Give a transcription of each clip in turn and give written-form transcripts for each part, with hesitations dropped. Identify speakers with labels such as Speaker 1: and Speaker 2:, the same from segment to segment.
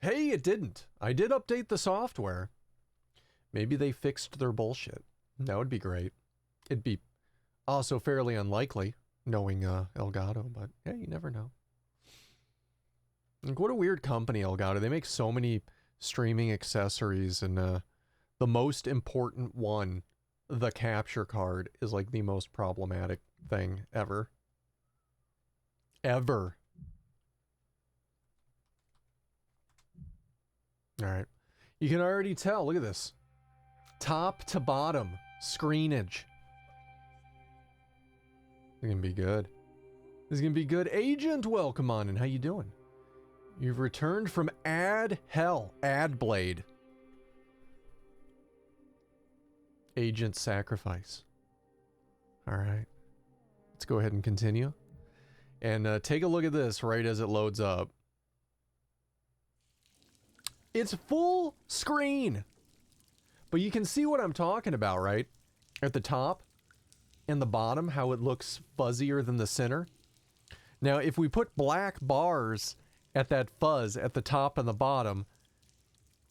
Speaker 1: Hey, it didn't. I did update the software. Maybe they fixed their bullshit. That would be great. It'd be also fairly unlikely, knowing Elgato, but yeah, you never know. Like, what a weird company, Elgato. They make so many streaming accessories, and the most important one, the capture card, is like the most problematic thing ever. Ever. Alright. You can already tell, look at this. Top to bottom, screenage. This is gonna be good. This is gonna be good. Agent, welcome on, and how you doing? You've returned from Hellblade. Agent sacrifice. Alright. Let's go ahead and continue. And take a look at this right as it loads up. It's full screen! But you can see what I'm talking about, right? At the top and the bottom, how it looks fuzzier than the center. Now, if we put black bars at that fuzz at the top and the bottom,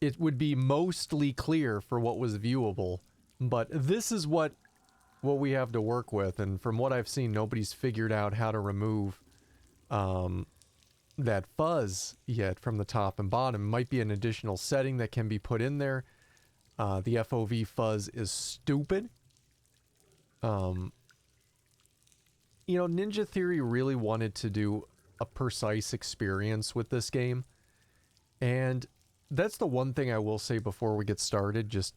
Speaker 1: it would be mostly clear for what was viewable. But this is what we have to work with, and from what I've seen, nobody's figured out how to remove that fuzz yet from the top and bottom. Might be an additional setting that can be put in there. The FOV fuzz is stupid. You know, Ninja Theory really wanted to do a precise experience with this game. And that's the one thing I will say before we get started, just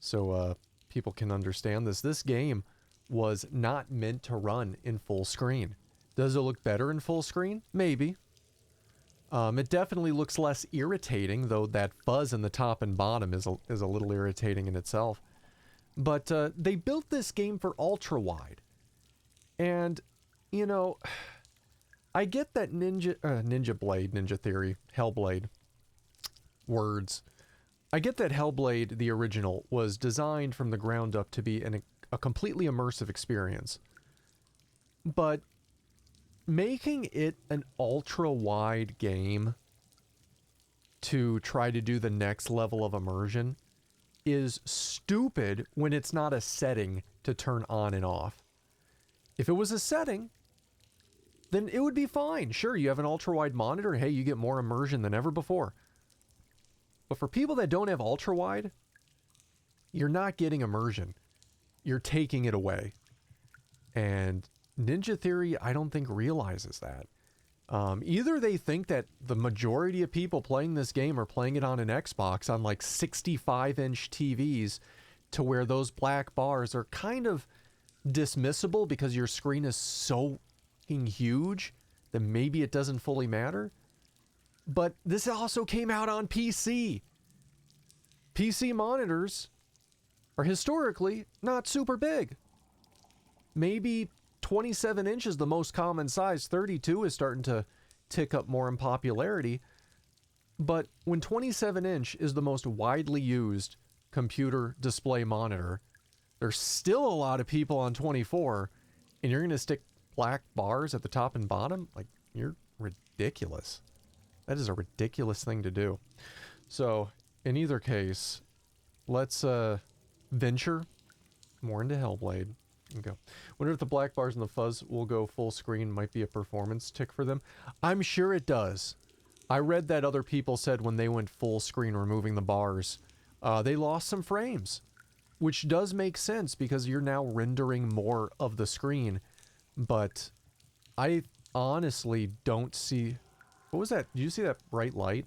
Speaker 1: so people can understand this. This game was not meant to run in full screen. Does it look better in full screen? Maybe. It definitely looks less irritating, though that fuzz in the top and bottom is a little irritating in itself. But they built this game for ultra-wide. And, you know, I get that Ninja Theory, Hellblade, words. I get that Hellblade, the original, was designed from the ground up to be a completely immersive experience. But making it an ultra-wide game to try to do the next level of immersion is stupid when it's not a setting to turn on and off. If it was a setting, then it would be fine. Sure, you have an ultra-wide monitor, hey, you get more immersion than ever before. But for people that don't have ultra-wide, you're not getting immersion. You're taking it away. And Ninja Theory, I don't think, realizes that. Either they think that the majority of people playing this game are playing it on an Xbox on like 65-inch TVs to where those black bars are kind of dismissible because your screen is so huge that maybe it doesn't fully matter. But this also came out on PC. PC monitors are historically not super big. Maybe 27 inches the most common size. 32 is starting to tick up more in popularity. But when 27 inch is the most widely used computer display monitor, there's still a lot of people on 24, and you're going to stick black bars at the top and bottom? Like, you're ridiculous. That is a ridiculous thing to do. So, in either case, let's venture more into Hellblade. Okay. Wonder if the black bars and the fuzz will go full screen. Might be a performance tick for them. I'm sure it does. I read that other people said when they went full screen removing the bars, they lost some frames. Which does make sense because you're now rendering more of the screen. But I honestly don't see... What was that? Did you see that bright light?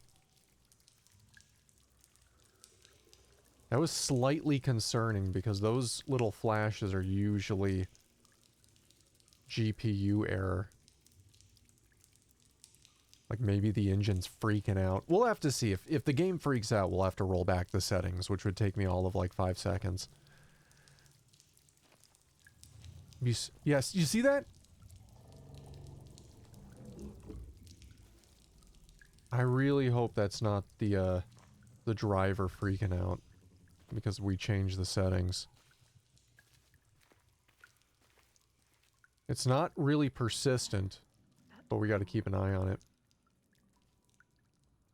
Speaker 1: That was slightly concerning because those little flashes are usually GPU error. Like maybe the engine's freaking out. We'll have to see. If the game freaks out, we'll have to roll back the settings, which would take me all of like 5 seconds. Yes, you see that? I really hope that's not the driver freaking out because we changed the settings. It's not really persistent, but we got to keep an eye on it.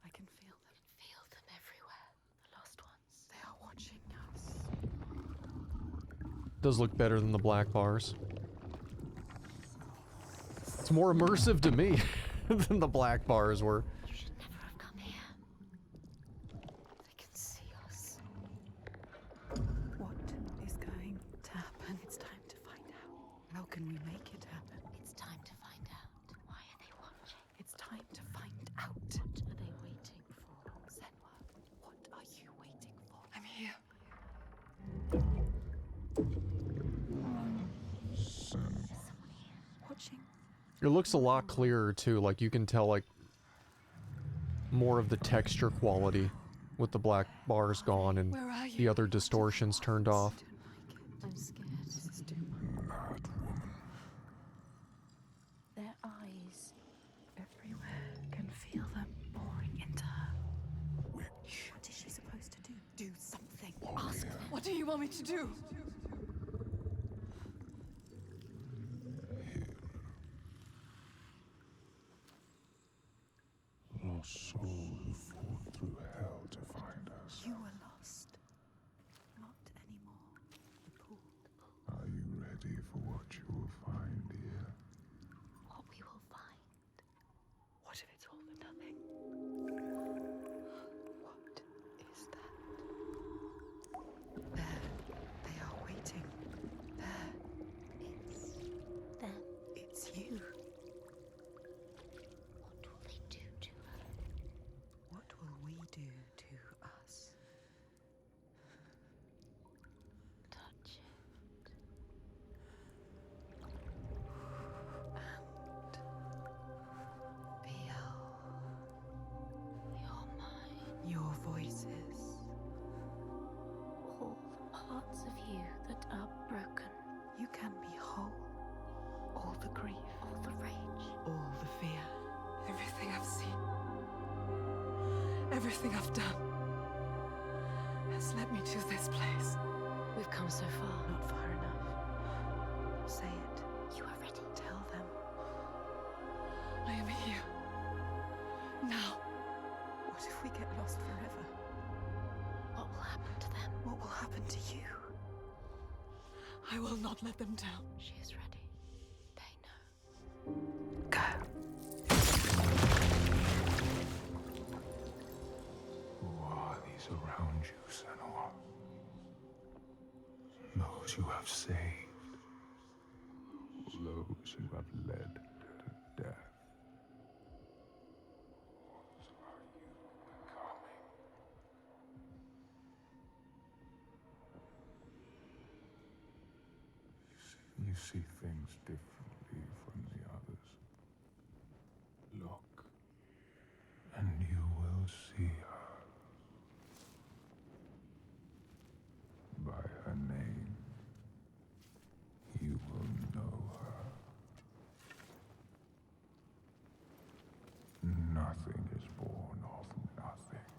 Speaker 2: I can feel that
Speaker 1: Does look better than the black bars. It's more immersive to me than the black bars were.
Speaker 2: You should never have come here. They can see us.
Speaker 3: What is going to happen? It's time to find out. How can we make it happen?
Speaker 2: It's time to find out. Why are they watching?
Speaker 3: It's time to find out.
Speaker 2: What are they waiting for?
Speaker 3: Senua, what are you waiting for? I'm here. Watching.
Speaker 1: It looks a lot clearer too, like you can tell like more of the texture quality with the black bars gone and the other distortions turned off.
Speaker 2: I'm scared.
Speaker 3: This is too much.
Speaker 2: Their eyes.
Speaker 3: Everywhere. Can feel them pouring into her. What is she supposed to do? Do something.
Speaker 2: Ask them.
Speaker 3: What do you want me to do?
Speaker 4: Lost soul who fought through hell to find us.
Speaker 3: You were lost. Not anymore. The pool.
Speaker 4: Are you ready for what you will find here?
Speaker 2: What we will find.
Speaker 3: What if it's all for nothing? What is that? There. They are waiting. There.
Speaker 2: It's them.
Speaker 3: It's you.
Speaker 2: What will they do to her?
Speaker 3: What will we do to us?
Speaker 2: Touch it.
Speaker 3: And feel
Speaker 2: You're mine.
Speaker 3: your voices.
Speaker 2: All the parts of you that are broken.
Speaker 3: You can be whole. All the grief,
Speaker 2: All the rage.
Speaker 3: all the fear, everything I've seen, everything I've done has led me to this place.
Speaker 2: We've come so far.
Speaker 3: Not far enough. Say it.
Speaker 2: You are ready.
Speaker 3: Tell them. I am here. Now. What if we get lost forever?
Speaker 2: What will happen to them?
Speaker 3: What will happen to you? I will not let them down.
Speaker 2: She is ready. They know.
Speaker 3: Go.
Speaker 4: Who are these around you, Senua? Those you have saved. Those who have led to death. What are you becoming? You see things differently from the others. Look, and you will see her. By her name, you will know her. Nothing is born of nothing.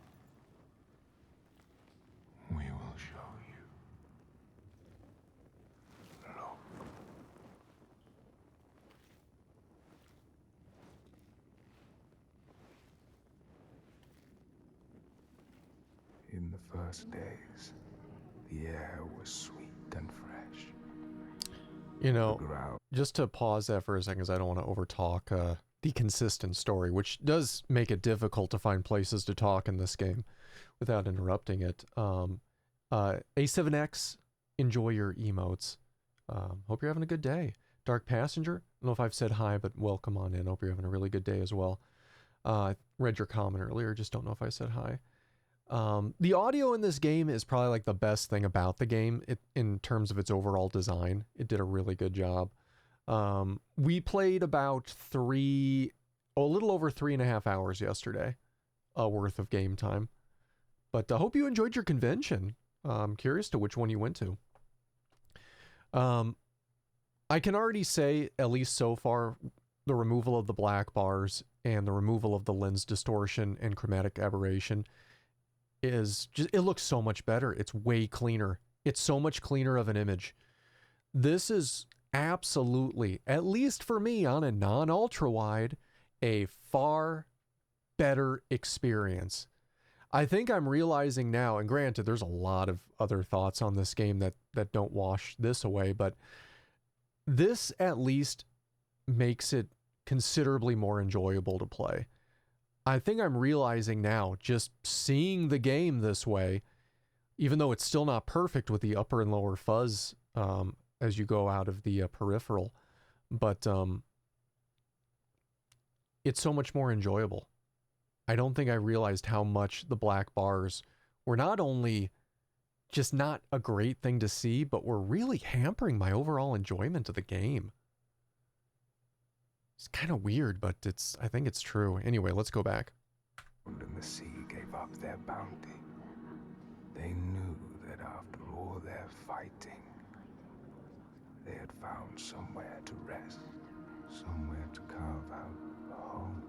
Speaker 4: We will show you. Look. In the first days, the air was sweet and fresh.
Speaker 1: You
Speaker 4: The
Speaker 1: know,
Speaker 4: ground
Speaker 1: just to pause that for a second, because I don't want to overtalk the consistent story, which does make it difficult to find places to talk in this game without interrupting it. A7X, enjoy your emotes. Hope you're having a good day. Dark Passenger, I don't know if I've said hi, but welcome on in. Hope you're having a really good day as well. I read your comment earlier, just don't know if I said hi. The audio in this game is probably like the best thing about the game in terms of its overall design. It did a really good job. We played about a little over 3.5 hours yesterday worth of game time. But I hope you enjoyed your convention. I'm curious to which one you went to. I can already say, at least so far, the removal of the black bars and the removal of the lens distortion and chromatic aberration is just, it looks so much better. It's way cleaner. It's so much cleaner of an image. This is absolutely, at least for me on a non-ultra wide, a far better experience. I think I'm realizing now, and granted, there's a lot of other thoughts on this game that don't wash this away, but this at least makes it considerably more enjoyable to play. I think I'm realizing now, just seeing the game this way, even though it's still not perfect with the upper and lower fuzz as you go out of the peripheral, but it's so much more enjoyable. I don't think I realized how much the black bars were not only just not a great thing to see, but were really hampering my overall enjoyment of the game. It's kind of weird, but I think it's true. Anyway, let's go back.
Speaker 4: And the sea gave up their bounty. They knew that after all their fighting, they had found somewhere to rest, somewhere to carve out a home.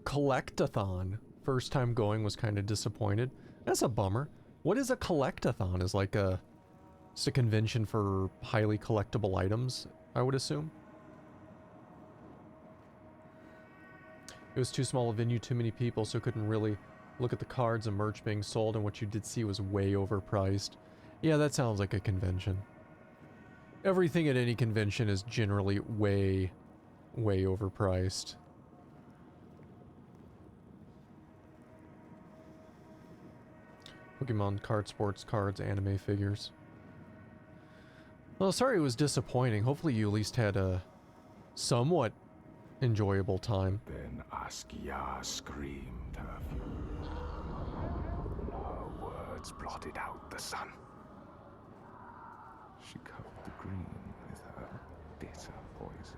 Speaker 1: Collectathon. First time going was kind of disappointed. That's a bummer. What is a collectathon? Is like it's a convention for highly collectible items, I would assume. It was too small a venue, too many people, so couldn't really look at the cards and merch being sold, and what you did see was way overpriced. Yeah, that sounds like a convention. Everything at any convention is generally way overpriced. Pokemon card, sports cards, anime figures. Well, sorry it was disappointing. Hopefully you at least had a somewhat enjoyable time.
Speaker 4: Then Askia screamed her fury. Her words blotted out the sun. She covered the green with her bitter poison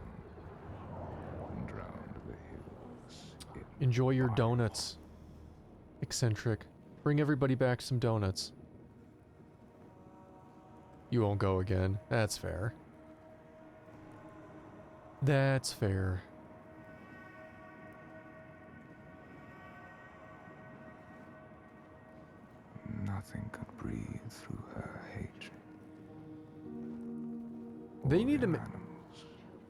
Speaker 4: and drowned the hills.
Speaker 1: Enjoy your donuts. Eccentric. Bring everybody back some donuts. You won't go again. That's fair. That's fair.
Speaker 4: Nothing could breathe through her hatred.
Speaker 1: They need to
Speaker 4: animals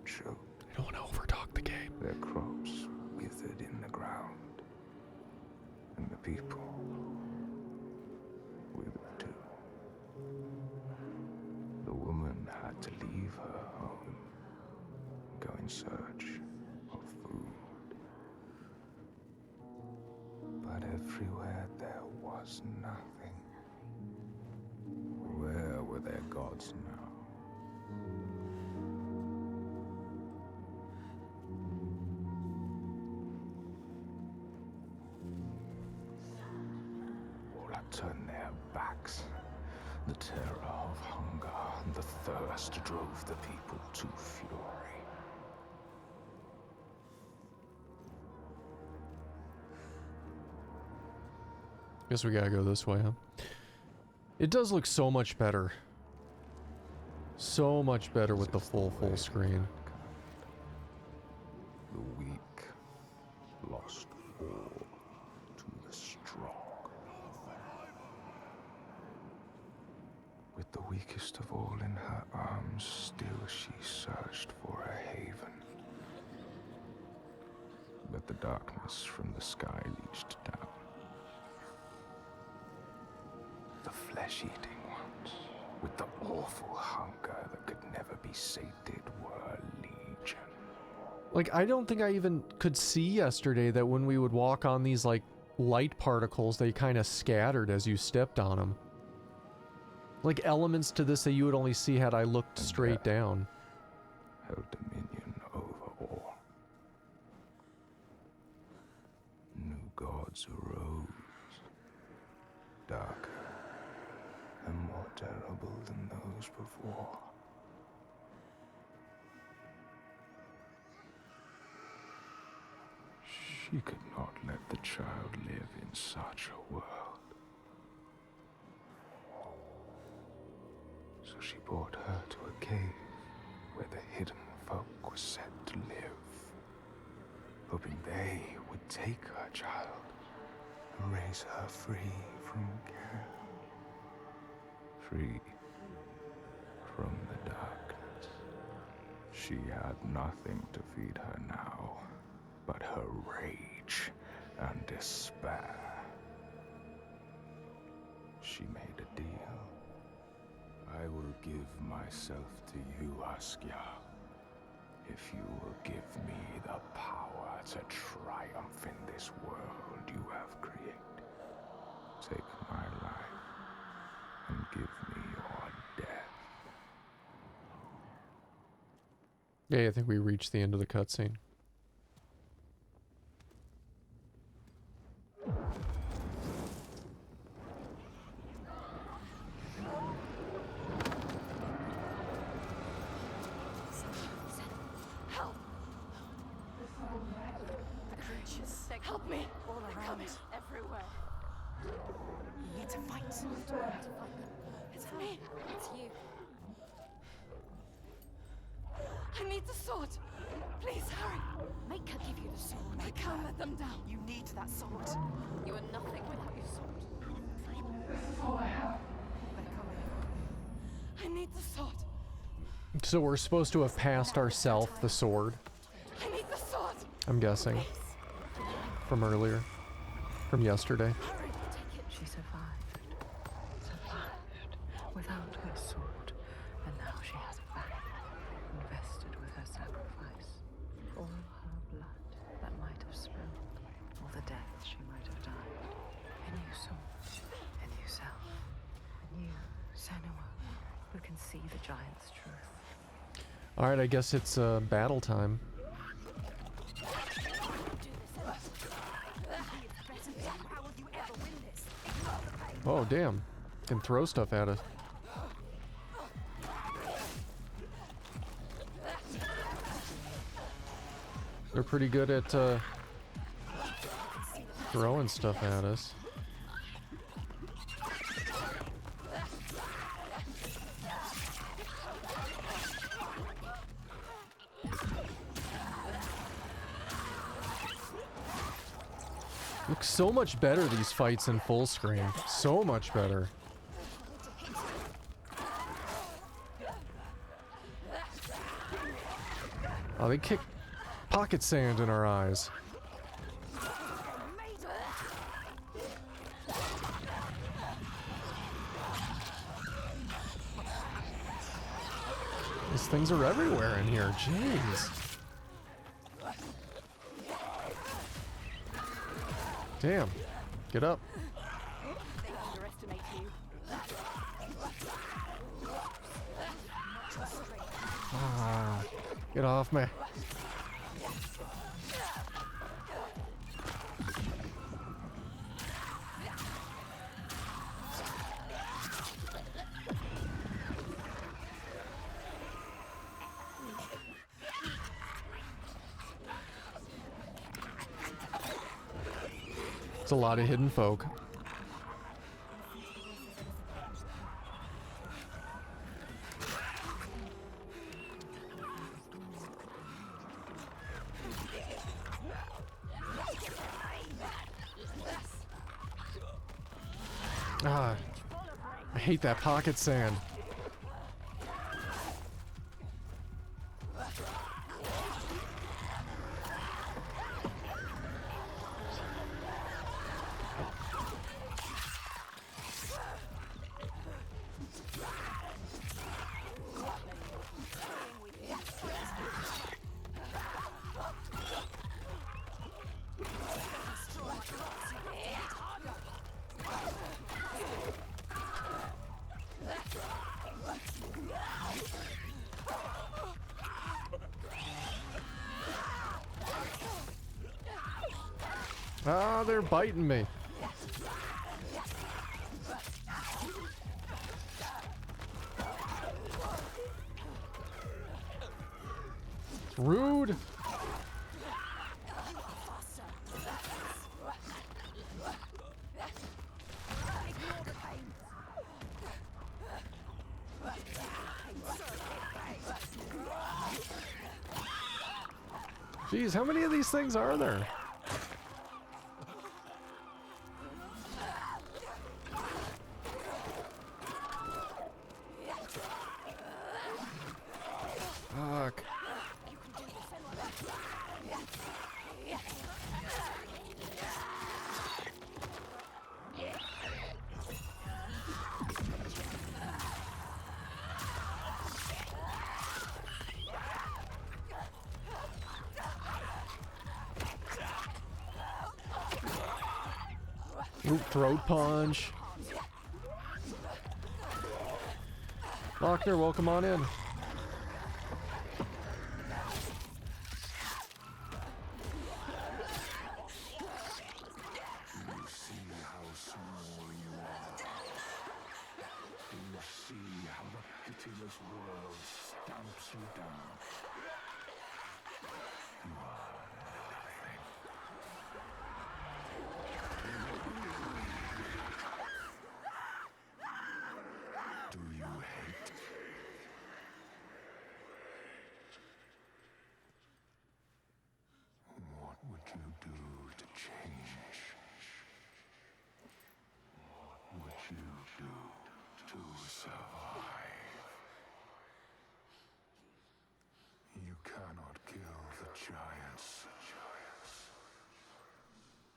Speaker 4: choked.
Speaker 1: I don't want to overtalk the game.
Speaker 4: Their crops withered in the ground. And the people withered too. The woman had to leave her home, go in search of food. But everywhere there was nothing. Where were their gods now? All had turned their backs. The terror of hunger and the thirst drove the people to fury.
Speaker 1: Guess we gotta go this way, huh? It does look so much better. So much better with the full screen.
Speaker 4: The weak lost all to the strong. With the weakest of all in her arms, still she searched for a haven. But the darkness from the sky reached down. The flesh-eating ones, with the awful hunger that could never be sated, were legion.
Speaker 1: Like, I don't think I even could see yesterday that when we would walk on these, like, light particles, they kind of scattered as you stepped on them. Like, elements to this that you would only see had I looked straight down.
Speaker 4: Held dominion over all. New gods arose, darker and more terrible than those before. She could not let the child live in such a world. So she brought her to a cave where the hidden folk were set to live, hoping they would take her child and raise her free from care, free from the darkness. She had nothing to feed her now, but her rage and despair. She made a deal. I will give myself to you, Askia, if you will give me the power to triumph in this world you have created. Take my life and give me your death.
Speaker 1: Yeah, I think we reached the end of the cutscene.
Speaker 3: Help! The creatures. Help me! All around. Everywhere. You need to fight. It's me.
Speaker 2: It's you.
Speaker 3: I need the sword. Please hurry.
Speaker 2: Make her give you the sword.
Speaker 3: I can't let them down. You need that sword.
Speaker 2: You are nothing without your sword.
Speaker 3: They're coming. I need the sword.
Speaker 1: So we're supposed to have passed ourself the sword,
Speaker 3: I need the sword.
Speaker 1: I'm guessing. From earlier. From yesterday.
Speaker 3: Hurry.
Speaker 2: Take it.
Speaker 5: She survived without her sword, and now she has it back, invested with her sacrifice. All her blood that might have spilled, all the deaths she might have died. A new sword, a new self, a new Senua, who can see the giant's truth.
Speaker 1: Alright, I guess it's battle time. Oh, damn. Can throw stuff at us. They're pretty good at throwing stuff at us. Looks so much better, these fights in full screen. So much better. Oh, they kick pocket sand in our eyes. These things are everywhere in here. Jeez. Damn. Get up.
Speaker 3: They underestimate you.
Speaker 1: Ah, get off me. It's a lot of hidden folk. Ah, I hate that pocket sand. Ah, they're biting me. Rude. Jeez, how many of these things are there? Fuck. Oop, throat punch. Doctor, welcome on in.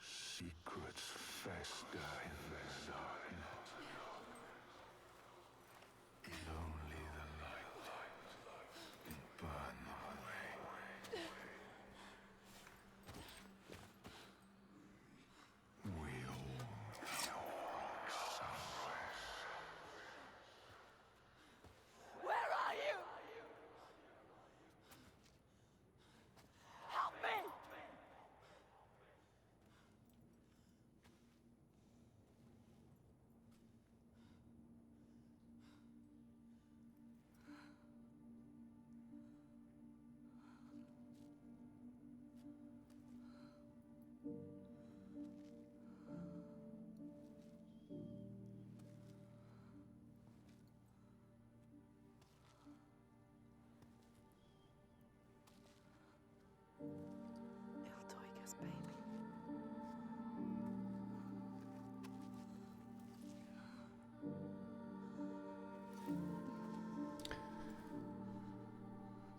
Speaker 4: Secrets fester in the darkness. And only the light can burn them away. We all walk somewhere.
Speaker 6: Where are you? Help me!
Speaker 5: Iltoiga's baby.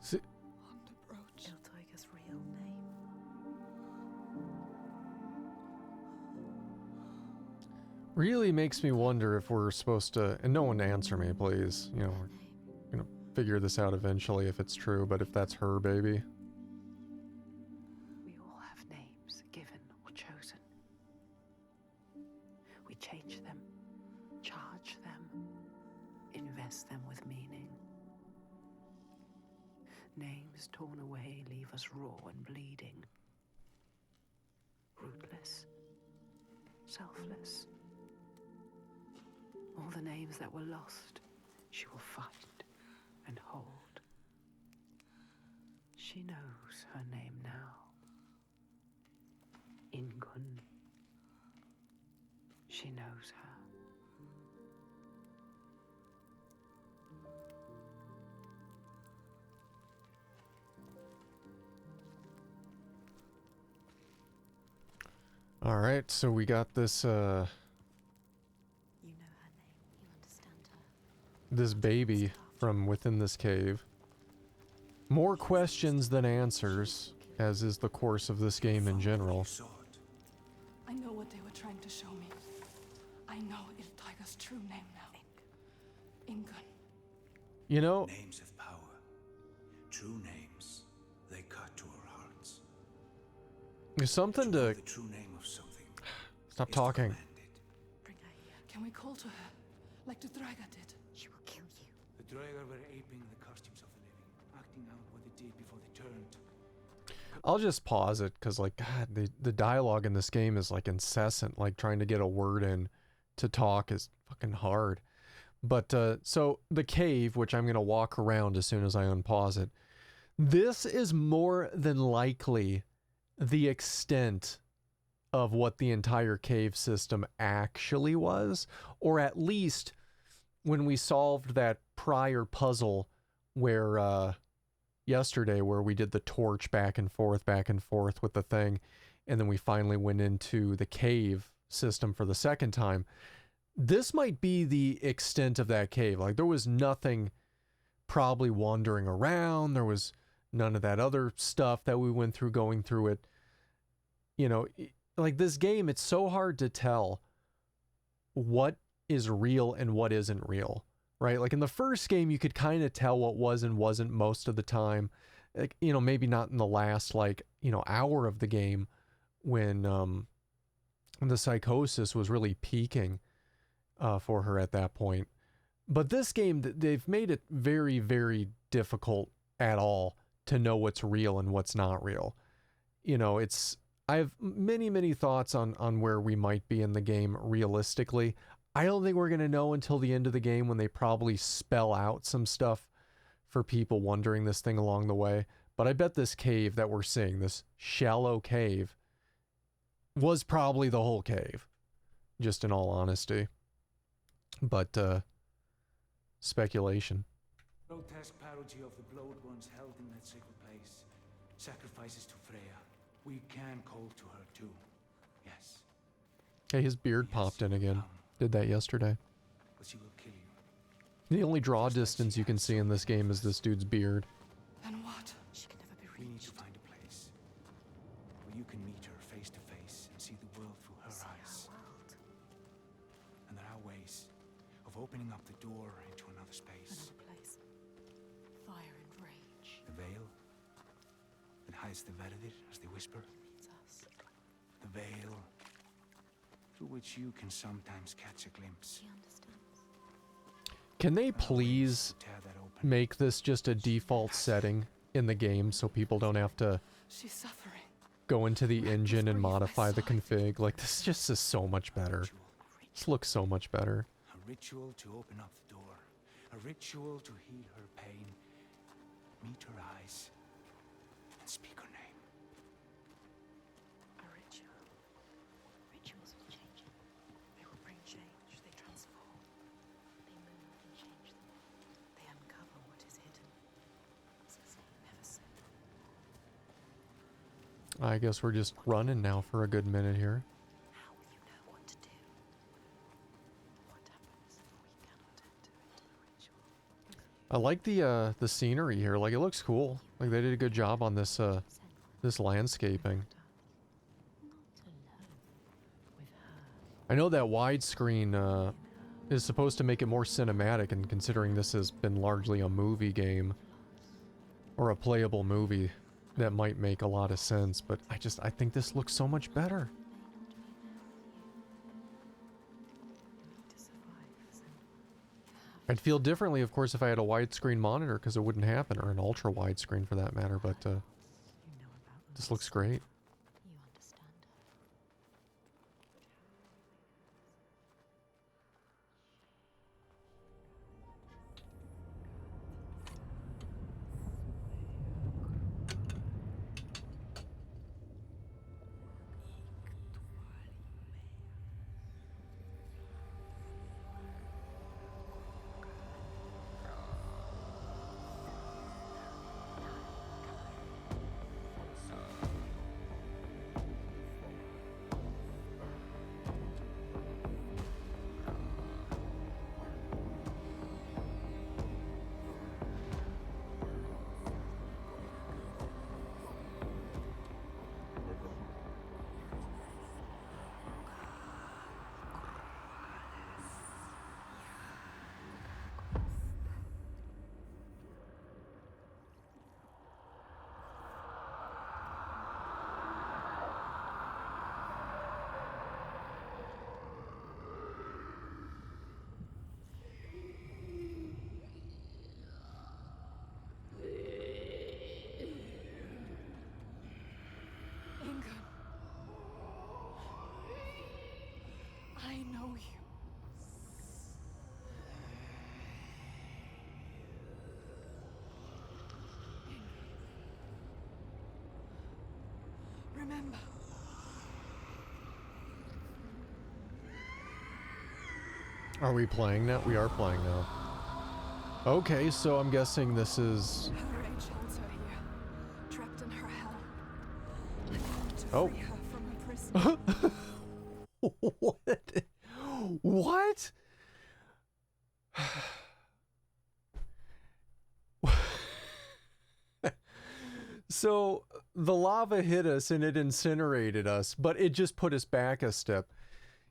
Speaker 3: Underbrooch.
Speaker 5: Iltoiga's real name.
Speaker 1: Really makes me wonder if we're supposed to, and no one answer me, please. You know, we're gonna figure this out eventually if it's true, but if that's her baby.
Speaker 5: We all have names, given or chosen. We change them, charge them, invest them with meaning. Names torn away leave us raw and bleeding. Rootless, selfless. All the names that were lost, she will fight and hold. She knows her name now. Ingun. She knows her.
Speaker 1: All right, so we got this
Speaker 2: You know her name. You understand her.
Speaker 1: this baby from within this cave. More questions than answers, as is the course of this game in general.
Speaker 3: I know what they were trying to show me. I know Iltoiga's true name now. Ingun.
Speaker 1: You know,
Speaker 7: Names of power. True names. They cut to our hearts.
Speaker 1: there's something
Speaker 7: To know
Speaker 1: to
Speaker 7: the true name of something.
Speaker 1: stop
Speaker 7: is to
Speaker 1: talking.
Speaker 7: command it.
Speaker 5: Bring her here.
Speaker 3: Can we call to her, like the Draga did?
Speaker 2: She will kill you.
Speaker 7: The Draegar were aping the costumes of the living, acting out what they did before they turned.
Speaker 1: I'll just pause it because, like, God, the dialogue in this game is like incessant. Like trying to get a word in to talk is fucking hard. But so the cave, which I'm gonna walk around as soon as I unpause it. This is more than likely the extent of what the entire cave system actually was, or at least when we solved that prior puzzle where yesterday where we did the torch back and forth with the thing, and then we finally went into the cave system for the second time. This might be the extent of that cave. Like there was nothing probably wandering around. There was none of that other stuff that we went through going through it. You know, like this game, it's so hard to tell what is real and what isn't real, right? Like in the first game, you could kind of tell what was and wasn't most of the time. Like, you know, maybe not in the last, like, you know, hour of the game when the psychosis was really peaking for her at that point. But this game, they've made it very, very difficult at all to know what's real and what's not real. You know, I have many, many thoughts on where we might be in the game realistically. I don't think we're going to know until the end of the game, when they probably spell out some stuff for people wondering this thing along the way. But I bet this cave that we're seeing, this shallow cave, was probably the whole cave, just in all honesty. But speculation.
Speaker 7: Grotesque parody of the blood ones held in that sacred place. Sacrifices to Freya. We can call to her too. Yes.
Speaker 1: Hey, his beard popped in again. Did that yesterday.
Speaker 7: But she will kill you.
Speaker 1: The only draw distance you can see in this game is this dude's beard.
Speaker 3: Then what? She can never be
Speaker 7: We need
Speaker 3: reached.
Speaker 7: to find a place where you can meet her face to face and see the world through her eyes. And there are ways of opening up the door into another space.
Speaker 3: Another place. Fire and rage.
Speaker 7: The veil that hides the Verdir, as they whisper.
Speaker 3: Leads us.
Speaker 7: The veil through which you can sometimes catch a glimpse.
Speaker 2: She understands.
Speaker 1: Can they
Speaker 7: There are ways
Speaker 1: please
Speaker 7: to tear that open.
Speaker 1: make this just a default setting in the game so people don't have to
Speaker 3: She's suffering.
Speaker 1: go into the engine and modify the config? Like, this just is so much better. This looks so much better.
Speaker 7: A ritual to open up the door. A ritual to heal her pain. Meet her eyes. And speak her name.
Speaker 2: A ritual. Rituals will change it.
Speaker 3: They will bring change. They transform.
Speaker 2: They move and change them.
Speaker 3: They uncover what is hidden. Never said.
Speaker 1: I guess we're just running now for a good minute here.
Speaker 2: How will you know what to do?
Speaker 3: What happens if we cannot enter into the ritual?
Speaker 1: I like the scenery here. Like, it looks cool. Like, they did a good job on this
Speaker 2: Senua,
Speaker 1: this landscaping.
Speaker 2: not alone. With her.
Speaker 1: I know that widescreen is supposed to make it more cinematic, and considering this has been largely a movie game or a playable movie, that might make a lot of sense, but I think this looks so much better.
Speaker 3: To survive, Senua.
Speaker 1: I'd feel differently, of course, if I had a widescreen monitor, because it wouldn't happen, or an ultra widescreen for that matter, but
Speaker 3: You know about the
Speaker 1: this looks great.
Speaker 2: You understand her.
Speaker 3: Ingun. I know you. Remember.
Speaker 1: Are we playing now? We are playing now. Okay, so I'm guessing this is...
Speaker 3: Her rage holds her here, trapped in her hell. I want to
Speaker 1: Oh.
Speaker 3: free her from her prison.
Speaker 1: What? What? So the lava hit us and it incinerated us, but it just put us back a step.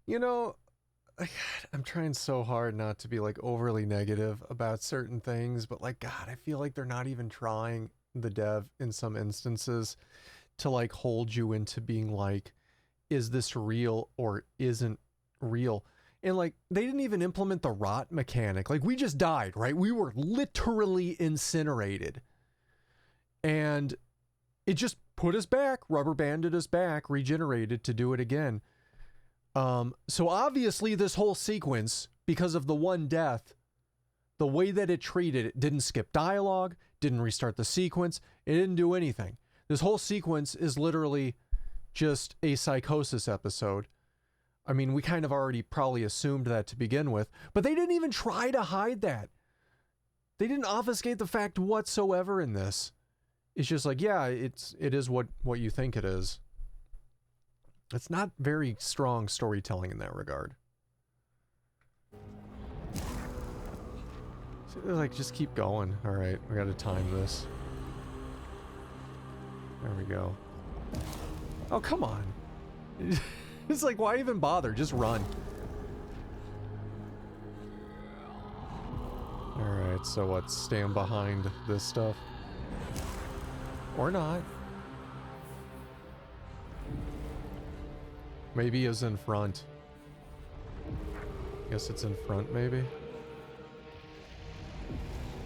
Speaker 1: You know, God, I'm trying so hard not to be like overly negative about certain things, but like, God, I feel like they're not even trying, the dev in some instances, to like hold you into being like, is this real or isn't real? And like, they didn't even implement the rot mechanic. Like, we just died, right? We were literally incinerated. And it just put us back, rubber banded us back, regenerated to do it again. So obviously this whole sequence, because of the one death, the way that it treated it, didn't skip dialogue, didn't restart the sequence, it didn't do anything. This whole sequence is literally just a psychosis episode. I mean, we kind of already probably assumed that to begin with, but they didn't even try to hide that. They didn't obfuscate the fact whatsoever in this. It's just like, yeah, it is what you think it is. It's not very strong storytelling in that regard. So, like, just keep going. All right, we got to time this. There we go. Oh, come on. It's like, why even bother? Just run. Alright, so what? Stand behind this stuff? Or not. Maybe it's in front. Guess it's in front, maybe?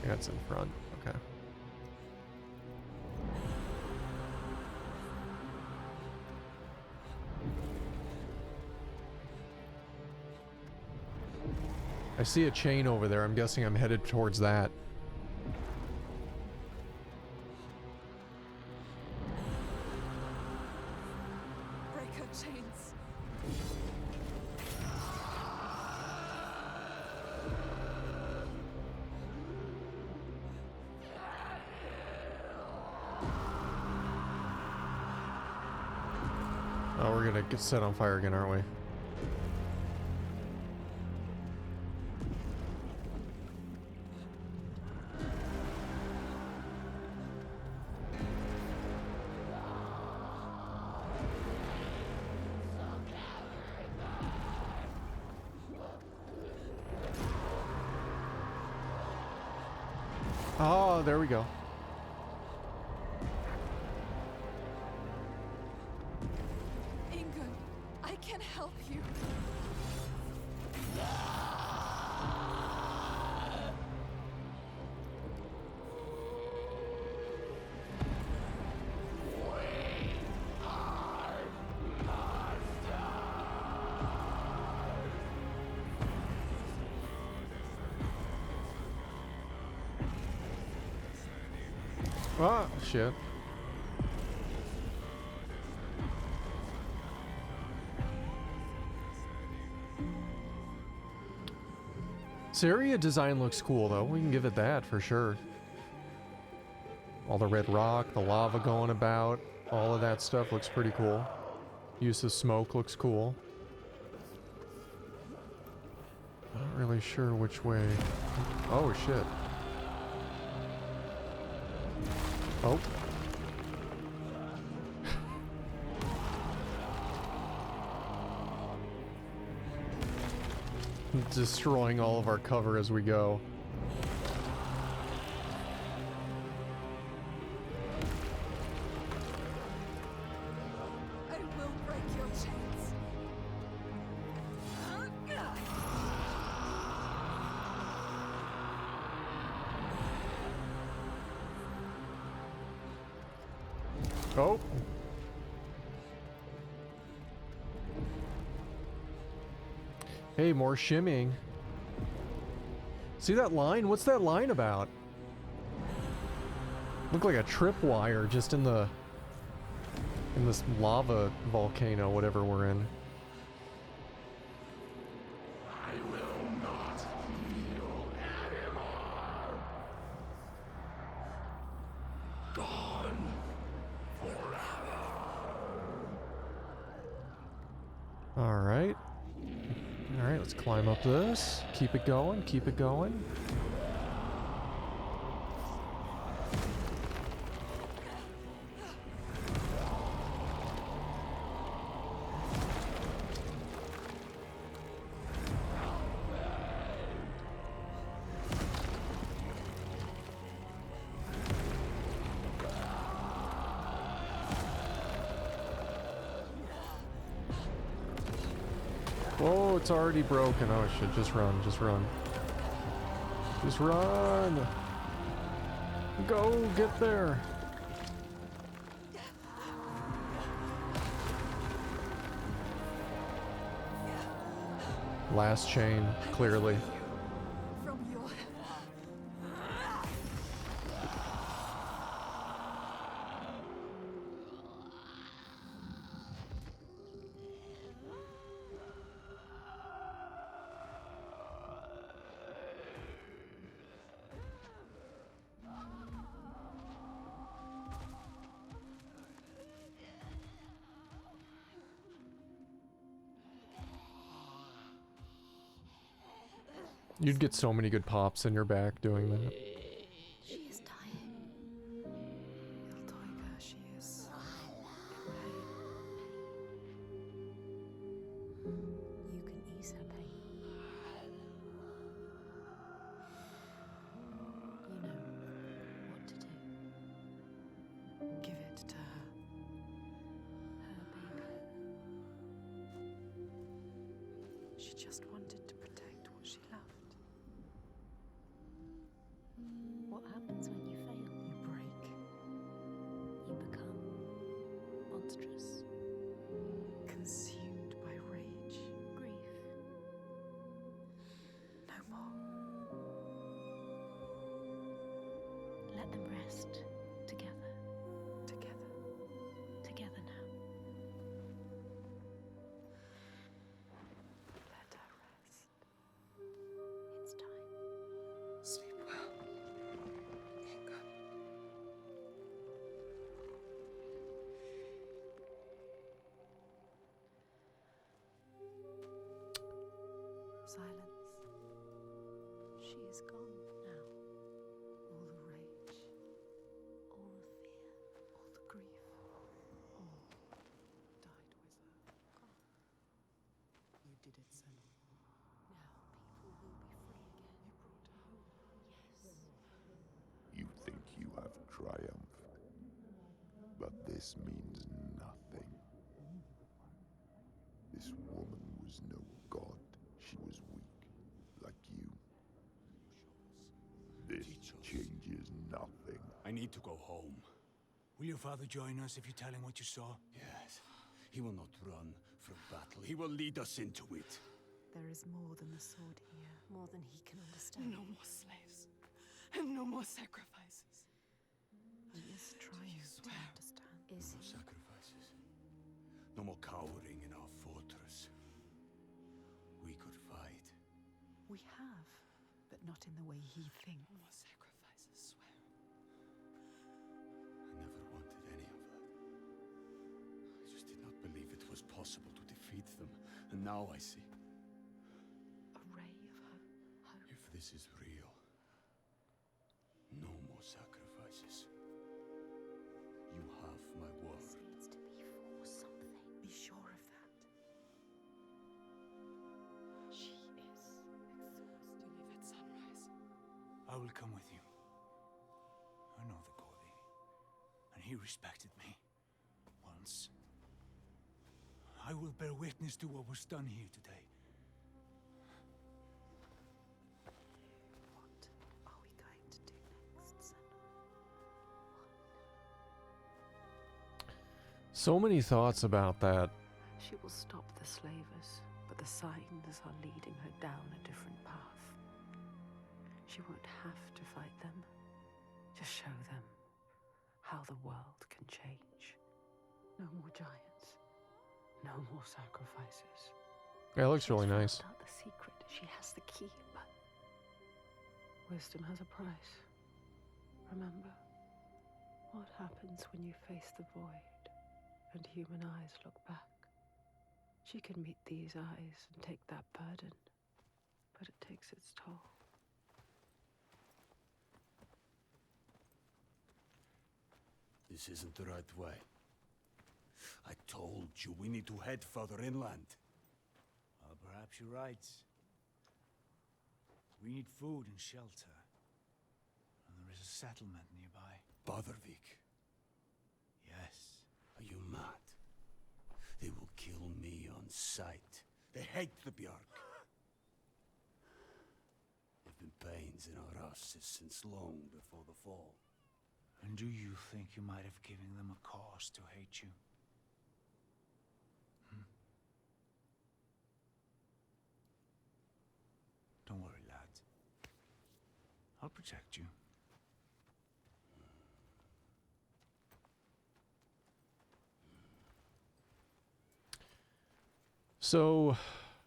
Speaker 1: Yeah, it's in front. Okay. I see a chain over there. I'm guessing I'm headed towards that.
Speaker 3: Break her chains.
Speaker 1: Oh, we're gonna get set on fire again, aren't we? Oh, there we go.
Speaker 3: Ingun, I can help you.
Speaker 1: Ah, shit. This area design looks cool, though. We can give it that for sure. All the red rock, the lava going about, all of that stuff looks pretty cool. Use of smoke looks cool. Not really sure which way. Oh, shit. Oh. Destroying all of our cover as we go.
Speaker 3: I will break your chains.
Speaker 1: Oh. Hey, more shimmying. See that line? What's that line about? Look like a tripwire just in this lava volcano, whatever we're in. Alright. Alright, let's climb up this. Keep it going, keep it going. Oh, it's already broken. Oh shit, just run, just run. Just run! Go, get there! Last chain, clearly.
Speaker 3: From your
Speaker 1: You'd get so many good pops in your back doing that.
Speaker 2: She is dying.
Speaker 3: little tiger, she is in pain.
Speaker 2: You can ease her pain. You know what to do.
Speaker 3: Give it to her.
Speaker 2: Her baby.
Speaker 3: She just wanted to protect what she loved.
Speaker 2: What happens when you fail?
Speaker 3: You break.
Speaker 2: You become monstrous.
Speaker 3: Consumed by rage.
Speaker 2: Grief.
Speaker 3: No more.
Speaker 2: Let them rest together.
Speaker 3: Together.
Speaker 2: Together now.
Speaker 3: Let her rest.
Speaker 2: It's time.
Speaker 3: Sleep well. Inga. Silence.
Speaker 2: She is gone now.
Speaker 3: All the rage.
Speaker 2: All the fear.
Speaker 3: All the grief. All died with her. You did it, Senua.
Speaker 2: Now people will be free again.
Speaker 3: You brought her home.
Speaker 2: Yes.
Speaker 4: You think you have triumphed, but this means nothing. This woman was no god. She was weak, like you. This changes nothing.
Speaker 7: I need to go home. Will your father join us if you tell him what you saw? Yes. He will not run from battle. He will lead us into it.
Speaker 3: There is more than the sword here.
Speaker 2: More than he can understand.
Speaker 3: No more slaves. And no more sacrifices.
Speaker 2: He is trying to
Speaker 3: swear?
Speaker 2: understand. Is
Speaker 7: No
Speaker 2: he?
Speaker 7: sacrifices. No more cowering in our fortress. We could fight.
Speaker 3: We have, but not in the way he thinks. No more sacrifices, swear.
Speaker 7: I never wanted any of that. I just did not believe it was possible to defeat them. And now I see.
Speaker 3: A ray of hope.
Speaker 7: If this is real, no more sacrifices. You have my word.
Speaker 2: This needs to be for something.
Speaker 3: Be sure of that. She is exhausted. Leave at sunrise.
Speaker 7: I will come with you. I know the Gordy, and he respected me once. I will bear witness to what was done here today.
Speaker 3: What are we going to do next, Senua?
Speaker 1: So many thoughts about that.
Speaker 5: She will stop the slavers, but the signs are leading her down a different path. She won't have to fight them. Just show them how the world can change. No more giants. No more sacrifices.
Speaker 1: Yeah, it looks really
Speaker 5: She's
Speaker 1: nice.
Speaker 5: found out the secret. She has the key, but wisdom has a price. Remember what happens when you face the void and human eyes look back. She can meet these eyes and take that burden, but it takes its toll.
Speaker 7: This isn't the right way. I told you we need to head further inland. Well, perhaps you're right. We need food and shelter. And there is a settlement nearby. Bothervik. Yes. Are you mad? They will kill me on sight. The hate the Björk. There've been pains in our houses since long before the fall. And do you think you might have given them a cause to hate you? Don't worry, lad. I'll protect you.
Speaker 1: So,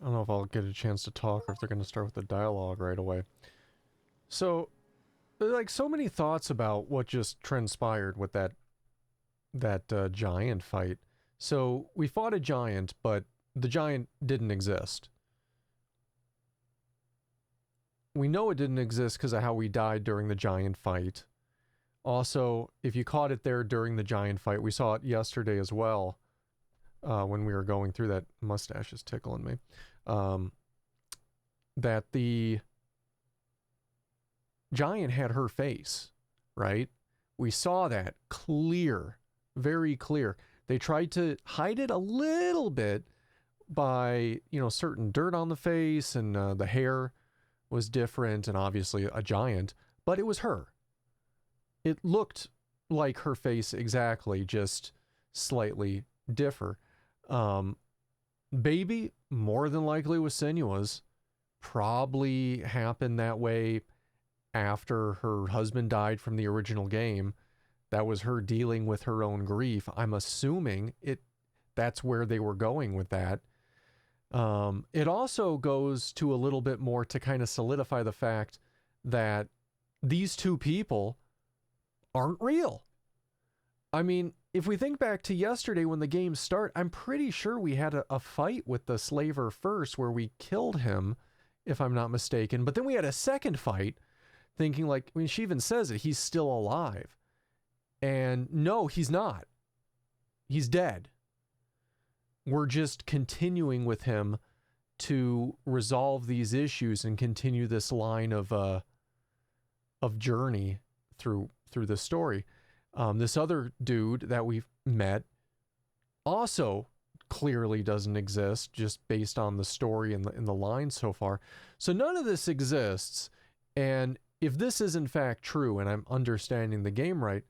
Speaker 1: I don't know if I'll get a chance to talk or if they're going to start with the dialogue right away. So, like, so many thoughts about what just transpired with that giant fight. So, we fought a giant, but the giant didn't exist. We know it didn't exist because of how we died during the giant fight. Also, if you caught it there during the giant fight, we saw it yesterday as well. When we were going through that, mustache is tickling me, that the giant had her face, right? We saw that clear, very clear. They tried to hide it a little bit by, you know, certain dirt on the face, and the hair was different, and obviously a giant, but it was her. It looked like her face exactly, just slightly different. Baby, more than likely was Senua's. Probably happened that way after her husband died from the original game. That was her dealing with her own grief. I'm assuming that's where they were going with that. It also goes to a little bit more to kind of solidify the fact that these two people aren't real. I mean, if we think back to yesterday when the game started, I'm pretty sure we had a fight with the slaver first where we killed him, if I'm not mistaken. But then we had a second fight thinking, like, I mean, she even says it, he's still alive. And no, he's not. He's dead. We're just continuing with him to resolve these issues and continue this line of journey through the story. This other dude that we've met also clearly doesn't exist, just based on the story and the lines so far. So none of this exists. And if this is in fact true, and I'm understanding the game right,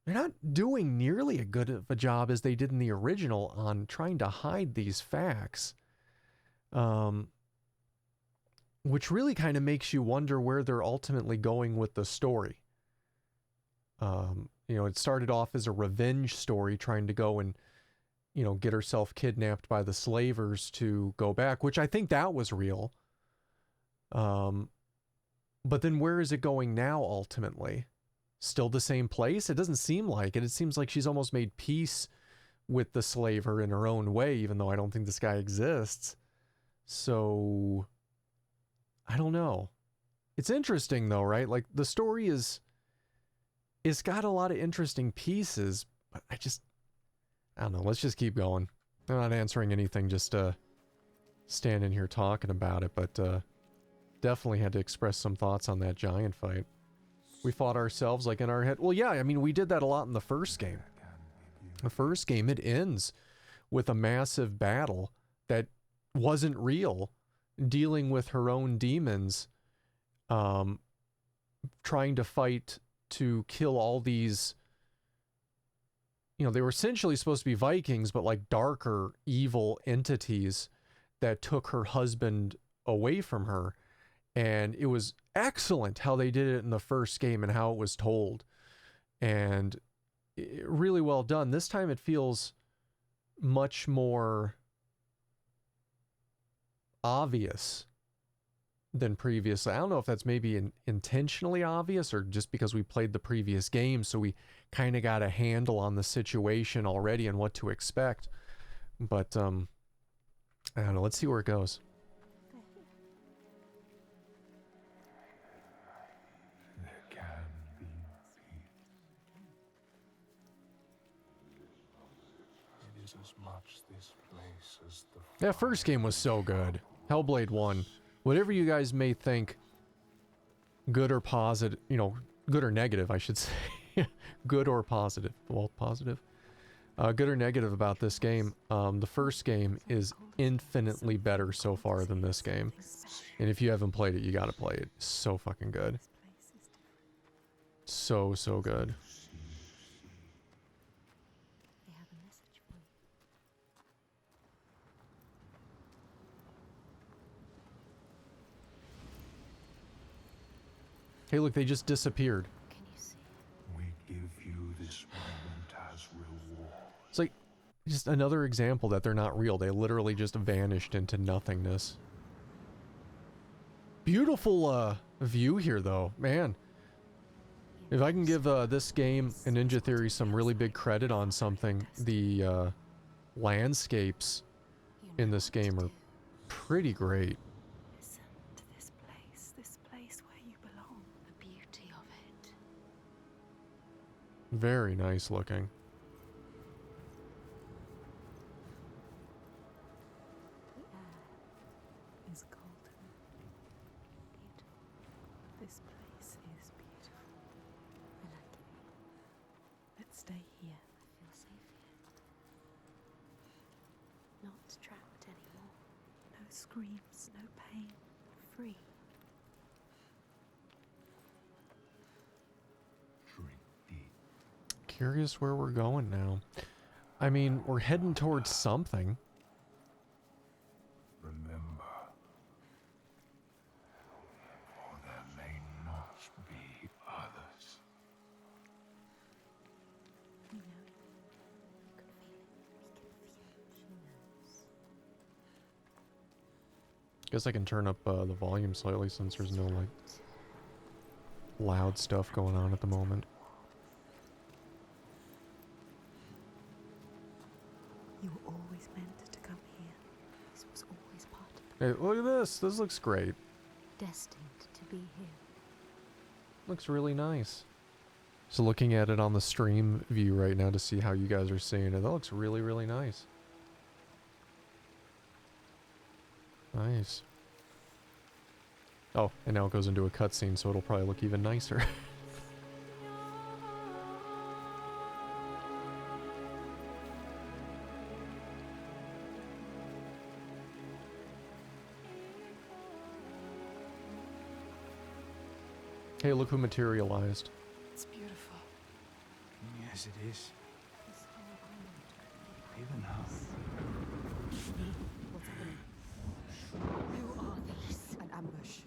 Speaker 1: they're not doing nearly as good of a job as they did in the original on trying to hide these facts. Which really kind of makes you wonder where they're ultimately going with the story. You know, it started off as a revenge story, trying to go and, you know, get herself kidnapped by the slavers to go back, which I think that was real. But then where is it going now, ultimately? Still the same place? It doesn't seem like it. It seems like she's almost made peace with the slaver in her own way, even though I don't think this guy exists. So, I don't know. It's interesting, though, right? Like, the story it's got a lot of interesting pieces, but I don't know. Let's just keep going. I'm not answering anything, just standing here talking about it, but definitely had to express some thoughts on that giant fight. We fought ourselves, like, in our head. Well, yeah, I mean, we did that a lot in the first game. The first game, it ends with a massive battle that wasn't real, dealing with her own demons, trying to fight to kill all these, you know, they were essentially supposed to be Vikings, but like darker, evil entities that took her husband away from her. And it was excellent how they did it in the first game and how it was told. And really well done. This time it feels much more obvious than previously. I don't know if that's maybe intentionally obvious or just because we played the previous game, so we kind of got a handle on the situation already and what to expect. But I don't know. Let's see where it goes.
Speaker 4: There can be peace. It is as much this place as the
Speaker 1: That first game was so good. Hellblade 1. Whatever you guys may think, good or positive, you know, good or negative, I should say. Good or positive. Well, positive. Good or negative about this game, the first game is infinitely better so far than this game. And if you haven't played it, you gotta play it. It's so fucking good. So, so good.
Speaker 2: They have a message for you.
Speaker 1: Hey, look, they just disappeared.
Speaker 2: Can you see?
Speaker 4: We give you this moment as reward.
Speaker 1: It's like, just another example that they're not real. They literally just vanished into nothingness. Beautiful, view here, though. Man. If I can give, this game and Ninja Theory some really big credit on something, the, landscapes in this game are pretty great.
Speaker 3: Listen to this place where you belong.
Speaker 2: The beauty of it.
Speaker 1: Very nice looking.
Speaker 3: The air is golden.
Speaker 2: Beautiful.
Speaker 3: This place is beautiful.
Speaker 2: I like it.
Speaker 3: Let's stay here.
Speaker 2: I feel safe here. Not trapped anymore.
Speaker 3: No screams, no pain. Free.
Speaker 4: Drink deep.
Speaker 1: Curious where we're going now. I mean, we're heading towards something.
Speaker 4: Remember, for there may not be others.
Speaker 2: We know. We can feel it. We can feel it. She knows.
Speaker 1: Guess I can turn up the volume slightly since there's no like loud stuff going on at the moment.
Speaker 3: You were always meant to come here.
Speaker 2: This was always part of
Speaker 1: Hey, look at this. This looks great.
Speaker 2: destined to be here.
Speaker 1: Looks really nice. So looking at it on the stream view right now to see how you guys are seeing it, that looks really, really nice. Nice. Oh, and now it goes into a cutscene, so it'll probably look even nicer. Hey, look who materialized.
Speaker 3: It's beautiful.
Speaker 7: Yes, it is.
Speaker 2: This whole island.
Speaker 7: Even now.
Speaker 3: Who are these? An ambush.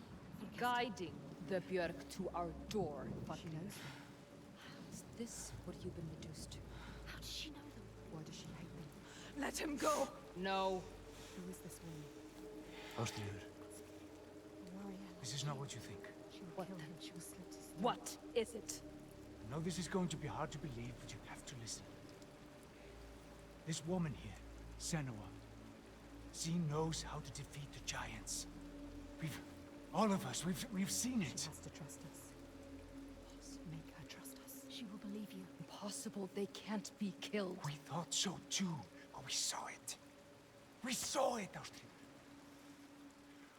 Speaker 8: Guiding the Björk to our door. But
Speaker 3: She knows them.
Speaker 8: is this what you've been reduced to?
Speaker 2: How does she know them?
Speaker 3: Why does she hate them? Let him go!
Speaker 8: No.
Speaker 3: Who is this woman?
Speaker 7: Ástríður,
Speaker 2: A warrior.
Speaker 7: this is not what you think.
Speaker 2: She will
Speaker 8: What
Speaker 2: kill
Speaker 8: then?
Speaker 2: him. She will slit his throat.
Speaker 8: What is it?
Speaker 7: I know this is going to be hard to believe, but you have to listen. This woman here, Senua, she knows how to defeat the giants. All of us, we've seen
Speaker 3: She
Speaker 7: it.
Speaker 3: has to trust us. Make her trust us.
Speaker 2: She will believe you.
Speaker 8: Impossible. They can't be killed.
Speaker 7: We thought so too, but we saw it. We saw it, Ástríður.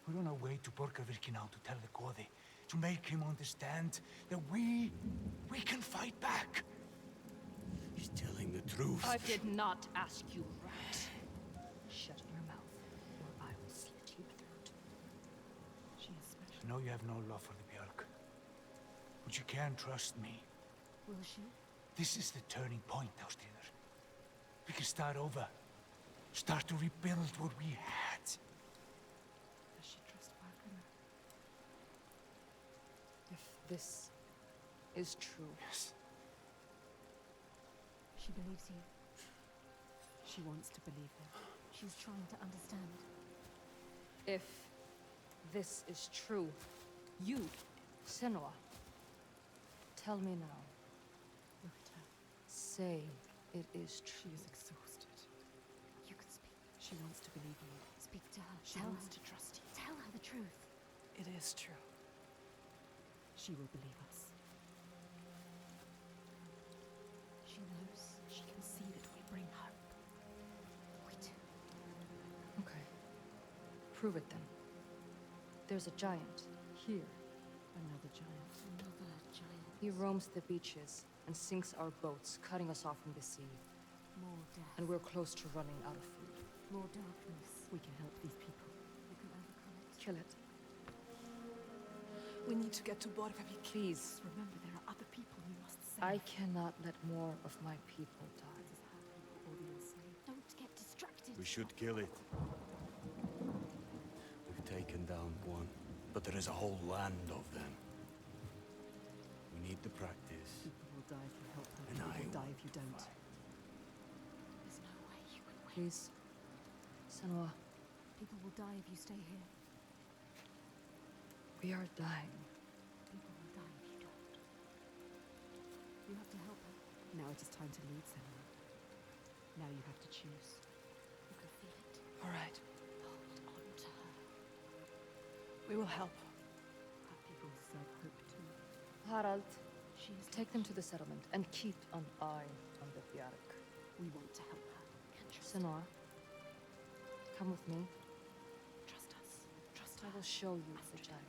Speaker 7: We're on our way to Borgarvirki now to tell the Goði, to make him understand that we can fight back.
Speaker 9: He's telling the truth.
Speaker 8: I did not ask you, rat. Shut your mouth, or I will slit your throat.
Speaker 3: She is special.
Speaker 7: I know you have no love for the Björk, but you can trust me.
Speaker 2: Will she?
Speaker 7: This is the turning point, Ástríður. We can start over. Start to rebuild what we had.
Speaker 3: Does she trust Wagner?
Speaker 8: If this is true,
Speaker 7: Yes.
Speaker 2: She believes you.
Speaker 3: She wants to believe him.
Speaker 2: She's trying to understand.
Speaker 8: if this is true, you, Senua, tell me now.
Speaker 3: Look at her.
Speaker 8: Say it is
Speaker 3: She
Speaker 8: true.
Speaker 3: is exhausted.
Speaker 2: You can speak.
Speaker 3: She wants to believe you.
Speaker 2: Speak to her.
Speaker 3: She
Speaker 2: Tell
Speaker 3: wants
Speaker 2: her.
Speaker 3: to trust you.
Speaker 2: Tell her the truth.
Speaker 3: It is true. She will believe us.
Speaker 2: She knows.
Speaker 3: She can see that we bring hope.
Speaker 2: We do.
Speaker 8: Okay. Prove it then. There's a giant here.
Speaker 3: Another giant.
Speaker 2: Another giant.
Speaker 8: He roams the beaches and sinks our boats, cutting us off from the sea.
Speaker 2: More death.
Speaker 5: And we're close to running out of food.
Speaker 2: More darkness.
Speaker 8: We can help these people.
Speaker 2: We can overcome it.
Speaker 5: Kill it.
Speaker 3: We need to get to Borgavik.
Speaker 5: Please.
Speaker 8: Remember, there are other people we must save.
Speaker 5: I cannot let more of my people die.
Speaker 8: This is how people will be enslaved.
Speaker 2: Don't get distracted.
Speaker 9: We should kill it. We've taken down one, but there is a whole land of them. We need the practice.
Speaker 8: People will die if you help them.
Speaker 9: And
Speaker 8: People
Speaker 9: I
Speaker 8: will die if you don't.
Speaker 2: There's no way you can win.
Speaker 5: Please. Senua,
Speaker 2: People will die if you stay here.
Speaker 5: we are dying.
Speaker 2: People will die if you don't. You have to help her.
Speaker 8: Now it is time to leave, Senua. Now you have to choose.
Speaker 2: You can feel it.
Speaker 5: All right.
Speaker 2: Hold on to her.
Speaker 3: We will help.
Speaker 8: Our people deserve hope too.
Speaker 5: Harald,
Speaker 2: She is
Speaker 5: take them to the settlement and keep an eye on the Bjark.
Speaker 8: We want to help her.
Speaker 2: Can trust
Speaker 5: Senua, come with me.
Speaker 2: Trust us. Trust
Speaker 5: I
Speaker 2: her.
Speaker 5: will show you the giant.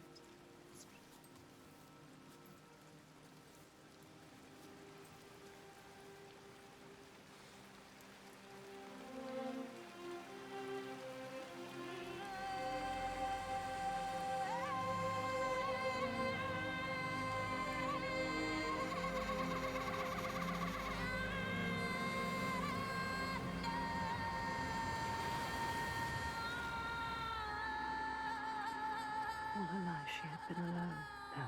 Speaker 5: All her life she had been alone. No,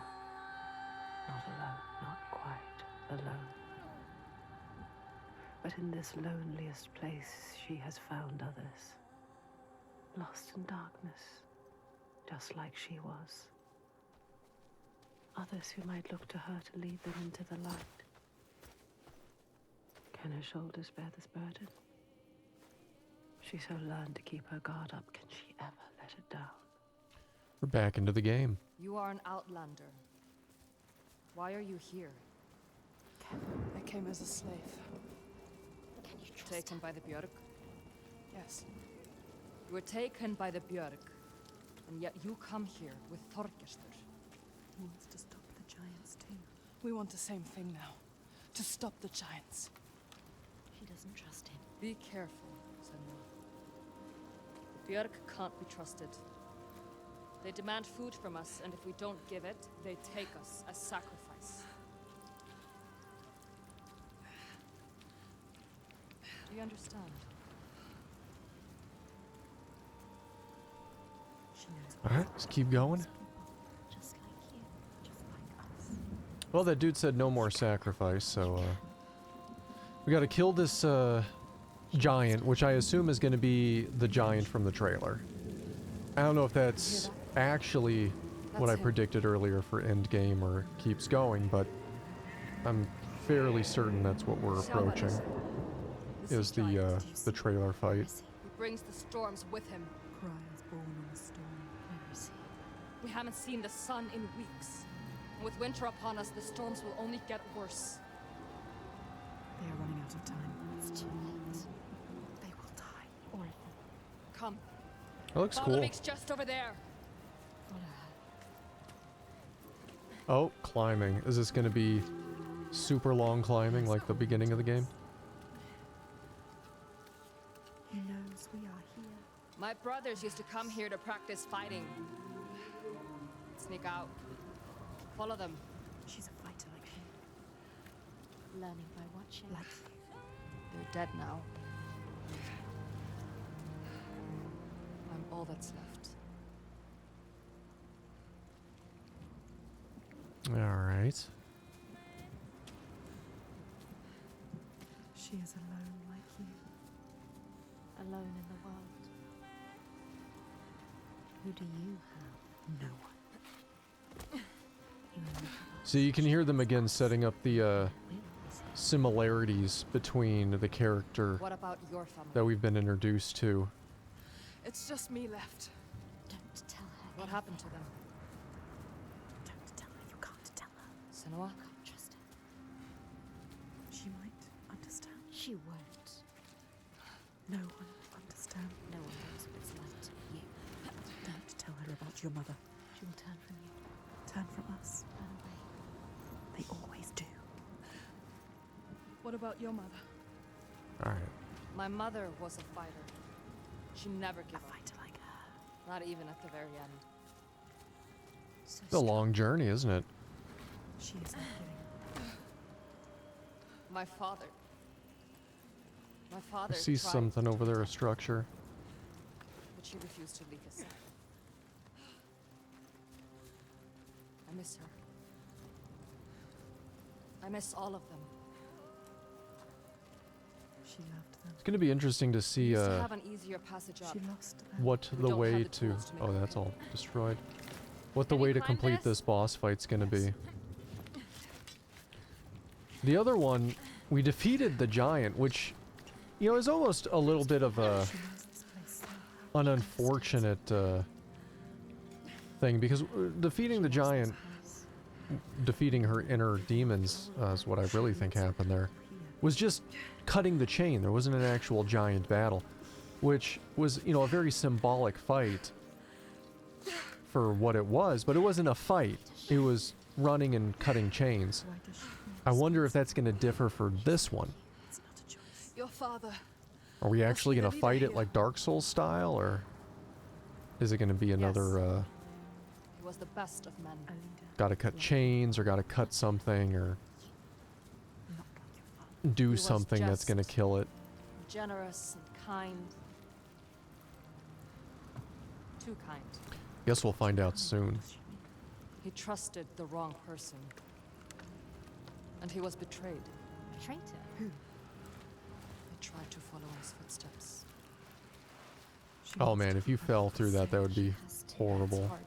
Speaker 5: not alone, not quite alone. But in this loneliest place she has found others, lost in darkness, just like she was. Others who might look to her to lead them into the light. Can her shoulders bear this burden? She so learned to keep her guard up, can she ever let it down?
Speaker 1: We're back into the game.
Speaker 5: You are an outlander. Why are you here?
Speaker 3: I came as a slave.
Speaker 2: Can you trust
Speaker 5: Taken by the Björk?
Speaker 3: Yes.
Speaker 5: You were taken by the Björk, and yet you come here with Þorgestur.
Speaker 8: He wants to stop the giants too.
Speaker 3: We want the same thing now. To stop the giants.
Speaker 2: She doesn't trust him.
Speaker 5: Be careful, Senua. The Björk can't be trusted. They demand food from us, and if we don't give it, they take us as sacrifice. Do you understand?
Speaker 8: She knows
Speaker 1: All right, let's keep going.
Speaker 2: Just like you.
Speaker 8: just like us.
Speaker 1: Well, that dude said no more sacrifice, so we gotta kill this giant, which I assume is gonna be the giant from the trailer. I don't know if that's actually what I
Speaker 5: That's him.
Speaker 1: predicted earlier for endgame or keeps going, but I'm fairly certain that's what we're
Speaker 5: Show
Speaker 1: approaching.
Speaker 5: us.
Speaker 1: Is the trailer fight.
Speaker 5: He brings the storms with him.
Speaker 8: Cry is born on the storm.
Speaker 2: Where is he?
Speaker 5: We haven't seen the sun in weeks. And with winter upon us, the storms will only get worse.
Speaker 8: They are running out of time.
Speaker 2: It's too late.
Speaker 8: They will die. All of them.
Speaker 5: Come.
Speaker 1: That looks cool.
Speaker 5: Balavik's just over there.
Speaker 2: Follow her.
Speaker 1: Oh, climbing. Is this gonna be super long climbing like the beginning of the game?
Speaker 8: He knows we are here.
Speaker 5: My brothers used to come here to practice fighting. Sneak out. Follow them.
Speaker 8: She's a fighter like him.
Speaker 2: Learning by watching.
Speaker 8: Like you.
Speaker 5: They're dead now. I'm all that's left.
Speaker 1: All right.
Speaker 8: She is alone like you.
Speaker 2: Alone in the world. Who do you have?
Speaker 8: No one.
Speaker 2: You only have
Speaker 1: So you can hear them again setting up the
Speaker 2: witness.
Speaker 1: similarities between the character
Speaker 5: What about your family?
Speaker 1: that we've been introduced to.
Speaker 3: It's just me left.
Speaker 2: Don't tell her.
Speaker 5: What happened to them?
Speaker 8: Don't tell her. You can't tell her.
Speaker 5: Senua?
Speaker 2: I can't trust her.
Speaker 8: She might understand.
Speaker 2: She won't.
Speaker 8: No one will understand.
Speaker 2: No one knows what it's like to be you.
Speaker 8: Don't tell her about your mother.
Speaker 2: She will turn from you.
Speaker 8: Turn from us.
Speaker 2: Run away.
Speaker 8: They always do.
Speaker 3: What about your mother?
Speaker 1: All right.
Speaker 5: My mother was a fighter. She never gave up.
Speaker 2: Fighter like her.
Speaker 5: Not even at the very end.
Speaker 2: So
Speaker 1: It's a long journey, isn't it?
Speaker 3: She is not giving up.
Speaker 5: My father. My
Speaker 1: I
Speaker 5: father
Speaker 1: see
Speaker 5: tried
Speaker 1: something
Speaker 5: to
Speaker 1: over there, a
Speaker 5: protect her,
Speaker 1: structure.
Speaker 5: but she refused to leave his side. I miss her. I miss all of them.
Speaker 3: She loved them.
Speaker 1: It's going to be interesting to
Speaker 5: We
Speaker 1: see
Speaker 5: used to have an easier passage up.
Speaker 3: She lost them.
Speaker 1: what
Speaker 5: We
Speaker 1: the
Speaker 5: don't
Speaker 1: way
Speaker 5: have the
Speaker 1: to...
Speaker 5: tools to make
Speaker 1: Oh,
Speaker 5: it
Speaker 1: that's
Speaker 5: okay.
Speaker 1: all destroyed. What the
Speaker 5: Can you
Speaker 1: way to
Speaker 5: climb
Speaker 1: complete
Speaker 5: this?
Speaker 1: this boss fight's going to be. The other one, we defeated the giant, which, you know, is almost a little bit of a
Speaker 3: She knows this place so well.
Speaker 1: an unfortunate thing, because defeating the giant, defeating her inner demons, is what I really think happened there, was just cutting the chain. There wasn't an actual giant battle, which was, you know, a very symbolic fight for what it was, but it wasn't a fight. It was running and cutting chains.
Speaker 3: Why does she think
Speaker 1: I wonder if that's going to differ for this one.
Speaker 3: it's not a choice?
Speaker 5: Your father.
Speaker 1: Are we actually
Speaker 5: be
Speaker 1: going
Speaker 5: the
Speaker 1: to fight
Speaker 5: leader
Speaker 1: it
Speaker 5: here.
Speaker 1: like Dark Souls style, or is it going to be another,
Speaker 5: He was the best of men.
Speaker 3: A leader.
Speaker 1: gotta cut chains, or gotta cut something, or
Speaker 3: Not like your father.
Speaker 1: do
Speaker 5: was
Speaker 1: something that's going to
Speaker 5: just-
Speaker 1: kill it?
Speaker 5: Generous and kind. Too kind.
Speaker 1: Guess we'll find out soon.
Speaker 5: He trusted the wrong person. And he was betrayed.
Speaker 2: Traitor.
Speaker 5: He tried to follow in his footsteps.
Speaker 3: She
Speaker 1: Oh
Speaker 3: wants
Speaker 1: man,
Speaker 3: to
Speaker 1: if you
Speaker 3: protect
Speaker 1: fell
Speaker 3: her
Speaker 1: through that,
Speaker 3: son.
Speaker 1: that would be
Speaker 5: It's
Speaker 1: horrible.
Speaker 5: hard.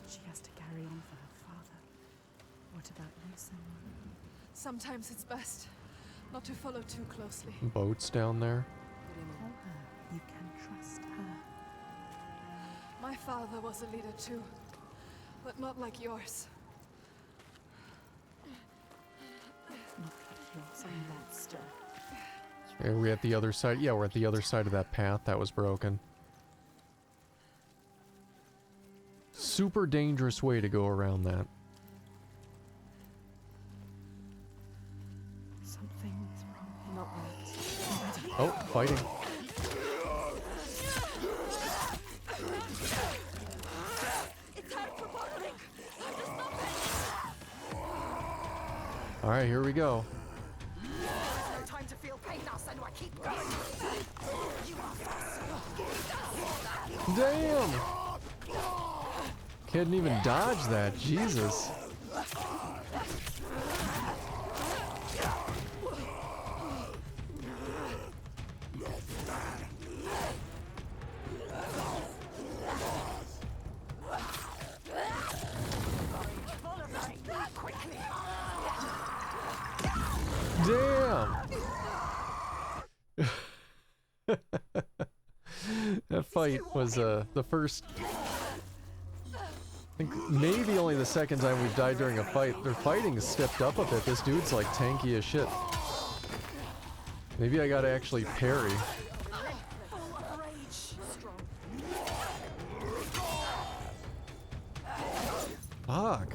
Speaker 3: She has to carry on for her father. What about you, Senua?
Speaker 10: Sometimes it's best not to follow too closely.
Speaker 1: Boats down there.
Speaker 5: What do you mean?
Speaker 3: Tell her you can trust her.
Speaker 10: My father was a leader too, but not like yours.
Speaker 3: Not like yours, a monster.
Speaker 1: Are we at the other side? Yeah, we're at the other side of that path that was broken. Super dangerous way to go around that.
Speaker 3: Something is wrong.
Speaker 5: Not right.
Speaker 1: Oh, fighting. Alright, here we go.
Speaker 6: No time to feel pain now, Senua. Keep going.
Speaker 1: Damn! Couldn't even dodge that, Jesus. Damn! That fight was the first, I think maybe only the second time we've died during a fight. Their fighting has stepped up a bit. This dude's like tanky as shit. Maybe I gotta actually parry. Fuck.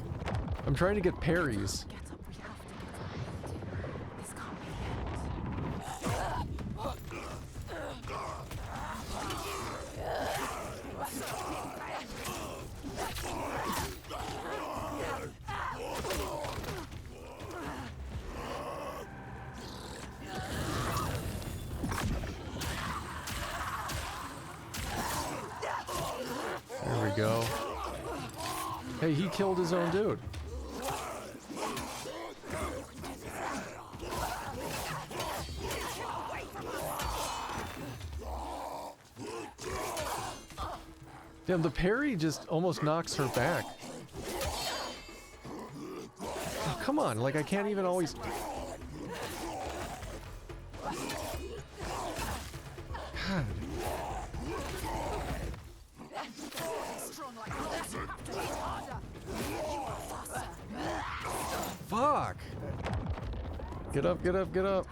Speaker 1: I'm trying to get parries.
Speaker 2: Get up, we have to get up. This can't be the end.
Speaker 1: There we go. Hey, he killed his own dude. Damn, the parry just almost knocks her back. Oh, come on, like I can't even always... God. Fuck! Get up, get up, get up.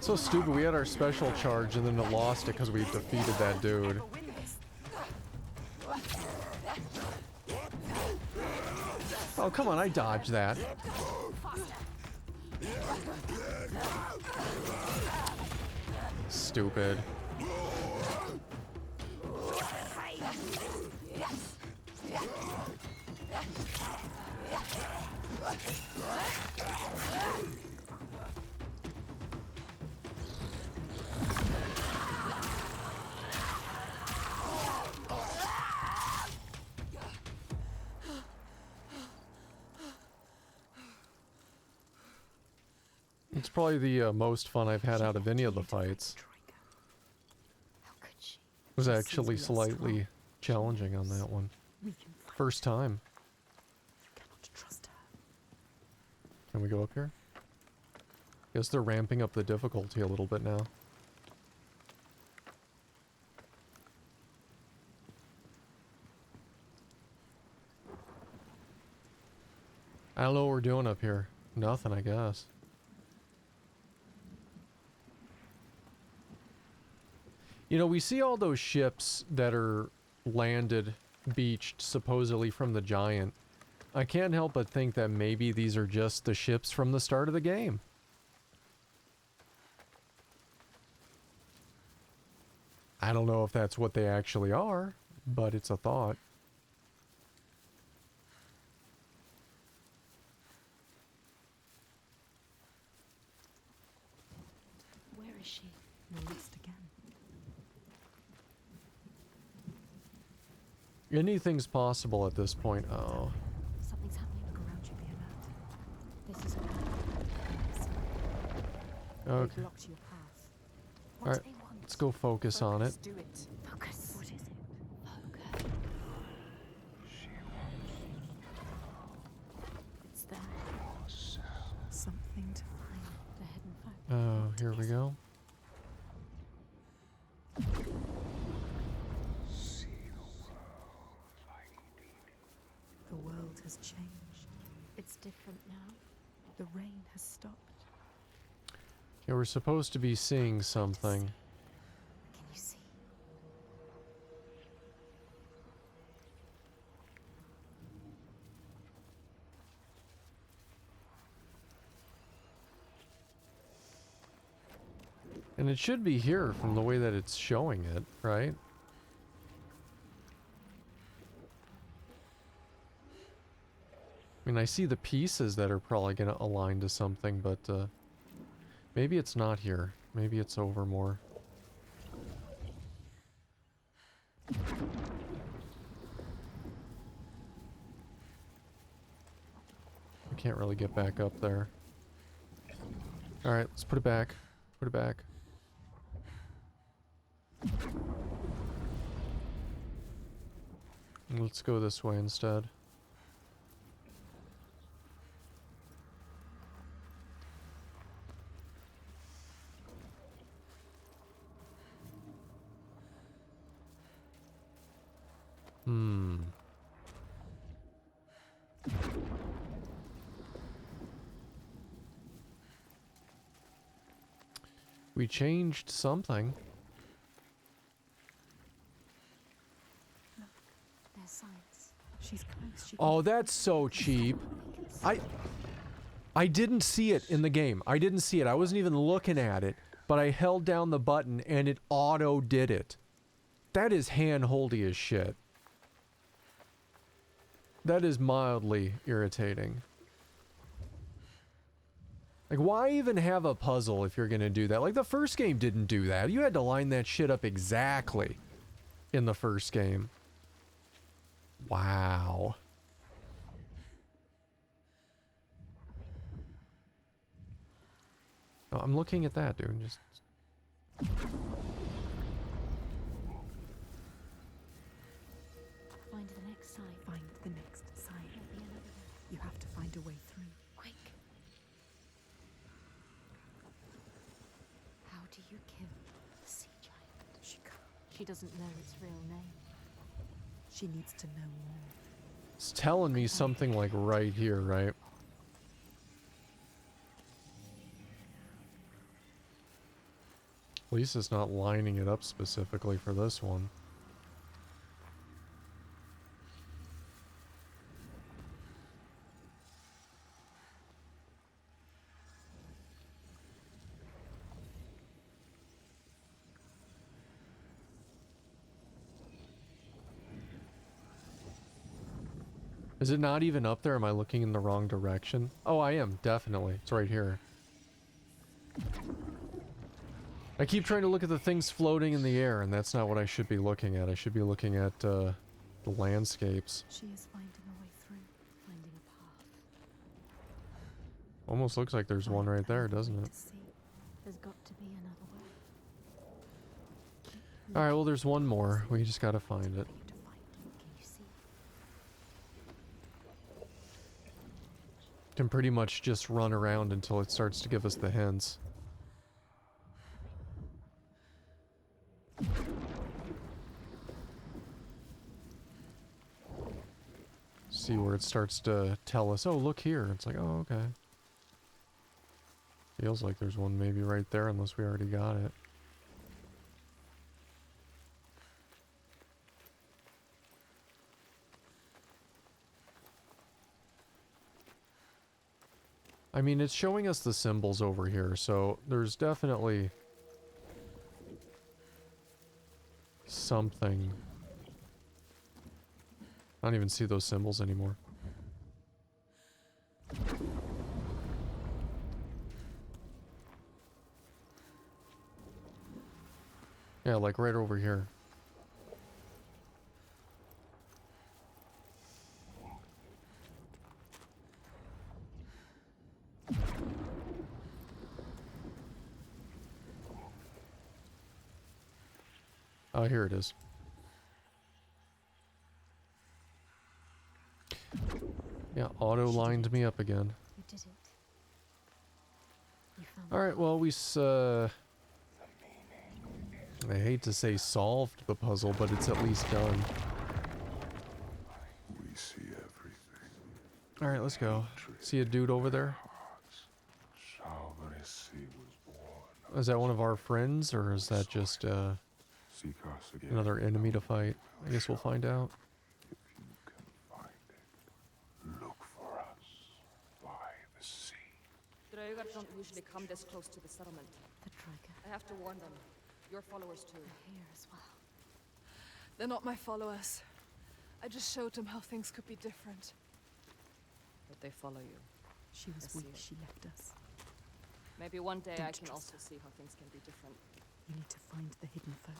Speaker 1: So stupid, we had our special charge and then it lost it because we defeated that dude. Oh, come on, I dodged that. Stupid. It's probably the most fun I've had out of any of the fights. It was actually slightly challenging on that one. First time. Can we go up here? Guess they're ramping up the difficulty a little bit now. I don't know what we're doing up here. Nothing, I guess. You know, we see all those ships that are landed, beached, supposedly from the Giant. I can't help but think that maybe these are just the ships from the start of the game. I don't know if that's what they actually are, but it's a thought.
Speaker 8: Where is she? Released again.
Speaker 1: Anything's possible at this point. Oh.
Speaker 8: Something's happening. Look around you, be alert. This is
Speaker 1: Okay.
Speaker 8: blocked your path.
Speaker 1: Alright, let's go focus on it.
Speaker 8: Do it. Focus. What is it? Focus. It's there. Something to find. The hidden focus.
Speaker 1: Oh, here we go.
Speaker 5: The world has changed.
Speaker 8: It's different now.
Speaker 5: The rain has stopped.
Speaker 1: Yeah, we're supposed to be seeing something.
Speaker 8: Can you see?
Speaker 1: And it should be here from the way that it's showing it, right? I mean, I see the pieces that are probably going to align to something, but maybe it's not here. Maybe it's over more. I can't really get back up there. Alright, let's put it back. Put it back. Let's go this way instead. We changed something.
Speaker 8: There's signs.
Speaker 5: She's close.
Speaker 1: Oh, that's so cheap. I didn't see it in the game. I didn't see it. I wasn't even looking at it, but I held down the button and it auto did it. That is hand-holdy as shit. That is mildly irritating. Like, why even have a puzzle if you're gonna do that? Like, the first game didn't do that. You had to line that shit up exactly in the first game. Wow. Oh, I'm looking at that, dude. Just...
Speaker 8: Find the next sign.
Speaker 5: Find the next sign. You have to find a way through.
Speaker 8: Quick. How do you kill the sea giant?
Speaker 5: She can't.
Speaker 8: She doesn't know its real name.
Speaker 5: She needs to know more.
Speaker 1: It's telling me something like right here, right? At least it's not lining it up specifically for this one. Is it not even up there? Am I looking in the wrong direction? Oh, I am, definitely. It's right here. I keep trying to look at the things floating in the air, and that's not what I should be looking at. I should be looking at the landscapes.
Speaker 2: She is finding a way through, finding a path.
Speaker 1: Almost looks like there's one right there, doesn't it?
Speaker 2: There's got to be another way.
Speaker 1: Alright, well there's one more. We just gotta find it. Can pretty much just run around until it starts to give us the hints. See where it starts to tell us, oh look here. It's like, oh okay. Feels like there's one maybe right there unless we already got it. I mean, it's showing us the symbols over here, so there's definitely something. I don't even see those symbols anymore. Yeah, like right over here. Oh, here it is. Yeah, auto lined me up again.
Speaker 2: You did it. You found
Speaker 1: Alright, well, I hate to say solved the puzzle, but it's at least done.
Speaker 4: We see everything.
Speaker 1: Alright, let's go. See a dude over there? Is that one of our friends, or is that just another enemy to fight? I guess we'll find out.
Speaker 4: If you can find it, look for us by the sea.
Speaker 8: Draugar don't usually come this close to the settlement.
Speaker 2: the Draugr.
Speaker 8: I have to warn them. Your followers too.
Speaker 2: They're here as well.
Speaker 10: They're not my followers. I just showed them how things could be different.
Speaker 8: But they follow you.
Speaker 2: She was
Speaker 8: I
Speaker 2: weak.
Speaker 8: see.
Speaker 2: She left us.
Speaker 8: Maybe one day I
Speaker 2: Don't
Speaker 8: can
Speaker 2: trust
Speaker 8: also see how things can be different.
Speaker 2: You need to find the hidden folk.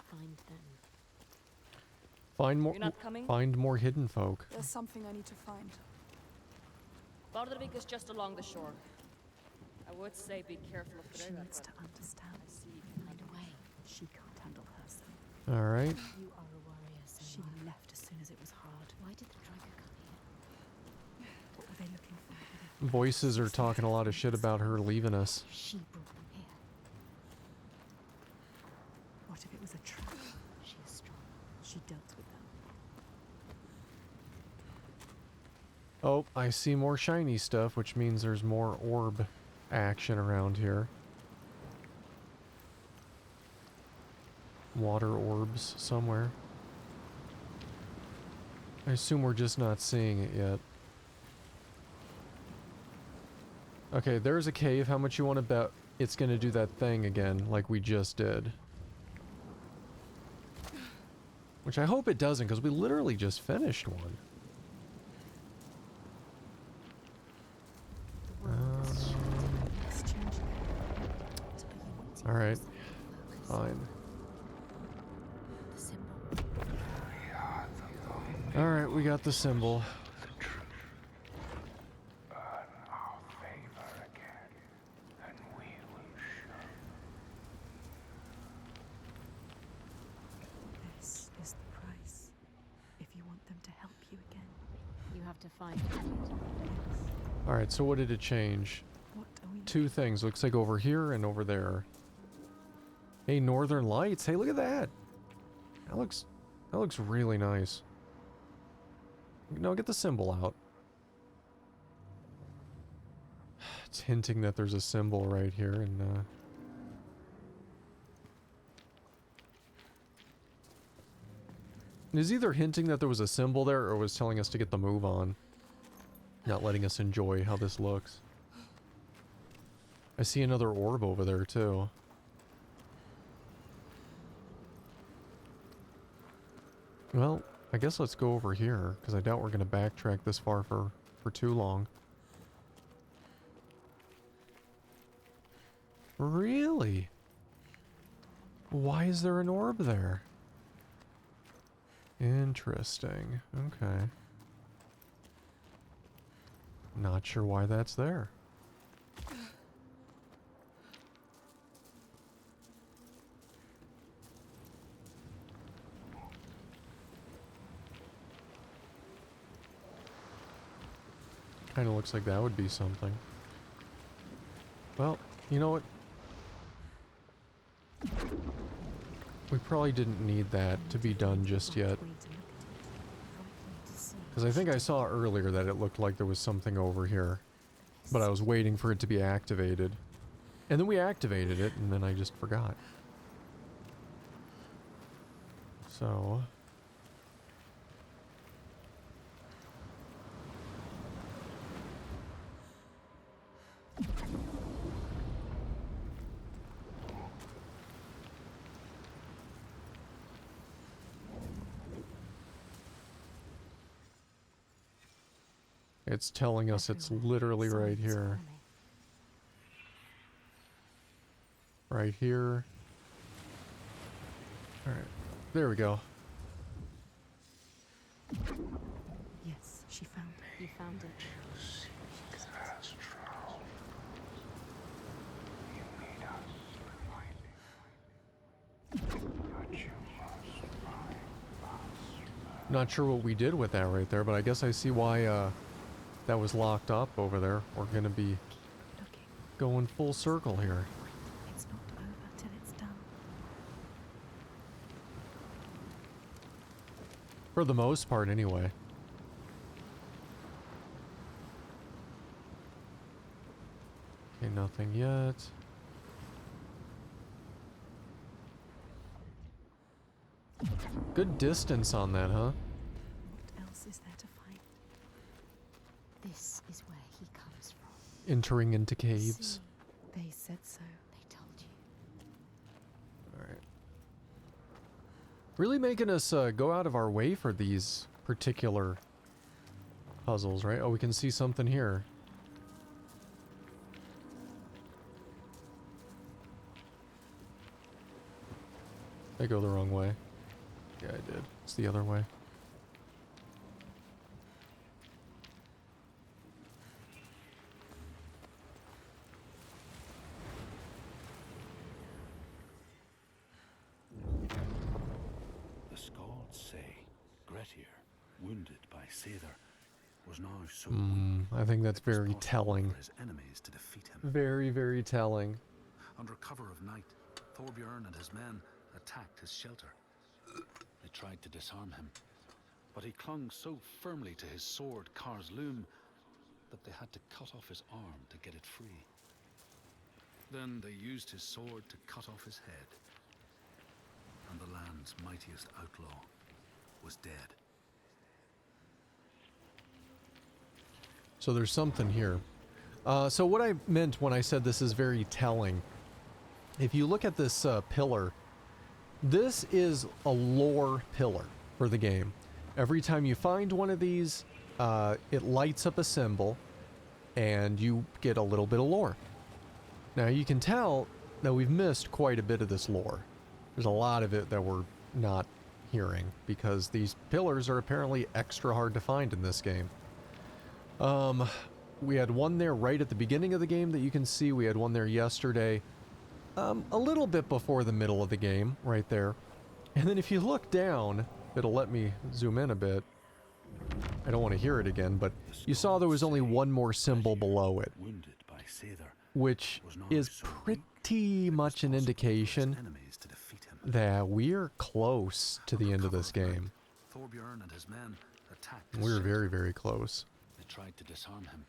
Speaker 2: Find them.
Speaker 8: You're not coming?
Speaker 1: Find more hidden folk.
Speaker 10: There's something I need to find.
Speaker 8: Bardavik is just along the shore. I would say be careful of
Speaker 2: She
Speaker 8: Draugar,
Speaker 2: needs
Speaker 8: but
Speaker 2: to understand.
Speaker 8: I see you can
Speaker 2: Find a way. She can't handle herself.
Speaker 1: Alright.
Speaker 2: You are a warrior, Senua. She left as soon as it was hard. Why did the Draugr come here? What were they looking for?
Speaker 1: Voices are talking a lot of shit about her leaving us.
Speaker 2: She brought them here. What if it was a trap? She is strong. She dealt with them.
Speaker 1: Oh, I see more shiny stuff, which means there's more orb action around here. Water orbs somewhere. I assume we're just not seeing it yet. Okay, there's a cave. How much you want to bet it's going to do that thing again, like we just did? Which I hope it doesn't, because we literally just finished one. Alright. Fine.
Speaker 2: The symbol.
Speaker 1: Alright, we got the symbol.
Speaker 4: Earn our favor again, and we will show.
Speaker 2: This is the price. If you want them to help you again, you have to find it.
Speaker 1: Alright, so what did it change?
Speaker 2: What are we?
Speaker 1: Two things. Looks like over here and over there. Hey, Northern Lights. Hey, look at that. That looks really nice. No, get the symbol out. It's hinting that there's a symbol right here, and It was either hinting that there was a symbol there or was telling us to get the move on. Not letting us enjoy how this looks. I see another orb over there too. Well, I guess let's go over here, because I doubt we're going to backtrack this far for too long. Really? Why is there an orb there? Interesting. Okay. Not sure why that's there. Kind of looks like that would be something. Well, you know what? We probably didn't need that to be done just yet. Because I think I saw earlier that it looked like there was something over here. But I was waiting for it to be activated. And then we activated it, and then I just forgot. So... It's telling us it's literally right here. Right here. Alright. There we go.
Speaker 2: Yes, she found it. You found it.
Speaker 1: Not sure what we did with that right there, but I guess I see why that was locked up over there. We're gonna be going full circle here.
Speaker 2: It's not over till it's done.
Speaker 1: For the most part, anyway. Okay, nothing yet. Good distance on that, huh?
Speaker 2: What else is there to find?
Speaker 8: This is where he comes from.
Speaker 1: Entering into caves.
Speaker 2: See, they said so.
Speaker 8: They told you.
Speaker 1: Alright. Really making us go out of our way for these particular puzzles, right? Oh, we can see something here. I go the wrong way. Yeah, I did. It's the other way.
Speaker 9: The Skalds say Grettir, wounded by Saether, was now so
Speaker 1: I think that's
Speaker 9: it was
Speaker 1: very
Speaker 9: possible
Speaker 1: telling.
Speaker 9: for his enemies to defeat him.
Speaker 1: Very, very telling.
Speaker 9: Under cover of night, Thorbjorn and his men attacked his shelter. They tried to disarm him, but he clung so firmly to his sword, Kar's Loom, that they had to cut off his arm to get it free. Then they used his sword to cut off his head, and the land's mightiest outlaw was dead.
Speaker 1: So there's something here. So what I meant when I said this is very telling, if you look at this pillar, this is a lore pillar for the game. Every time you find one of these, it lights up a symbol, and you get a little bit of lore. Now you can tell that we've missed quite a bit of this lore. There's a lot of it that we're not hearing, because these pillars are apparently extra hard to find in this game. We had one there right at the beginning of the game that you can see. We had one there yesterday. A little bit before the middle of the game, right there. And then if you look down, it'll let me zoom in a bit. I don't want to hear it again, but you saw there was only one more symbol below it, which is pretty much an indication that we're close to the end of this game. We're very, very close.
Speaker 9: They tried to disarm him,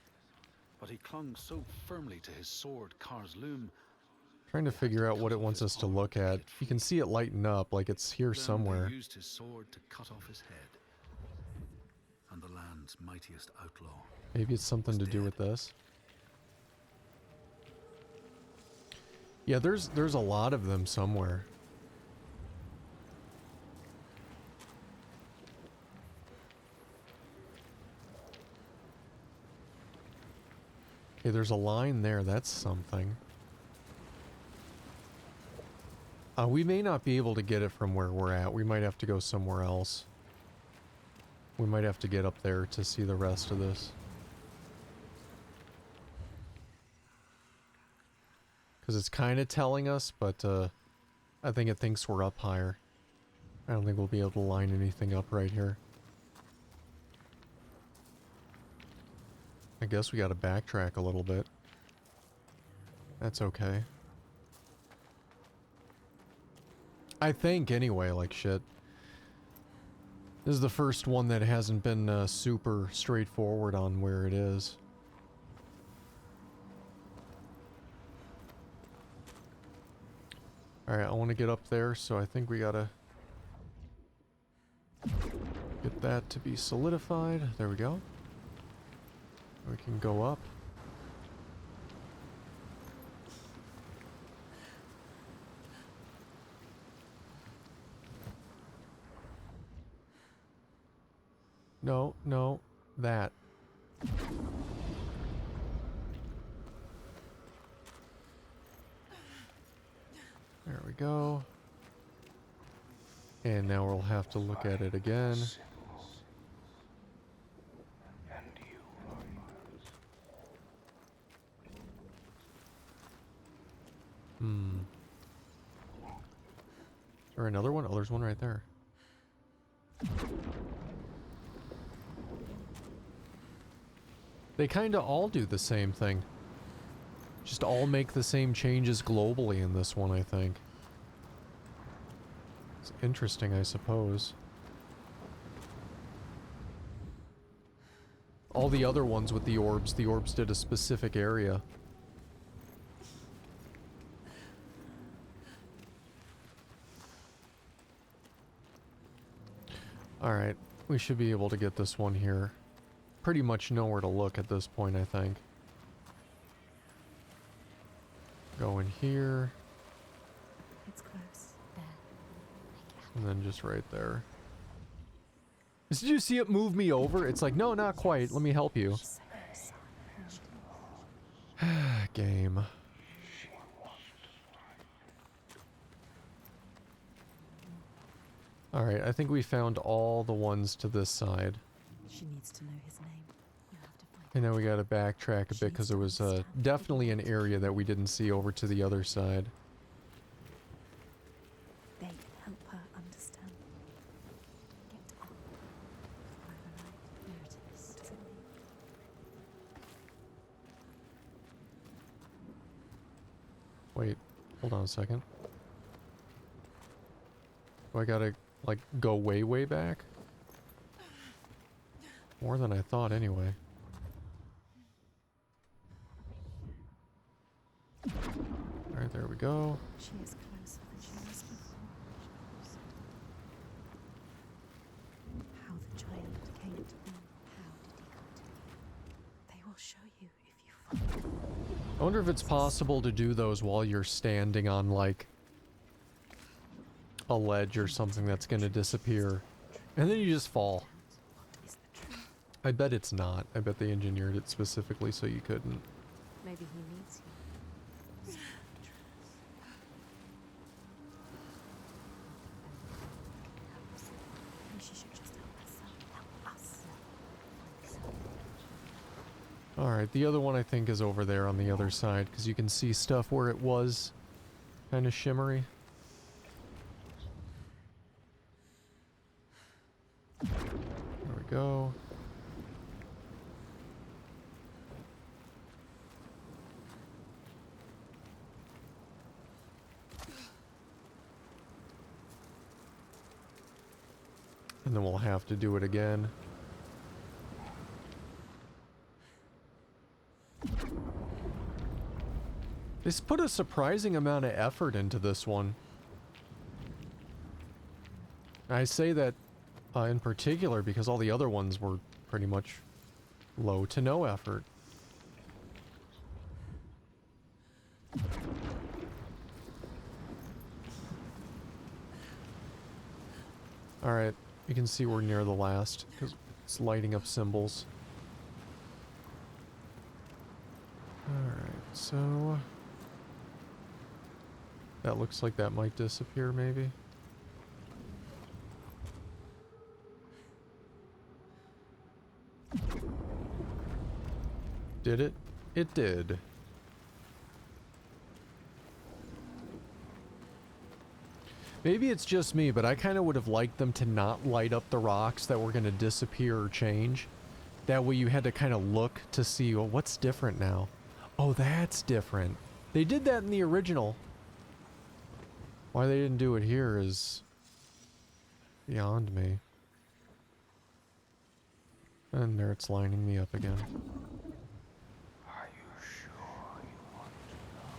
Speaker 9: but he clung so firmly to his sword, Kar's Loom,
Speaker 1: Trying to figure out what it wants us to look at. You can see it lighten up, like it's here
Speaker 9: Then
Speaker 1: somewhere.
Speaker 9: he used his sword to cut off his head. And the land's mightiest outlaw.
Speaker 1: Maybe it's something to do with this. Yeah, there's a lot of them somewhere. Okay, there's a line there. That's something. We may not be able to get it from where we're at. We might have to go somewhere else. We might have to get up there to see the rest of this. Because it's kind of telling us, but I think it thinks we're up higher. I don't think we'll be able to line anything up right here. I guess we got to backtrack a little bit. That's okay. I think, anyway, like shit. This is the first one that hasn't been super straightforward on where it is. Alright, I want to get up there, so I think we gotta get that to be solidified. There we go. We can go up. No, no, that. There we go. And now we'll have to look at it again. Or another one? Oh, there's one right there. They kind of all do the same thing. Just all make the same changes globally in this one, I think. It's interesting, I suppose. All the other ones with the orbs did a specific area. Alright, we should be able to get this one here. Pretty much know where to look at this point, I think. Go in here.
Speaker 2: It's close. There.
Speaker 1: And then just right there. Did you see it move me over? It's like, no, not quite. Let me help you. Game. Alright, I think we found all the ones to this side.
Speaker 2: She needs to know his name. You have to find
Speaker 1: And now we gotta backtrack a bit because there was definitely an area that we didn't see over to the other side.
Speaker 2: They can help her understand. Get up. Overnight. There it is. What does it mean?
Speaker 1: Wait, hold on a second. Do I gotta, like, go way, way back? More than I thought, anyway. Alright, there we go.
Speaker 2: She is closer than she was before. How the giant came to be. How did he come to be? They will show you if you follow them.
Speaker 1: I wonder if it's possible to do those while you're standing on, like, a ledge or something that's gonna disappear. And then you just fall.
Speaker 2: What is the truth?
Speaker 1: I bet it's not. I bet they engineered it specifically so you couldn't.
Speaker 2: Maybe he needs you. Maybe she should just help herself. Help us.
Speaker 1: Alright, the other one I think is over there on the other side, because you can see stuff where it was kind of shimmery. There we go. And then we'll have to do it again. They put a surprising amount of effort into this one. I say that in particular because all the other ones were pretty much low to no effort. Alright, you can see we're near the last because it's lighting up symbols. Alright, so that looks like that might disappear maybe. Did it? It did. Maybe it's just me, but I kind of would have liked them to not light up the rocks that were going to disappear or change. That way you had to kind of look to see, well, what's different now? Oh, that's different. They did that in the original. Why they didn't do it here is beyond me. And there it's lining me up again.
Speaker 4: Are you sure you want to know?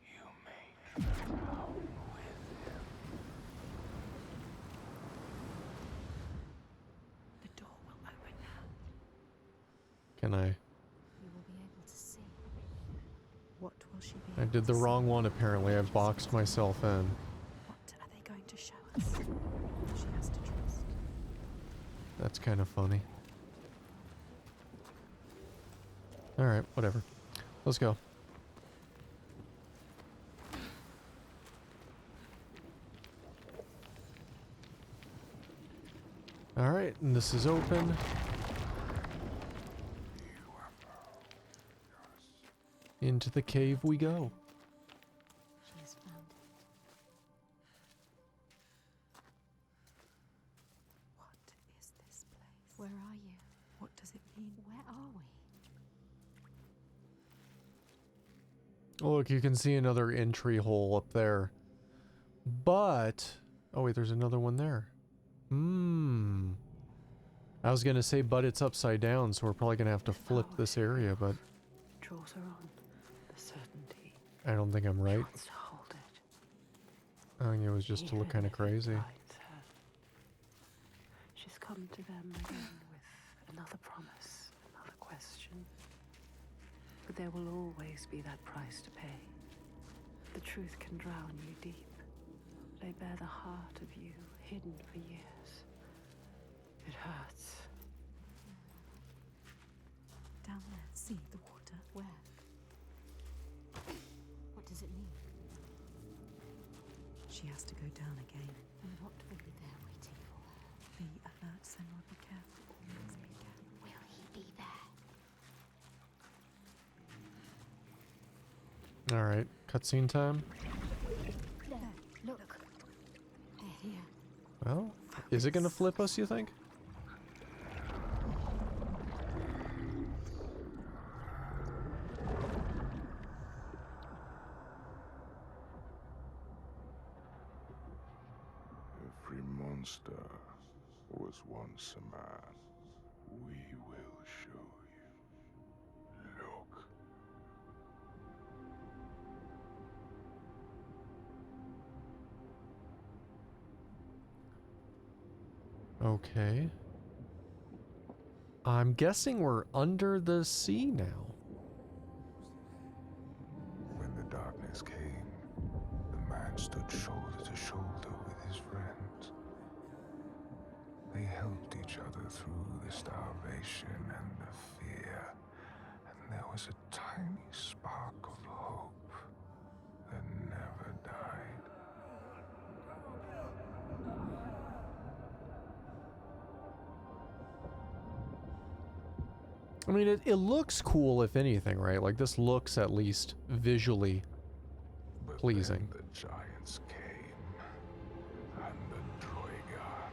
Speaker 4: You may drown with him.
Speaker 2: The door will open now.
Speaker 1: Can I?
Speaker 2: You will be able to see. What will she be
Speaker 1: I
Speaker 2: able
Speaker 1: did the
Speaker 2: to
Speaker 1: wrong
Speaker 2: see?
Speaker 1: one apparently. I've boxed myself in.
Speaker 2: What are they going to show us? She has to trust.
Speaker 1: That's kind of funny. Alright, whatever. Let's go. Alright, and this is open. Into the cave we go.
Speaker 2: She has found it. What is this place? Where are you? What does it mean? Where are we?
Speaker 1: Oh, look, you can see another entry hole up there. But... oh wait, there's another one there. I was gonna say, but it's upside down, so we're probably gonna have to flip this area, but...
Speaker 5: draws her on. The certainty.
Speaker 1: I don't think I'm right.
Speaker 5: Wants to hold it.
Speaker 1: I think it was just to look kind of crazy.
Speaker 5: Binds her. She's come to them again with another promise, another question. But there will always be that price to pay. The truth can drown you deep. Lay bare the heart of you, hidden for years. It hurts.
Speaker 2: Down there. See the water. Where? What does it mean? She has to go down again. And what will be there waiting for her? Be alert, Senua. Be careful. Always be careful. Will he be there?
Speaker 1: Alright, cutscene time.
Speaker 2: There. Look. They're here.
Speaker 1: Well, is it gonna flip us, you think?
Speaker 4: Every monster was once a man. We will show you. Look.
Speaker 1: Okay. I'm guessing we're under the sea now.
Speaker 4: When the darkness came, the man stood shoulder to shoulder with his friends. They helped each other through the starvation and the fear, and there was a tiny spark of hope that never died.
Speaker 1: I mean, it looks cool, if anything, right? Like, this looks at least visually
Speaker 4: But
Speaker 1: pleasing.
Speaker 4: then the giants came, and the Troigar.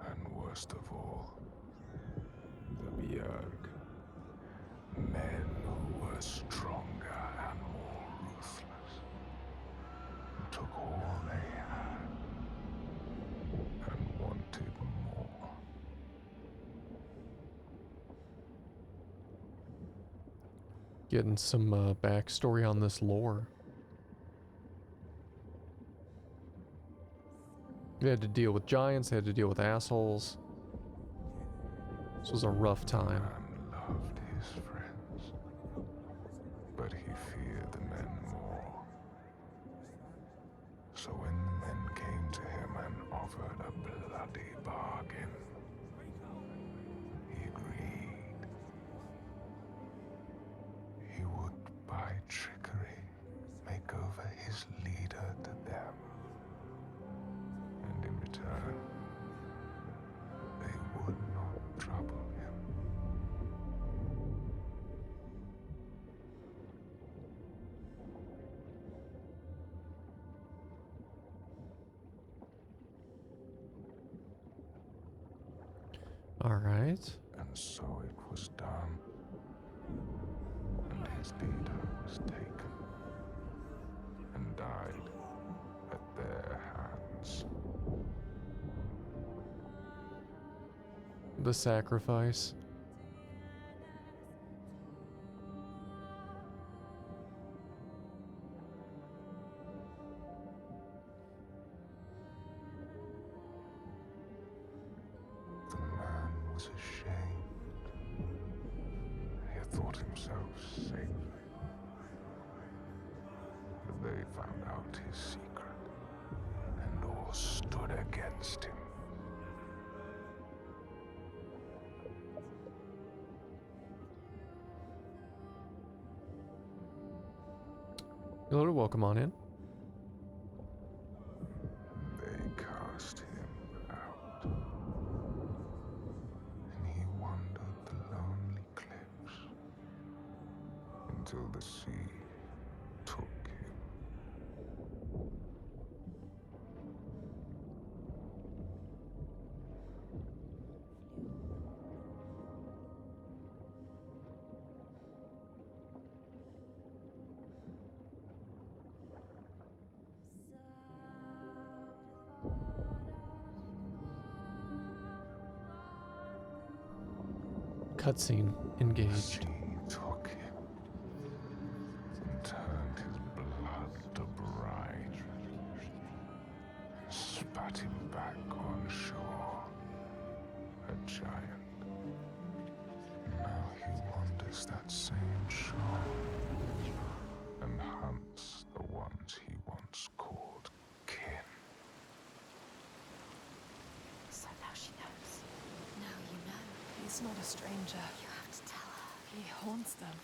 Speaker 4: And worst of all, the Bjerg. were stronger and more ruthless, who took all they had and wanted more.
Speaker 1: Getting some backstory on this lore. They had to deal with giants, they had to deal with assholes. This was a rough time.
Speaker 4: Man loved his friends, but he feared the men more. So when the men came to him and offered a bloody bargain, he agreed. He would, by trickery, make over his leader to them. And in return, they would not trouble him.
Speaker 1: All right.
Speaker 4: And so it was done, and his leader was taken and died at their hands.
Speaker 1: The sacrifice.
Speaker 4: The man was ashamed. He had thought himself safe. But they found out his secret, and all stood against him.
Speaker 1: Hello, welcome on in.
Speaker 4: They cast him out, and he wandered the lonely cliffs until the sea took him.
Speaker 1: Cutscene engaged.
Speaker 4: He took him and turned his blood to brine and spat him back on shore, a giant. Now he wanders that same shore and hunts the ones he once called kin.
Speaker 2: So now she knows. Now you know.
Speaker 10: He's not a stranger.
Speaker 2: You have to tell her.
Speaker 10: He haunts them.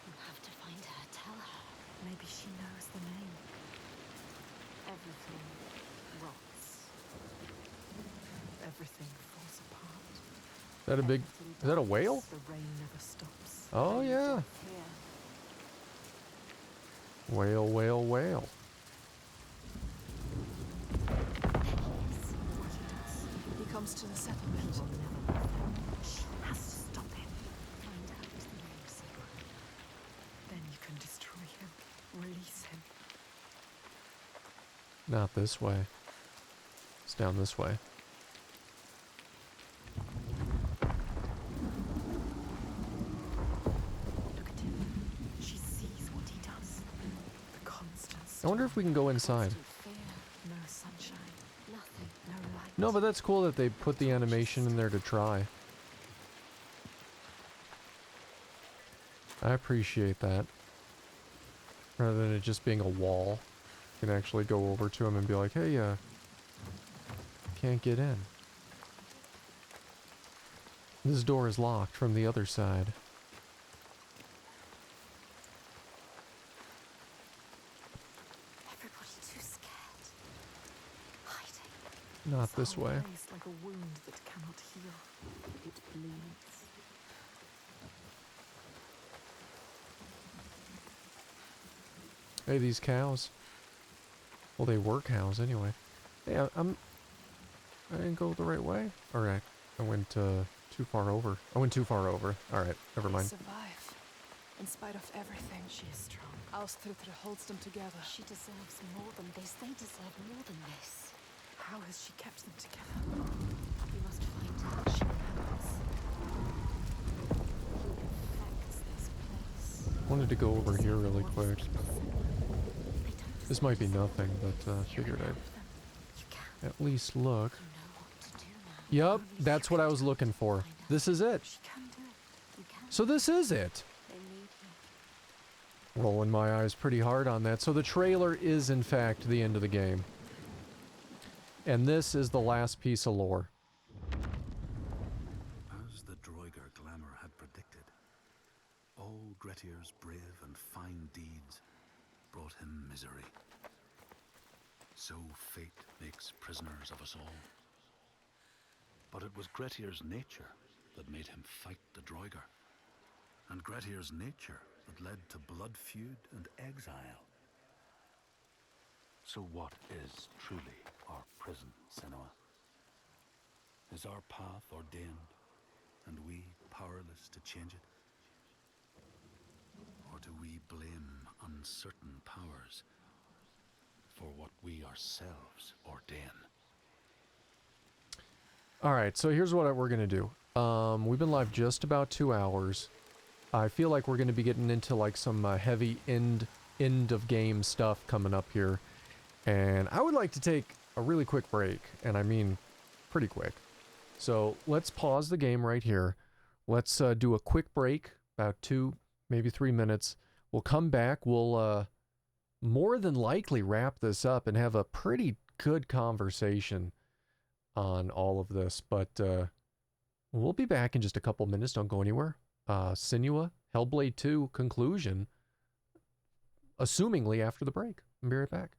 Speaker 2: You have to find her. Tell her.
Speaker 5: Maybe she knows the name. Everything rots. Everything falls apart.
Speaker 1: Is that a big... Is that a whale?
Speaker 5: The rain never stops.
Speaker 1: Oh, yeah.
Speaker 5: Here.
Speaker 1: Whale, whale, whale.
Speaker 10: He comes to the settlement.
Speaker 5: Will never love him.
Speaker 2: She has to stop him. Find out the name, Senua.
Speaker 5: Then you can destroy him. Release him.
Speaker 1: Not this way. It's down this way.
Speaker 5: Look at him. She sees what he does. The constant
Speaker 1: I wonder if we can go inside.
Speaker 5: fear. No sunshine.
Speaker 2: Nothing.
Speaker 5: No light.
Speaker 1: No, but that's cool that they put the animation in there to try. I appreciate that. Rather than it just being a wall. You can actually go over to him and be like, hey, can't get in. This door is locked from the other side.
Speaker 2: Everybody too scared. Hiding.
Speaker 1: Not
Speaker 5: The
Speaker 1: this
Speaker 5: whole
Speaker 1: way.
Speaker 5: place like a wound that cannot heal. It bleeds.
Speaker 1: Hey, these cows. Well, they were cows anyway. Yeah, I didn't go the right way. Alright, I went too far over. I went too far over. Alright, never mind.
Speaker 10: Survive. In spite of everything,
Speaker 8: She is strong.
Speaker 10: Austritra holds them together.
Speaker 8: She deserves more than this. They deserve more than this.
Speaker 10: How has she kept them together?
Speaker 8: We must find her. She remembers. He infects this place.
Speaker 1: Wanted to go over here really
Speaker 8: What's
Speaker 1: quick.
Speaker 8: people say? They don't
Speaker 1: This might be nothing, but figured I'd
Speaker 8: You can.
Speaker 1: at least look.
Speaker 8: You know what to do now.
Speaker 1: Yup, that's what I was looking for. This is it.
Speaker 8: She can do it. You can.
Speaker 1: So this is it.
Speaker 8: They need you.
Speaker 1: Rolling my eyes pretty hard on that. So the trailer is in fact the end of the game. And this is the last piece of lore.
Speaker 9: As the Droiger glamour had predicted, all Grettir's brave and fine deeds brought him misery. So fate makes prisoners of us all. But it was Grettir's nature that made him fight the Droiger, and Grettir's nature that led to blood feud and exile. So what is truly our prison, Senua? Is our path ordained, and we powerless to change it? Or do we blame uncertain powers for what we ourselves ordain?
Speaker 1: Alright, so here's what we're going to do. We've been live just about 2 hours. I feel like we're going to be getting into like some heavy end of game stuff coming up here. And I would like to take a really quick break, and I mean pretty quick. So let's pause the game right here. Let's do a quick break, about 2, maybe 3 minutes. We'll come back. We'll more than likely wrap this up and have a pretty good conversation on all of this. But we'll be back in just a couple minutes. Don't go anywhere. Senua, Hellblade 2 conclusion, assumingly after the break. I'll be right back.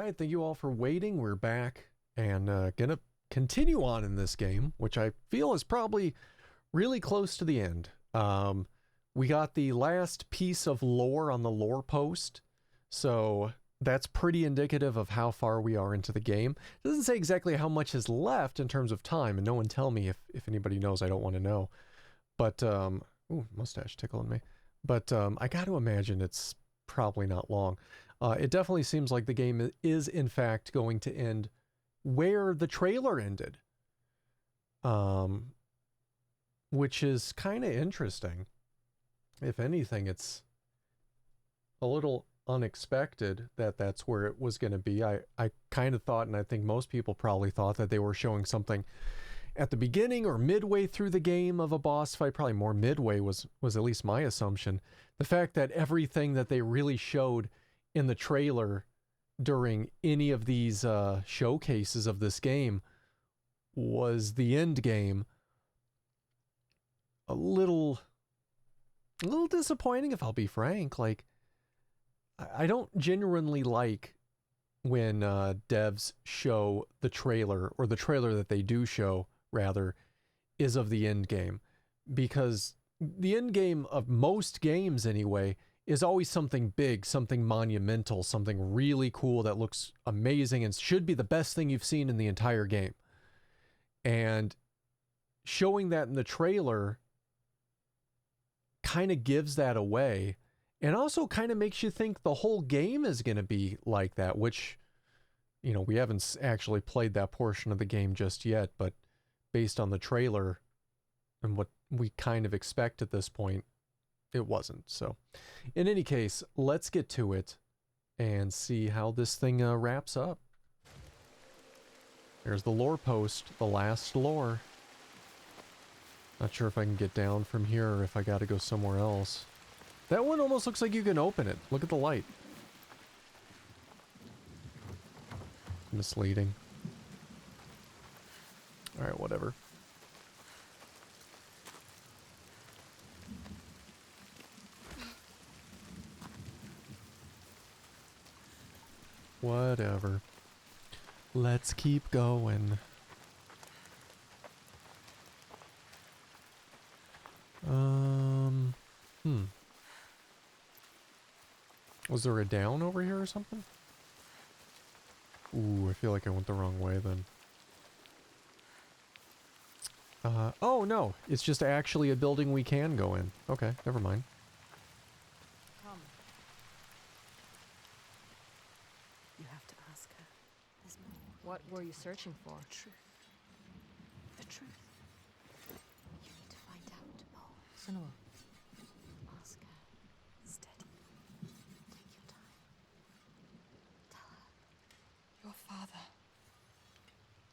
Speaker 1: Alright, thank you all for waiting. We're back and gonna continue on in this game, which I feel is probably really close to the end. We got the last piece of lore on the lore post, so that's pretty indicative of how far we are into the game. It doesn't say exactly how much is left in terms of time, and no one tell me if anybody knows. I don't want to know. But, ooh, mustache tickling me. But I got to imagine it's probably not long. It definitely seems like the game is, in fact, going to end where the trailer ended. Which is kind of interesting. If anything, it's a little unexpected that that's where it was going to be. I kind of thought, and I think most people probably thought, that they were showing something at the beginning or midway through the game of a boss fight. Probably more midway was at least my assumption. The fact that everything that they really showed in the trailer during any of these showcases of this game was the end game. A little disappointing, if I'll be frank. Like, I don't genuinely like when devs show the trailer, or the trailer that they do show, rather, is of the end game. Because the end game of most games, anyway, is always something big, something monumental, something really cool that looks amazing and should be the best thing you've seen in the entire game. And showing that in the trailer kind of gives that away, and also kind of makes you think the whole game is going to be like that, which, you know, we haven't actually played that portion of the game just yet, but based on the trailer and what we kind of expect at this point, it wasn't. So in any case, let's get to it and see how this thing wraps up. There's the lore post, the last lore. Not sure if I can get down from here or if I gotta go somewhere else. That one almost looks like you can open it. Look at the light. Misleading. Alright, whatever. Whatever. Let's keep going. Was there a down over here or something? Ooh, I feel like I went the wrong way then. Oh no, it's just actually a building we can go in. Okay, never mind.
Speaker 2: Come. You have to ask her. There's more.
Speaker 8: What were you searching for?
Speaker 2: The truth. The truth. You need to find out more.
Speaker 8: Senua.
Speaker 2: Ask her. Steady. Take your time. Tell her.
Speaker 10: Your father.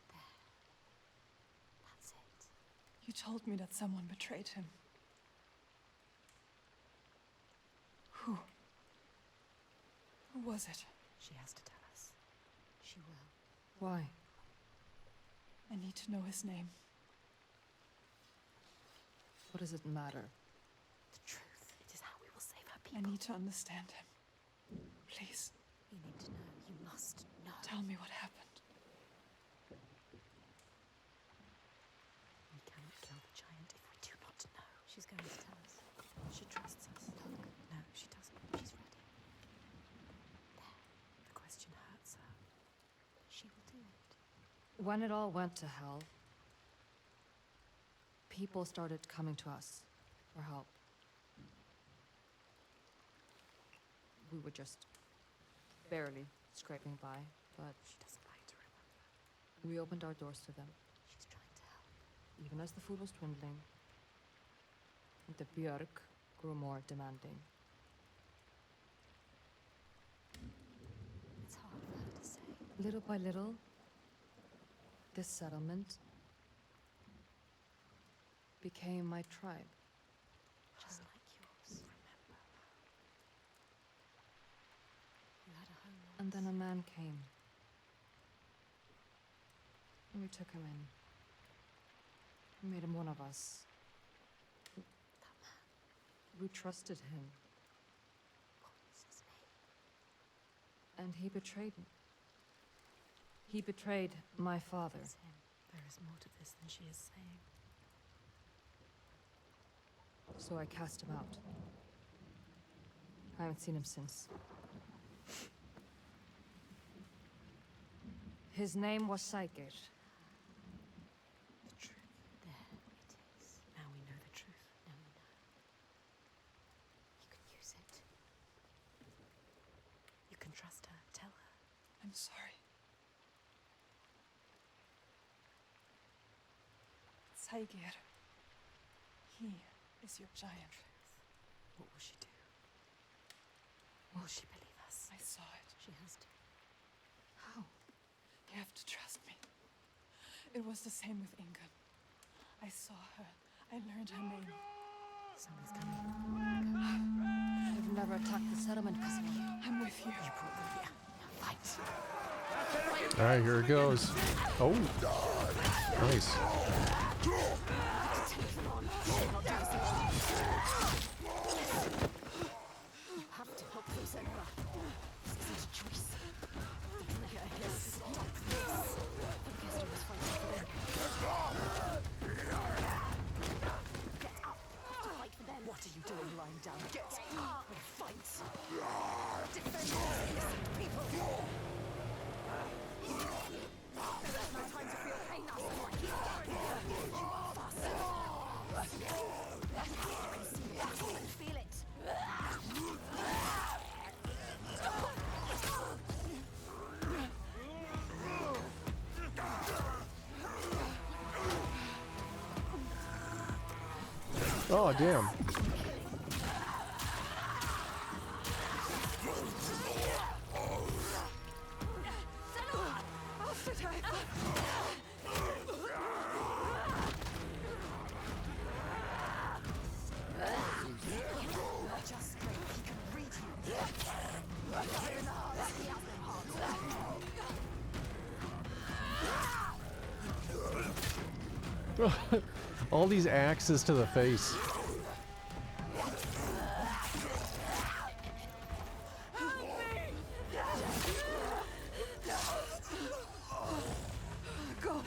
Speaker 2: There. That's it.
Speaker 10: You told me that someone betrayed him. Who? Who was it?
Speaker 2: She has to tell us. She will.
Speaker 8: Why?
Speaker 10: I need to know his name.
Speaker 8: What does it matter?
Speaker 2: The truth. It is how we will save her
Speaker 10: I
Speaker 2: people.
Speaker 10: need to understand him. Please,
Speaker 2: You need to know. You must know.
Speaker 10: tell me what happened.
Speaker 2: We cannot kill the giant if we do not know. She's going to tell us. She trusts us. Look. No, she doesn't. She's ready. There. The question hurts her. She will do it.
Speaker 8: When it all went to hell, people started coming to us for help. We were just barely scraping by, but
Speaker 2: She doesn't like to remember.
Speaker 8: we opened our doors to them.
Speaker 2: She's trying to help.
Speaker 8: Even as the food was dwindling, the Björk grew more demanding.
Speaker 2: It's hard for her to say.
Speaker 8: Little by little, this settlement became my tribe.
Speaker 2: Just like yours. Remember. You had a home once.
Speaker 8: And then a man came. And we took him in. We made him one of us.
Speaker 2: That man.
Speaker 8: We trusted him.
Speaker 2: What was his name?
Speaker 8: And he betrayed me.
Speaker 5: He betrayed my father.
Speaker 2: It's him. There is more to this than she is saying.
Speaker 5: So I cast him out. I haven't seen him since. His name was Saga.
Speaker 2: The truth. There it is. Now we know the truth. Now we know. You can use it. You can trust her. Tell her.
Speaker 3: I'm sorry. Saigir. He is your giant.
Speaker 2: What will she do? Will she believe us?
Speaker 3: I saw it.
Speaker 2: She has to.
Speaker 3: How? You have to trust me. It was the same with Inga. I saw her. I learned her name.
Speaker 2: Something's coming.
Speaker 5: I've never attacked the settlement because of you.
Speaker 3: I'm with you.
Speaker 2: You brought them here. Now fight.
Speaker 1: Alright, here it goes. Oh, nice.
Speaker 2: You have to help them, Senua. This isn't a choice. The trigger is stop this. The Kester was fighting for them. Get up. You have to fight for them. What are you doing lying down? Get up and fight. Defend these innocent people. There's no time to feel pain now, Senua. Keep going. Faster. You can see it and feel it.
Speaker 1: Oh, damn.
Speaker 2: Just strength. He can read you. You're in the heart. He has no heart.
Speaker 1: All these axes to the face.
Speaker 3: Go.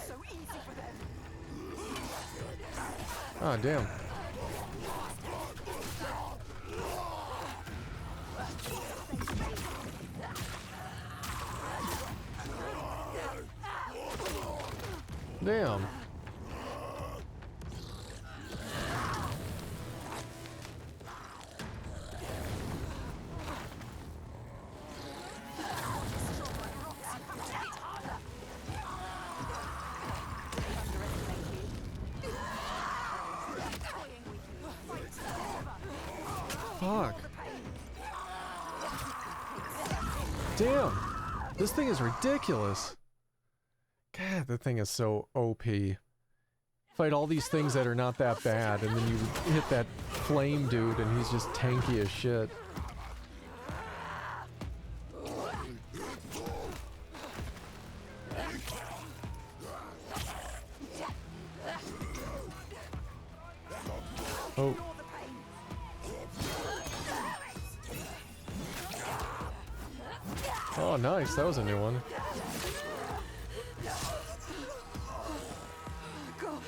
Speaker 2: So easy for them.
Speaker 1: Ah, damn. Damn. Fuck. Damn. This thing is ridiculous. God, the thing is so OP. Fight all these things that are not that bad, and then you hit that flame dude, and he's just tanky as shit. Oh. Oh, nice. That was a new one.
Speaker 3: Go.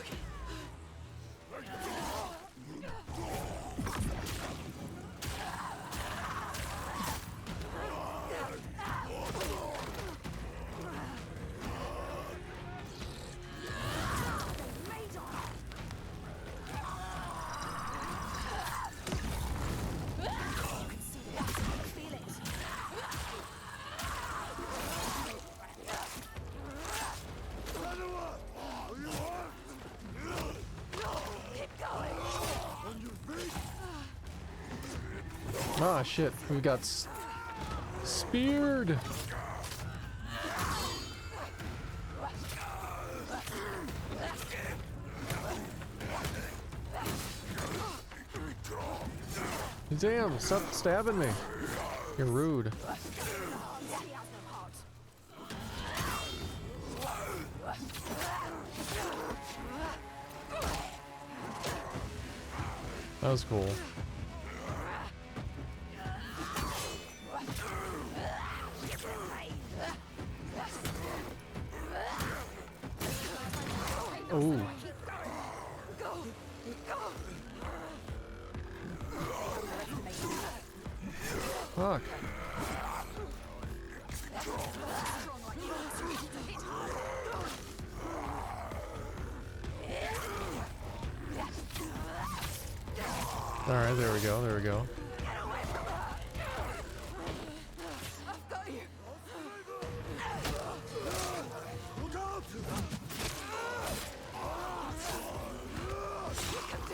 Speaker 1: Ah, shit. We got speared. Damn, stop stabbing me. You're rude. That was cool. Ooh. Fuck. Alright, there we go, there we go.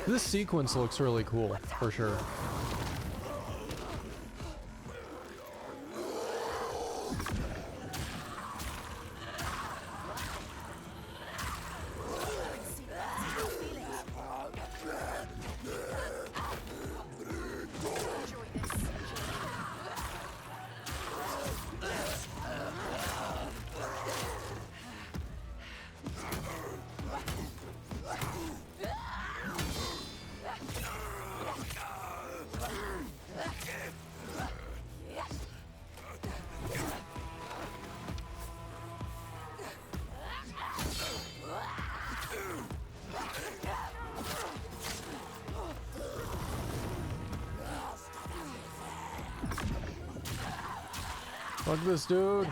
Speaker 1: This sequence looks really cool, for sure. Fuck this dude.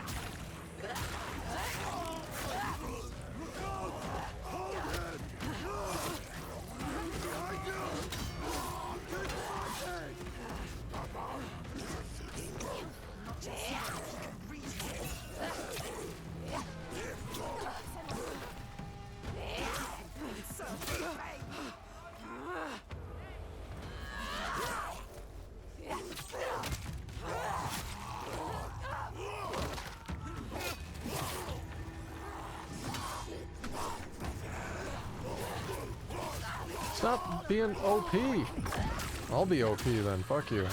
Speaker 1: Stop being OP. I'll be OP then. Fuck you.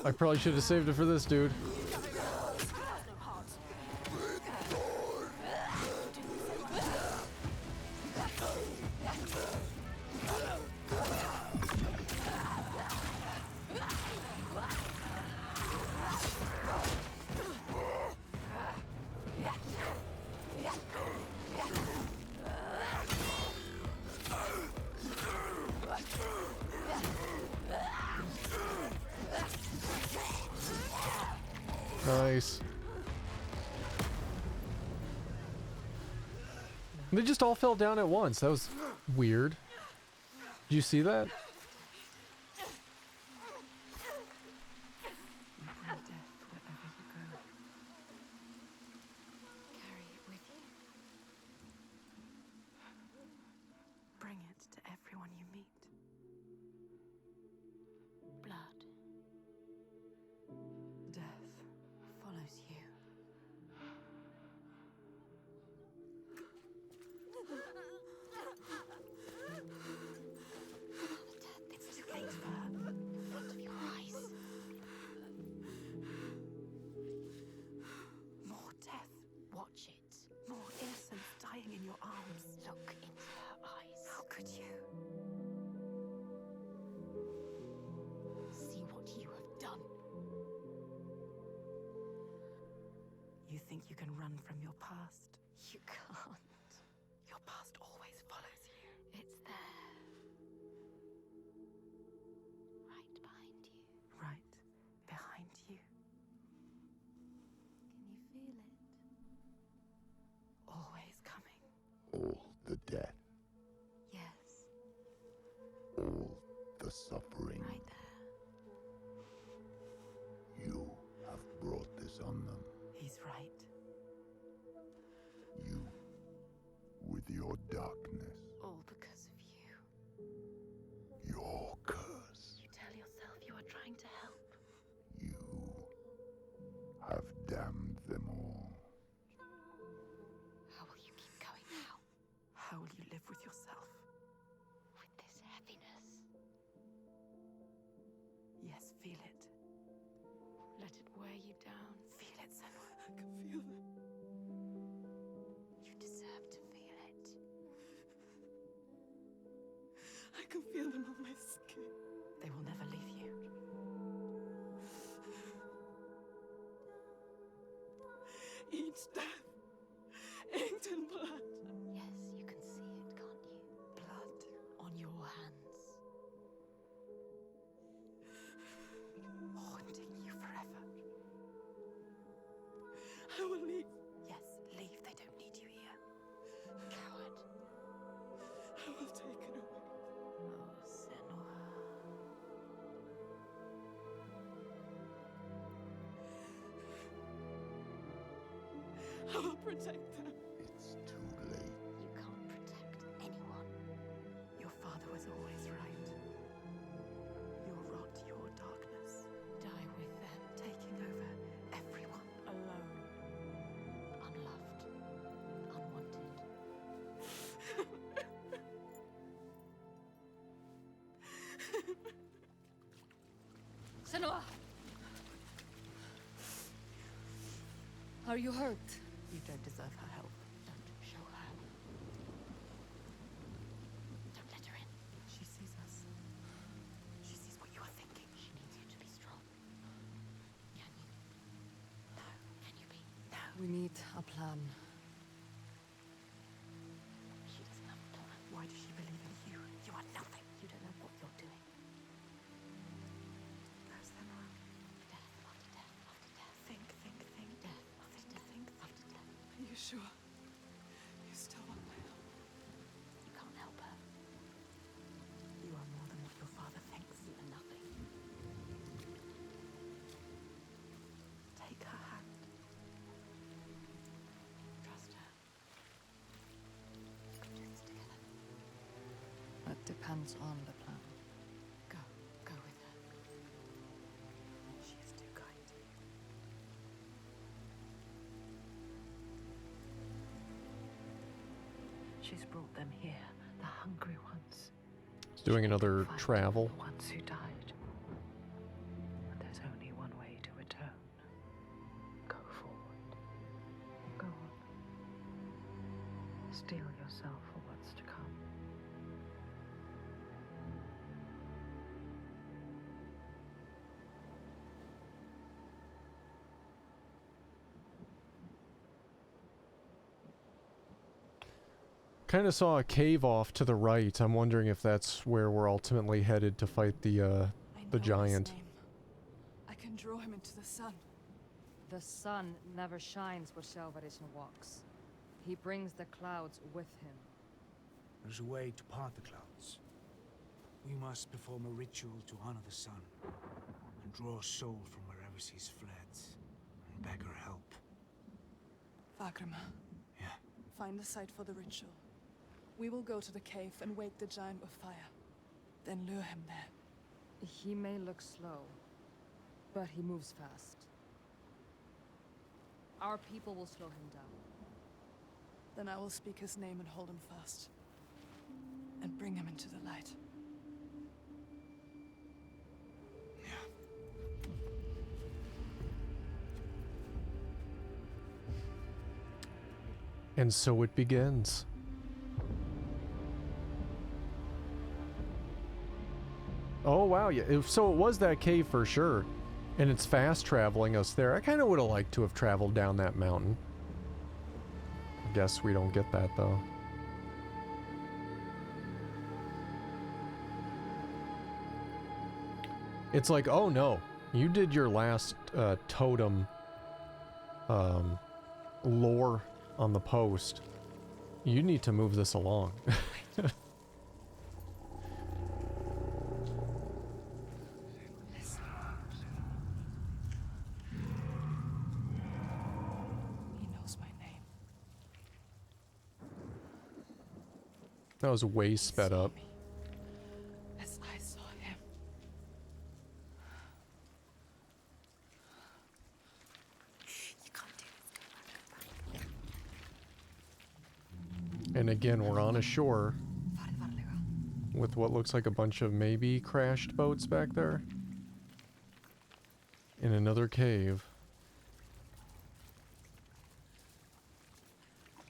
Speaker 1: I probably should have saved it for this dude. Nice. They just all fell down at once. That was weird. Did you see that?
Speaker 2: Carry it with you. Bring it to everyone you meet. Blood. Death follows you. It's too late for her. In front of your eyes. More death. Watch it. More innocents dying in your arms. Look into her eyes. How could you? See what you have done. You think you can run from your past? You can't. Your past always follows you. It's there. Right behind you. Right behind you. Can you feel it? Always coming.
Speaker 11: All the death,
Speaker 2: Yes.
Speaker 11: all the suffering.
Speaker 2: Right there.
Speaker 11: You have brought this on them.
Speaker 2: He's right.
Speaker 11: You, with your darkness,
Speaker 2: All because of you.
Speaker 11: your curse.
Speaker 2: You tell yourself you are trying to help.
Speaker 11: You have damned them all.
Speaker 2: How will you keep going now? How will you live with yourself? With this heaviness? Yes, feel it. Let it wear you down. Feel it, Senua.
Speaker 10: I can feel them.
Speaker 2: You deserve to feel it.
Speaker 10: I can feel them on my skin.
Speaker 2: They will never leave you.
Speaker 3: I will leave.
Speaker 2: Yes, leave. They don't need you here. Coward.
Speaker 3: I will take it away.
Speaker 2: Oh, Senua.
Speaker 3: I will protect them.
Speaker 11: It's too late.
Speaker 2: You can't protect anyone. Your father was always right. Your rot, your darkness. Die with them, taking over everyone alone. Unloved. Unwanted.
Speaker 8: Senua! Are you hurt?
Speaker 2: You don't deserve her help. Don't show her. Don't let her in. She sees us. She sees what you are thinking. She needs you to be strong. Can you? No. Can you be? No.
Speaker 8: We need a plan.
Speaker 2: She doesn't have a plan. Why does she believe in you? You are nothing. You don't know what you're doing. How's that now? Death after death after death. Think. Death after death. Think after death.
Speaker 3: Are you sure? You still want my help?
Speaker 2: You can't help her. You are more than what your father thinks. You are nothing. Take her hand. Trust her. You can do this together.
Speaker 8: That depends on the plan.
Speaker 2: Go with her. She is too kind to you.
Speaker 5: She's brought them here, the hungry ones.
Speaker 1: He's doing another
Speaker 5: Fight
Speaker 1: travel.
Speaker 5: The ones who died. But there's only one way to return. Go forward. Go on. Steel yourself for what's to come.
Speaker 1: Kind of saw a cave off to the right. I'm wondering if that's where we're ultimately headed to fight the
Speaker 3: I know
Speaker 1: giant.
Speaker 3: his name. I can draw him into the sun.
Speaker 12: The sun never shines where Salvation walks. He brings the clouds with him.
Speaker 7: There's a way to part the clouds. We must perform a ritual to honor the sun and draw a soul from wherever she's fled and beg her help.
Speaker 3: Vagrima.
Speaker 7: Yeah.
Speaker 3: Find the site for the ritual. We will go to the cave and wake the giant with fire. Then lure him there.
Speaker 12: He may look slow, but he moves fast. Our people will slow him down.
Speaker 3: Then I will speak his name and hold him fast. And bring him into the light.
Speaker 1: And so it begins. Oh wow, yeah. So it was that cave for sure. And it's fast traveling us there. I kind of would have liked to have traveled down that mountain. I guess we don't get that though. It's like, oh no, you did your last totem lore on the post. You need to move this along.
Speaker 3: He knows my name.
Speaker 1: That was way sped up.
Speaker 3: Me, as I saw him.
Speaker 2: You can't do this. Go back.
Speaker 1: And again, we're on a shore with what looks like a bunch of maybe crashed boats back there. In another cave.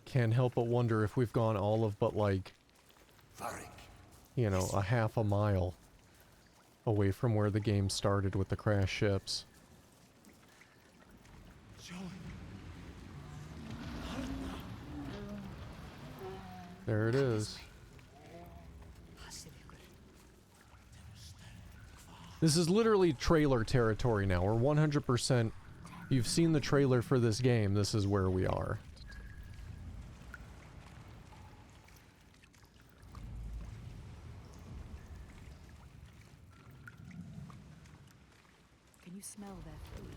Speaker 1: Can't help but wonder if we've gone all of but like, you know, a half a mile away from where the game started with the crash ships. There it is. This is literally trailer territory now. We're 100% you've seen the trailer for this game, this is where we are.
Speaker 8: Can you smell their food?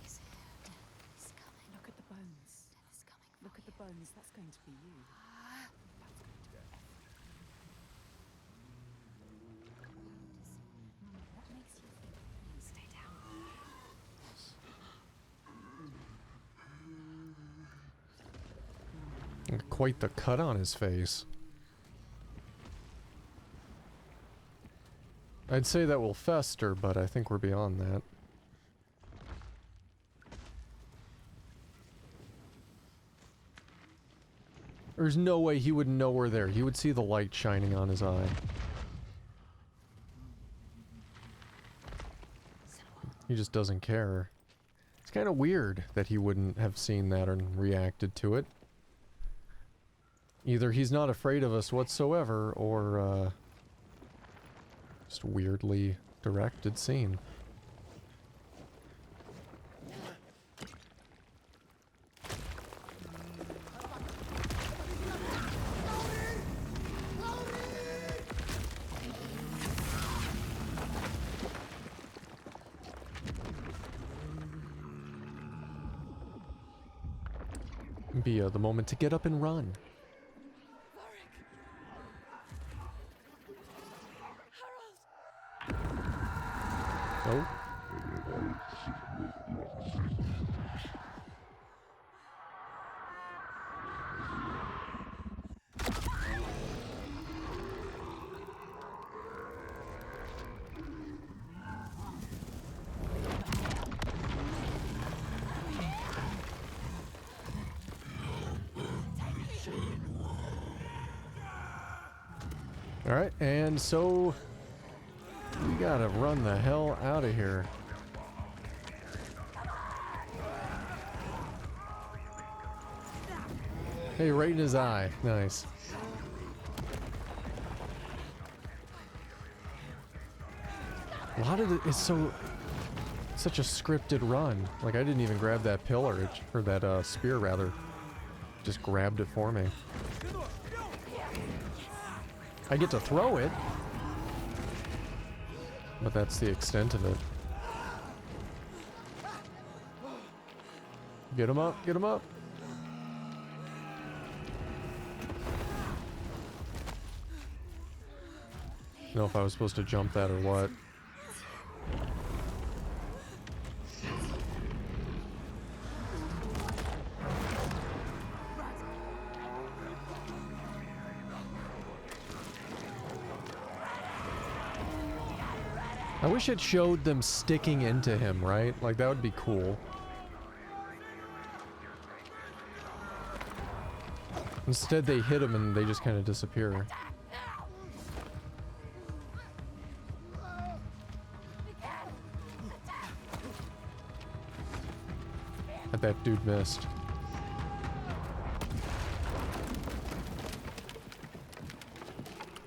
Speaker 2: He's here. Death is coming.
Speaker 8: Look at the bones.
Speaker 2: Death is coming.
Speaker 8: Look at the bones. That's going to be you. That's going to be
Speaker 2: What makes you think? Stay down.
Speaker 1: Quite the cut on his face. I'd say that will fester, but I think we're beyond that. There's no way he would know we're there. He would see the light shining on his eye. He just doesn't care. It's kind of weird that he wouldn't have seen that and reacted to it. Either he's not afraid of us whatsoever, or, just weirdly directed scene. Be the moment to get up and run. Oh. All right, and so we gotta run the hell out of here. Hey, right in his eye. Nice. A lot of it is such a scripted run. Like, I didn't even grab that pillar, or that spear rather. Just grabbed it for me. I get to throw it, but that's the extent of it. Get him up, get him up. I don't know if I was supposed to jump that or what. I wish it showed them sticking into him, right? Like, that would be cool. Instead, they hit him and they just kind of disappear. But that dude missed.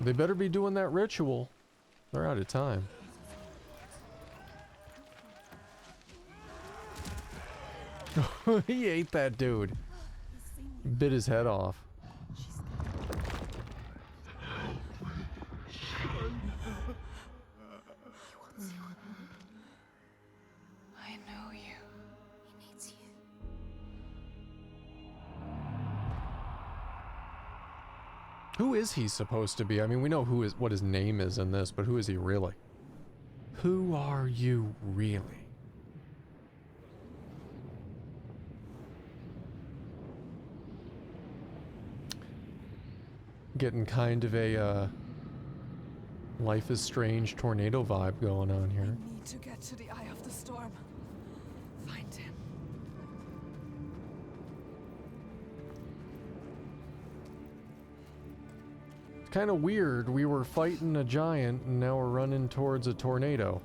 Speaker 1: They better be doing that ritual. They're out of time. He ate that dude. Bit his head off.
Speaker 3: I know you.
Speaker 2: He needs you.
Speaker 1: Who is he supposed to be? I mean, we know what his name is in this, but who is he really? Who are you really? Getting kind of a Life is Strange tornado vibe going on here.
Speaker 10: We need to get to the eye of the storm. Find him.
Speaker 1: It's kind of weird. We were fighting a giant and now we're running towards a tornado.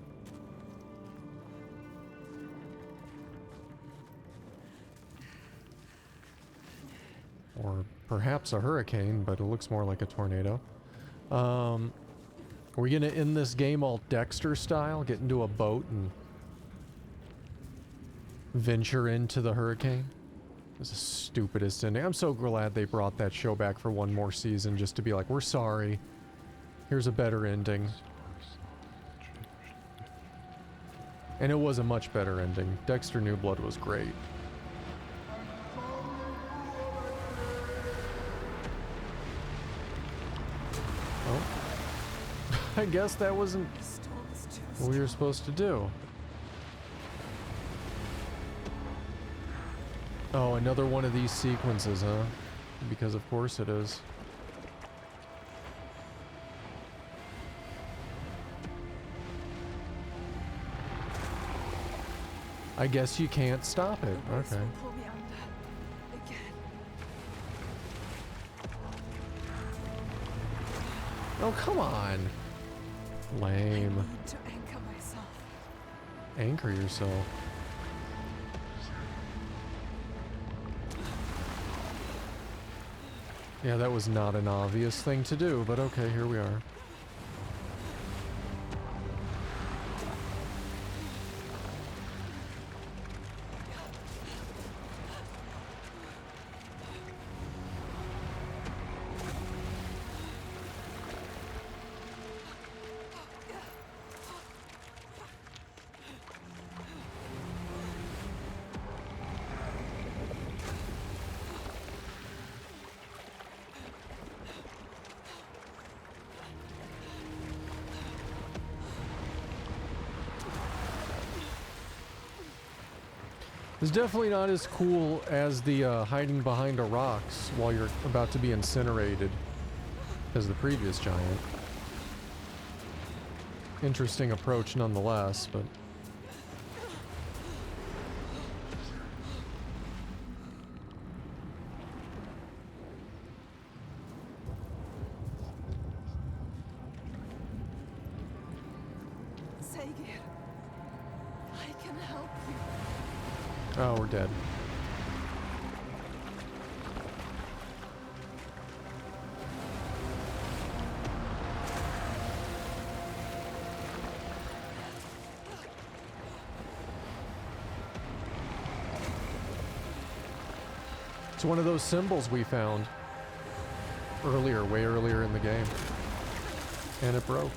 Speaker 1: Or perhaps a hurricane, but it looks more like a tornado. Are we gonna end this game all Dexter style? Get into a boat and... venture into the hurricane. It was the stupidest ending. I'm so glad they brought that show back for one more season just to be like, we're sorry. Here's a better ending. And it was a much better ending. Dexter New Blood was great. Oh. I guess that wasn't what we were supposed to do. Oh, another one of these sequences, huh? Because of course it is. I guess you can't stop it. Okay.
Speaker 10: Pull me under again.
Speaker 1: Oh, come on. Lame.
Speaker 10: I need to anchor myself.
Speaker 1: Anchor yourself. Yeah, that was not an obvious thing to do, but okay, here we are. It's definitely not as cool as the hiding behind a rocks while you're about to be incinerated as the previous giant. Interesting approach nonetheless, but...
Speaker 10: Saga, I can help you.
Speaker 1: Oh, we're dead. It's one of those symbols we found earlier, way earlier in the game. And it broke.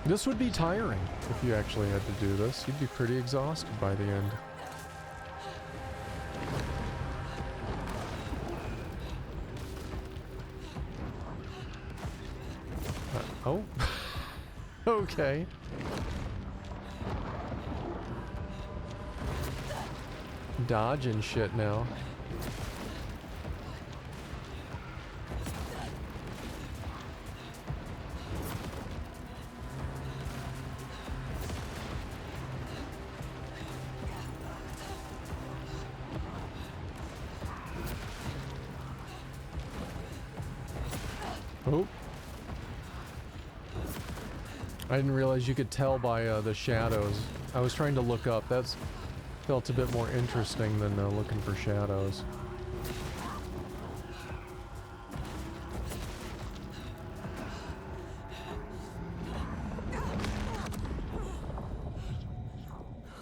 Speaker 1: This would be tiring if you actually had to do this. You'd be pretty exhausted by the end. Oh. Okay. Dodging shit now. Oh. I didn't realize you could tell by the shadows. I was trying to look up. That's felt a bit more interesting than looking for shadows.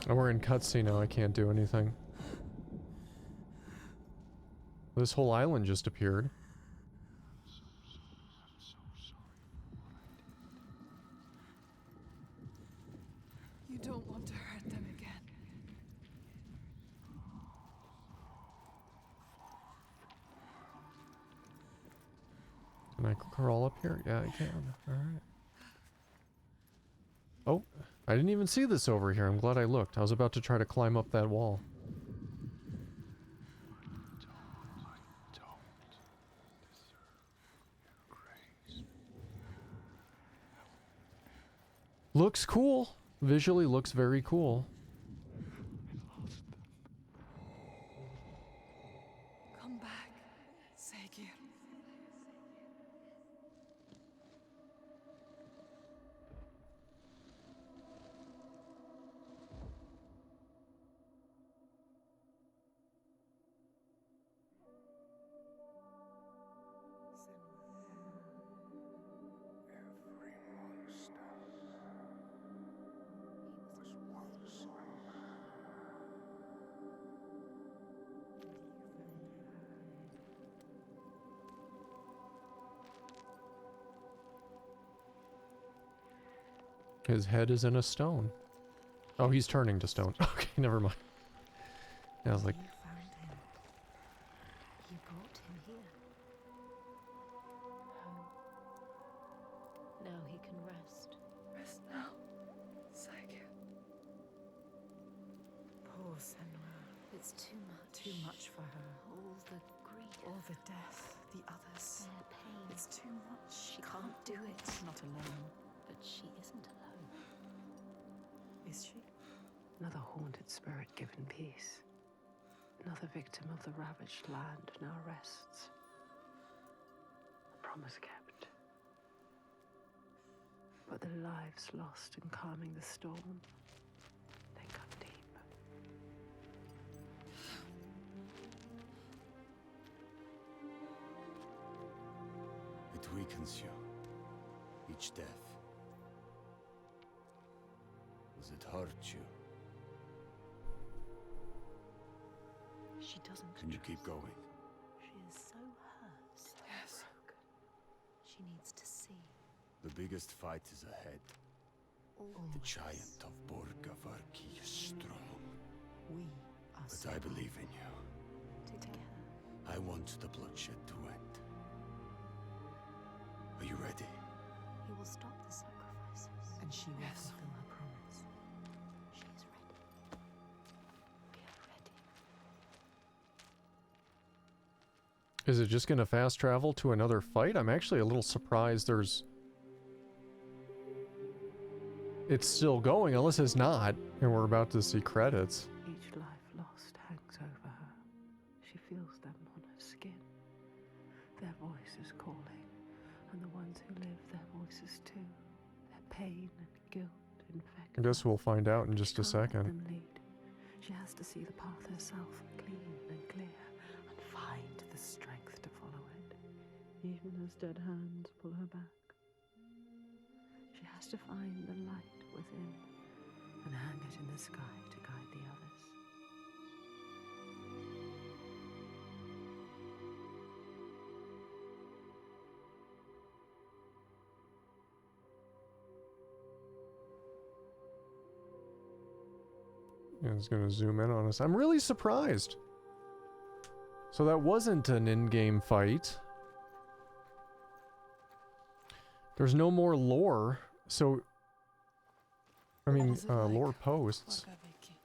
Speaker 1: Oh, we're in cutscene now. I can't do anything. This whole island just appeared.
Speaker 10: You don't want to hurt them again.
Speaker 1: Can I crawl up here? Yeah, I can. Alright. Oh, I didn't even see this over here. I'm glad I looked. I was about to try to climb up that wall. Looks cool. Visually looks very cool.
Speaker 3: Come back, Saga.
Speaker 4: Every monster was once a man.
Speaker 1: His head is in a stone. Oh, he's turning to stone. Okay, never mind. I was like,
Speaker 2: You found him. You brought him here.
Speaker 8: Home. Now he can rest.
Speaker 3: Rest now, Saga.
Speaker 2: Poor Senua. It's too much. Too much for her.
Speaker 8: All the grief.
Speaker 2: All the death, the others.
Speaker 8: Their pain.
Speaker 2: It's too much.
Speaker 8: She
Speaker 2: can't do it.
Speaker 8: Not alone. But she isn't alone.
Speaker 2: Is she?
Speaker 5: Another haunted spirit given peace. Another victim of the ravaged land now rests. A promise kept. But the lives lost in calming the storm, they cut deep.
Speaker 7: It weakens you. Each death. Does it hurt you?
Speaker 8: She doesn't.
Speaker 7: Can you keep going?
Speaker 8: She is so hurt. So
Speaker 3: Yes.
Speaker 8: broken.
Speaker 2: She needs to see.
Speaker 7: The biggest fight is ahead.
Speaker 2: Always.
Speaker 7: The giant of Borgavarki is strong.
Speaker 2: We are
Speaker 7: But
Speaker 2: so
Speaker 7: I believe in you.
Speaker 2: together.
Speaker 7: I want the bloodshed to end. Are you ready?
Speaker 2: He will stop the sacrifices. And she will
Speaker 3: Yes.
Speaker 2: fulfill her promise. She is ready. We are ready.
Speaker 1: is it just going to fast travel to another fight? I'm actually a little surprised there's... It's still going, unless it's not, and we're about to see credits.
Speaker 5: Each life lost hangs over her. She feels them on her skin. Their voices calling, and the ones who live, their voices too. Their pain and guilt infect
Speaker 1: I guess
Speaker 5: her.
Speaker 1: we'll find out in just a
Speaker 5: She can't let
Speaker 1: second.
Speaker 5: them lead. She has to see the path herself, clean and clear, and find the strength to follow it, even as dead hands pull her back. She has to find the light within and hang it in the sky to guide the others.
Speaker 1: Yeah, it's going to zoom in on us. I'm really surprised. So that wasn't an in-game fight. There's no more lore, so... I mean,
Speaker 3: What is it like,
Speaker 1: lore posts.
Speaker 3: Borgavarki?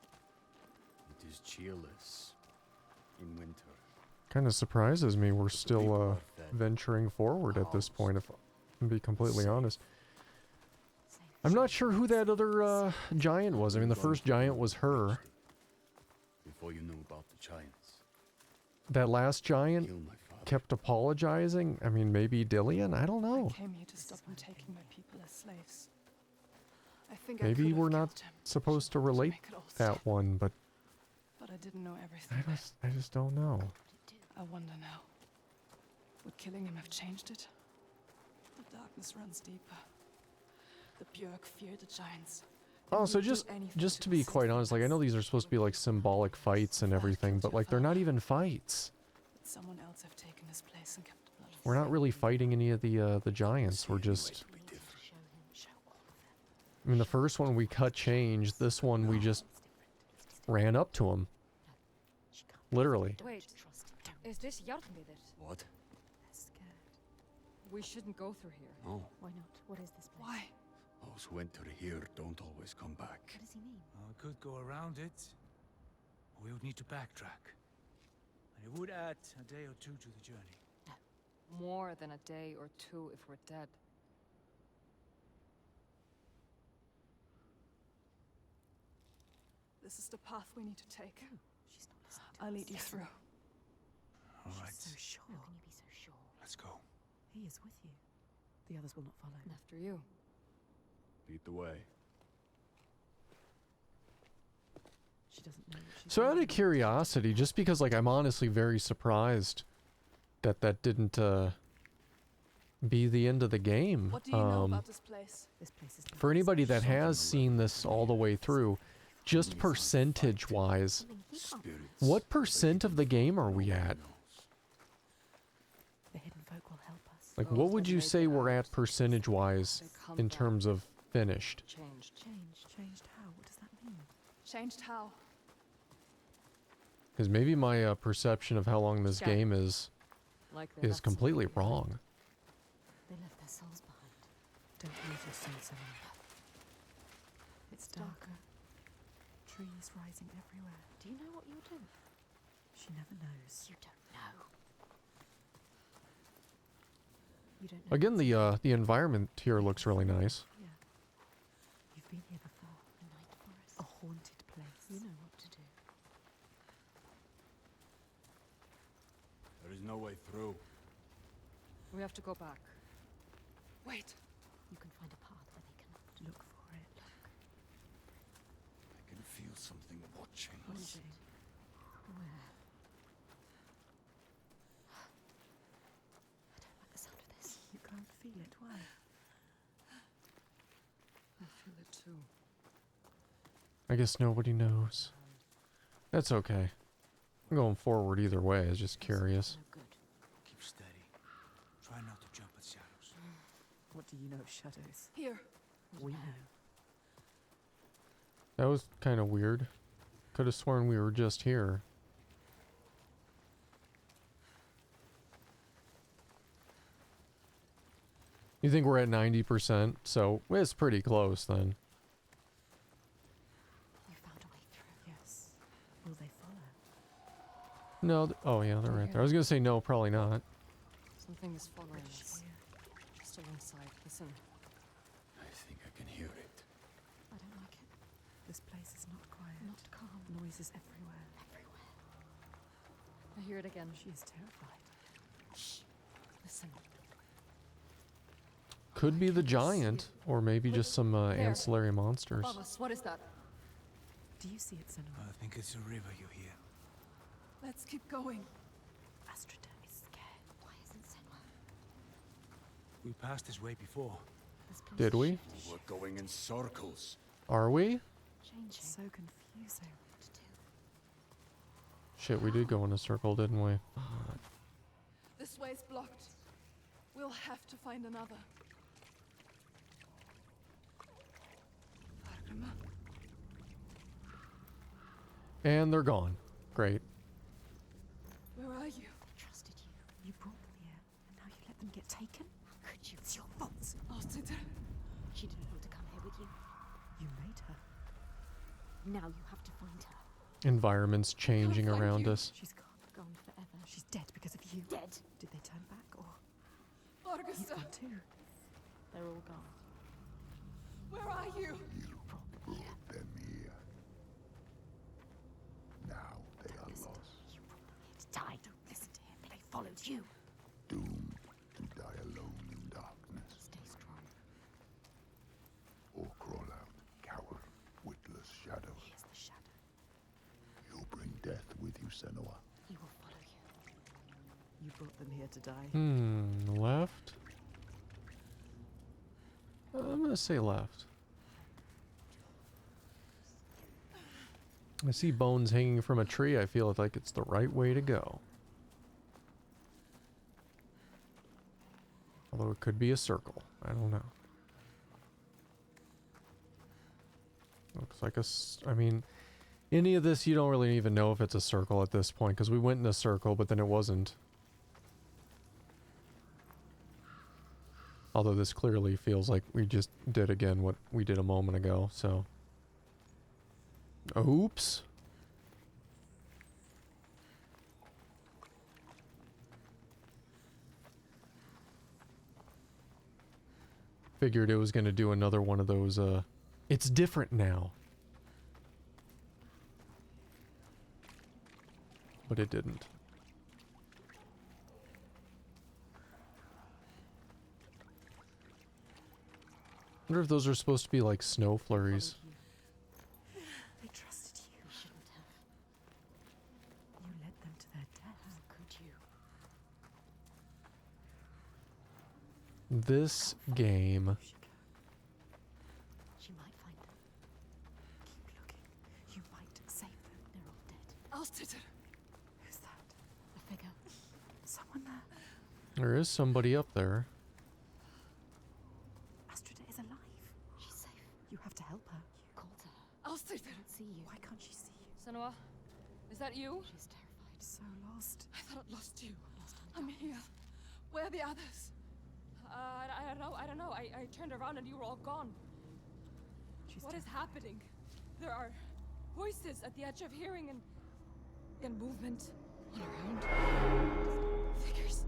Speaker 7: It is cheerless in winter.
Speaker 1: Kind of surprises me we're
Speaker 7: But the people
Speaker 1: still
Speaker 7: are fed,
Speaker 1: venturing forward at this
Speaker 7: housed,
Speaker 1: point, if I'm be completely
Speaker 7: safe.
Speaker 1: honest. I'm not sure who that other giant was. I mean, the first giant was her.
Speaker 7: Before you knew about the giants,
Speaker 1: That last giant
Speaker 7: kill my father.
Speaker 1: kept apologizing. I mean, maybe Dillian? I don't know.
Speaker 3: I came here to stop him taking my people as slaves. I think I
Speaker 1: Maybe
Speaker 3: could have
Speaker 1: we're not
Speaker 3: killed him
Speaker 1: supposed to relate
Speaker 3: make it all
Speaker 1: that
Speaker 3: stop.
Speaker 1: one, but
Speaker 3: But I didn't know everything.
Speaker 1: I just don't know.
Speaker 3: I wonder now. Would killing him have changed it? The darkness runs deeper. The Björk fear the giants. They
Speaker 1: Oh, so
Speaker 3: would do
Speaker 1: just
Speaker 3: anything
Speaker 1: to be quite
Speaker 3: save
Speaker 1: honest, like I know these are supposed to be like symbolic fights and everything, but like they're not even fights.
Speaker 3: Would someone else have taken his place and kept the blood?
Speaker 1: We're not really fighting any of the giants. We're just...
Speaker 7: Be different.
Speaker 1: I mean, the first one we cut change. This one we just ran up to him. Literally.
Speaker 12: Wait, is this Jarnvidir?
Speaker 7: What?
Speaker 2: They're scared.
Speaker 12: We shouldn't go through here.
Speaker 7: No.
Speaker 2: Why not? What is this place?
Speaker 3: Why?
Speaker 7: Oh,
Speaker 13: Those who enter here don't always come back.
Speaker 2: What does he mean?
Speaker 7: Well, we could go around it, or we would need to backtrack. And it would add a day or two to the journey.
Speaker 12: More than a day or two if we're dead.
Speaker 10: This is the path we need to take.
Speaker 2: She's not listening to
Speaker 10: I'll
Speaker 2: us.
Speaker 10: lead you through.
Speaker 7: All right,
Speaker 2: She's so sure. How can you be so sure?
Speaker 7: let's go.
Speaker 2: He is with you. The others will not follow.
Speaker 12: And after you.
Speaker 13: Lead the way.
Speaker 2: She doesn't know what she's
Speaker 1: So out
Speaker 2: doing.
Speaker 1: of curiosity, just because like I'm honestly very surprised that that didn't be the end of the game.
Speaker 10: What do you know about this place?
Speaker 2: This place is
Speaker 1: For anybody that has seen this all the way through, just percentage-wise, what percent of the game are we at?
Speaker 2: The hidden folk will help us.
Speaker 1: Like, what would you say we're at percentage-wise in terms of finished?
Speaker 12: Changed.
Speaker 2: Changed how? What does that mean?
Speaker 10: Changed how?
Speaker 1: Because maybe my perception of how long this game is completely wrong.
Speaker 2: They left their souls behind. Don't lose your soul, Senua. It's darker. Trees rising everywhere.
Speaker 12: Do you know what you'll do?
Speaker 2: She never knows.
Speaker 12: You don't know.
Speaker 2: You don't know.
Speaker 1: Again, the environment here looks really nice.
Speaker 2: Yeah. You've been here before.
Speaker 12: A night forest.
Speaker 2: A haunted place.
Speaker 12: You know what to do.
Speaker 13: There is no way through.
Speaker 12: We have to go back.
Speaker 10: Wait.
Speaker 2: You can find a path where they can look for it.
Speaker 13: I can feel something watching
Speaker 2: What
Speaker 13: us.
Speaker 2: is it? Where? I don't like the sound of this. You can't feel it. Why?
Speaker 12: I feel it too.
Speaker 1: I guess nobody knows. That's okay. I'm going forward either way. I was just curious.
Speaker 2: No good.
Speaker 7: Keep steady. Try not to jump at shadows.
Speaker 2: What do you know of shadows?
Speaker 10: Here.
Speaker 2: We know.
Speaker 1: That was kind of weird. Could have sworn we were just here. You think we're at 90%? So it's pretty close then.
Speaker 2: You found a way through. Yes. Will they follow?
Speaker 1: No. Oh yeah, they're right there. I was gonna say no, probably not.
Speaker 12: Something is following
Speaker 2: What did
Speaker 12: us.
Speaker 2: she hear?
Speaker 12: Just alongside. Listen.
Speaker 13: I think I can hear it.
Speaker 2: I don't like it. This place is not quiet.
Speaker 12: Not calm.
Speaker 2: Noises everywhere.
Speaker 12: Everywhere. I hear it again.
Speaker 2: She is terrified.
Speaker 12: Shh. Listen.
Speaker 1: Could be the giant, or maybe just some ancillary monsters.
Speaker 12: Above us. What is that?
Speaker 2: Do you see it, Senua?
Speaker 7: I think it's a river you hear.
Speaker 10: Let's keep going.
Speaker 2: Astrida is scared.
Speaker 12: Why isn't Senua?
Speaker 7: We passed this way before.
Speaker 12: This place
Speaker 1: Did
Speaker 12: is
Speaker 1: we?
Speaker 12: shifting.
Speaker 13: We're going in circles.
Speaker 1: Are we?
Speaker 12: Changing.
Speaker 2: So confusing.
Speaker 12: What to do?
Speaker 1: Shit, we did go in a circle, didn't we?
Speaker 10: This way's blocked. We'll have to find another. Argama.
Speaker 1: And they're gone. Great.
Speaker 10: Where are you?
Speaker 12: They trusted you.
Speaker 2: You brought them here, and now you let them get taken?
Speaker 12: How could you?
Speaker 2: It's your fault.
Speaker 10: Astrida.
Speaker 12: She didn't want to come here with you.
Speaker 2: You made her.
Speaker 12: Now you have to find her.
Speaker 1: Environment's changing
Speaker 10: find
Speaker 1: around
Speaker 10: you.
Speaker 1: us.
Speaker 2: She's gone.
Speaker 12: Gone forever.
Speaker 2: She's dead because of you.
Speaker 12: Dead.
Speaker 2: Did they turn back, or you've
Speaker 10: Augusta.
Speaker 2: gone too?
Speaker 12: They're all gone.
Speaker 10: Where are you?
Speaker 11: You brought them here. Now they are lost,
Speaker 12: You brought them here to die. Don't listen to him. They followed you.
Speaker 11: doomed to die alone in darkness,
Speaker 12: Stay strong.
Speaker 11: or crawl out, cower, witless shadows.
Speaker 12: He is the shadow.
Speaker 11: You'll bring death with you, Senua.
Speaker 12: He will follow you.
Speaker 2: You brought them here to die.
Speaker 1: Left? I'm gonna say left. I see bones hanging from a tree. I feel like it's the right way to go. Although it could be a circle. I don't know. Looks like I mean, any of this you don't really even know if it's a circle at this point, because we went in a circle, but then it wasn't. Although this clearly feels like we just did again what we did a moment ago, so. Oops. Figured it was going to do another one of those, it's different now. But it didn't. I wonder if those are supposed to be like snow flurries.
Speaker 2: They trusted you. You shouldn't have. You led them to their death. How could you?
Speaker 1: This game.
Speaker 2: She might find them. Keep looking. You might save them. They're all dead.
Speaker 10: Alstetter!
Speaker 2: Who's that? A figure. Someone there.
Speaker 1: There is somebody up there.
Speaker 2: Astrida is alive. She's safe. You have to help her. You called her.
Speaker 10: Alstetter!
Speaker 2: I can't see you. Why can't she see you?
Speaker 12: Senua, is that you?
Speaker 2: She's terrified. So lost.
Speaker 10: I thought I'd lost you. I'm here. Where are the others?
Speaker 12: I don't know. I turned around and you were all gone. What is happening? There are voices at the edge of hearing and movement all around. Figures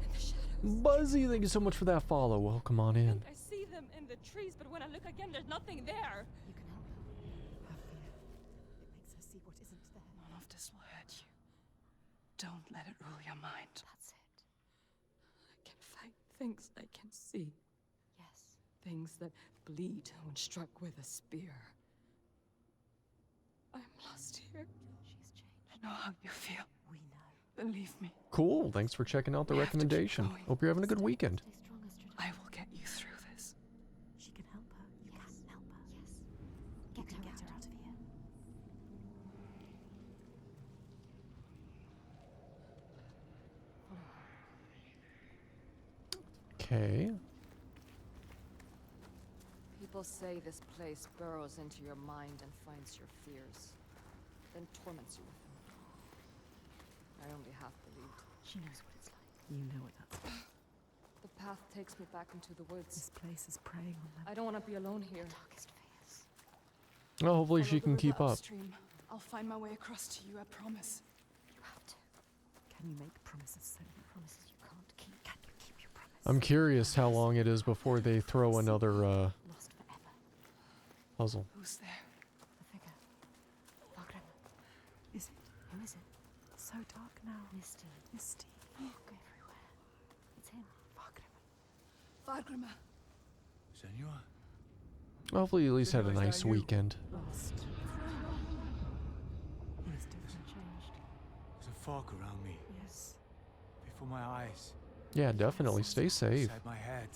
Speaker 12: in the shadows.
Speaker 1: Buzzy, thank you so much for that follow. Welcome on in.
Speaker 12: I see them in the trees, but when I look again, there's nothing there.
Speaker 2: You can help her. Her fear. It makes her see what isn't there.
Speaker 3: None of this will hurt you. Don't let it rule your mind.
Speaker 2: That's it.
Speaker 12: I can find things I can see.
Speaker 2: Yes.
Speaker 12: Things that bleed when struck with a spear. I'm lost here.
Speaker 2: She's changed.
Speaker 3: I know how you feel.
Speaker 2: We know.
Speaker 3: Believe me.
Speaker 1: Cool. Thanks for checking out the
Speaker 3: We have to keep
Speaker 1: recommendation.
Speaker 3: going.
Speaker 1: Hope you're having a good weekend.
Speaker 2: Stay strong, Astrida.
Speaker 3: I will get you through this.
Speaker 2: She can help her. You can help her. Yes.
Speaker 6: Get
Speaker 2: You can
Speaker 6: her
Speaker 2: get her out of here.
Speaker 1: Okay.
Speaker 12: People say this place burrows into your mind and finds your fears, then torments you with them. I only half believed.
Speaker 2: She knows what it's like. You know what that's like.
Speaker 12: The path takes me back into the woods.
Speaker 2: This place is preying on them.
Speaker 12: I don't want to be alone here.
Speaker 2: Darkest fears.
Speaker 1: Well, hopefully
Speaker 3: Follow
Speaker 1: she
Speaker 3: the
Speaker 1: can
Speaker 3: river
Speaker 1: keep up.
Speaker 3: upstream. I'll find my way across to you, I promise.
Speaker 2: You have to. Can you make promises, Senua? Promises you can't keep. Can you keep your promise?
Speaker 1: I'm curious how long it is before they throw another
Speaker 2: Lost forever.
Speaker 1: puzzle.
Speaker 3: Who's there?
Speaker 2: The figure. Fargrim. Is it? Who is it? So dark now. Misty. Misty. Look everywhere. It's him. Fargrim.
Speaker 3: Fargrimma.
Speaker 7: Senua?
Speaker 1: Hopefully you at least had a
Speaker 7: Senua, is
Speaker 1: nice
Speaker 7: that you?
Speaker 1: weekend.
Speaker 2: Lost. He is different. Changed.
Speaker 7: There's a fog around me,
Speaker 2: Yes.
Speaker 7: before my eyes,
Speaker 1: Yeah, definitely. Stay safe.
Speaker 7: inside my head.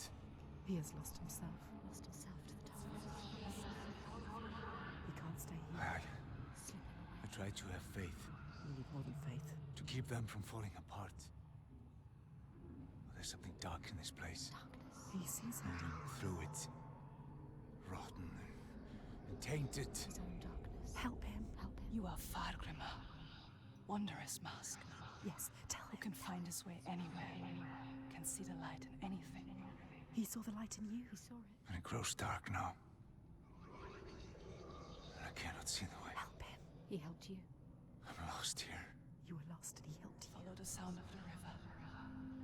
Speaker 2: He has lost himself. Lost himself to the darkness. He can't stay here.
Speaker 7: I tried to have faith,
Speaker 2: You need more than faith.
Speaker 7: to keep them from falling apart. But there's something dark in this place,
Speaker 2: He sees it.
Speaker 7: moving through it, rotten and tainted.
Speaker 2: His own darkness. Help him. Help him.
Speaker 3: You are Fargrimma. Wondrous mask.
Speaker 2: Yes, tell
Speaker 3: Who
Speaker 2: him.
Speaker 3: can find his way anywhere. Can see the light in anything.
Speaker 2: He saw the light in you. He saw it.
Speaker 7: And it grows dark now. And I cannot see the way.
Speaker 2: Help him. He helped you.
Speaker 7: I'm lost here.
Speaker 2: You were lost and he helped you.
Speaker 3: Follow the sound of the river.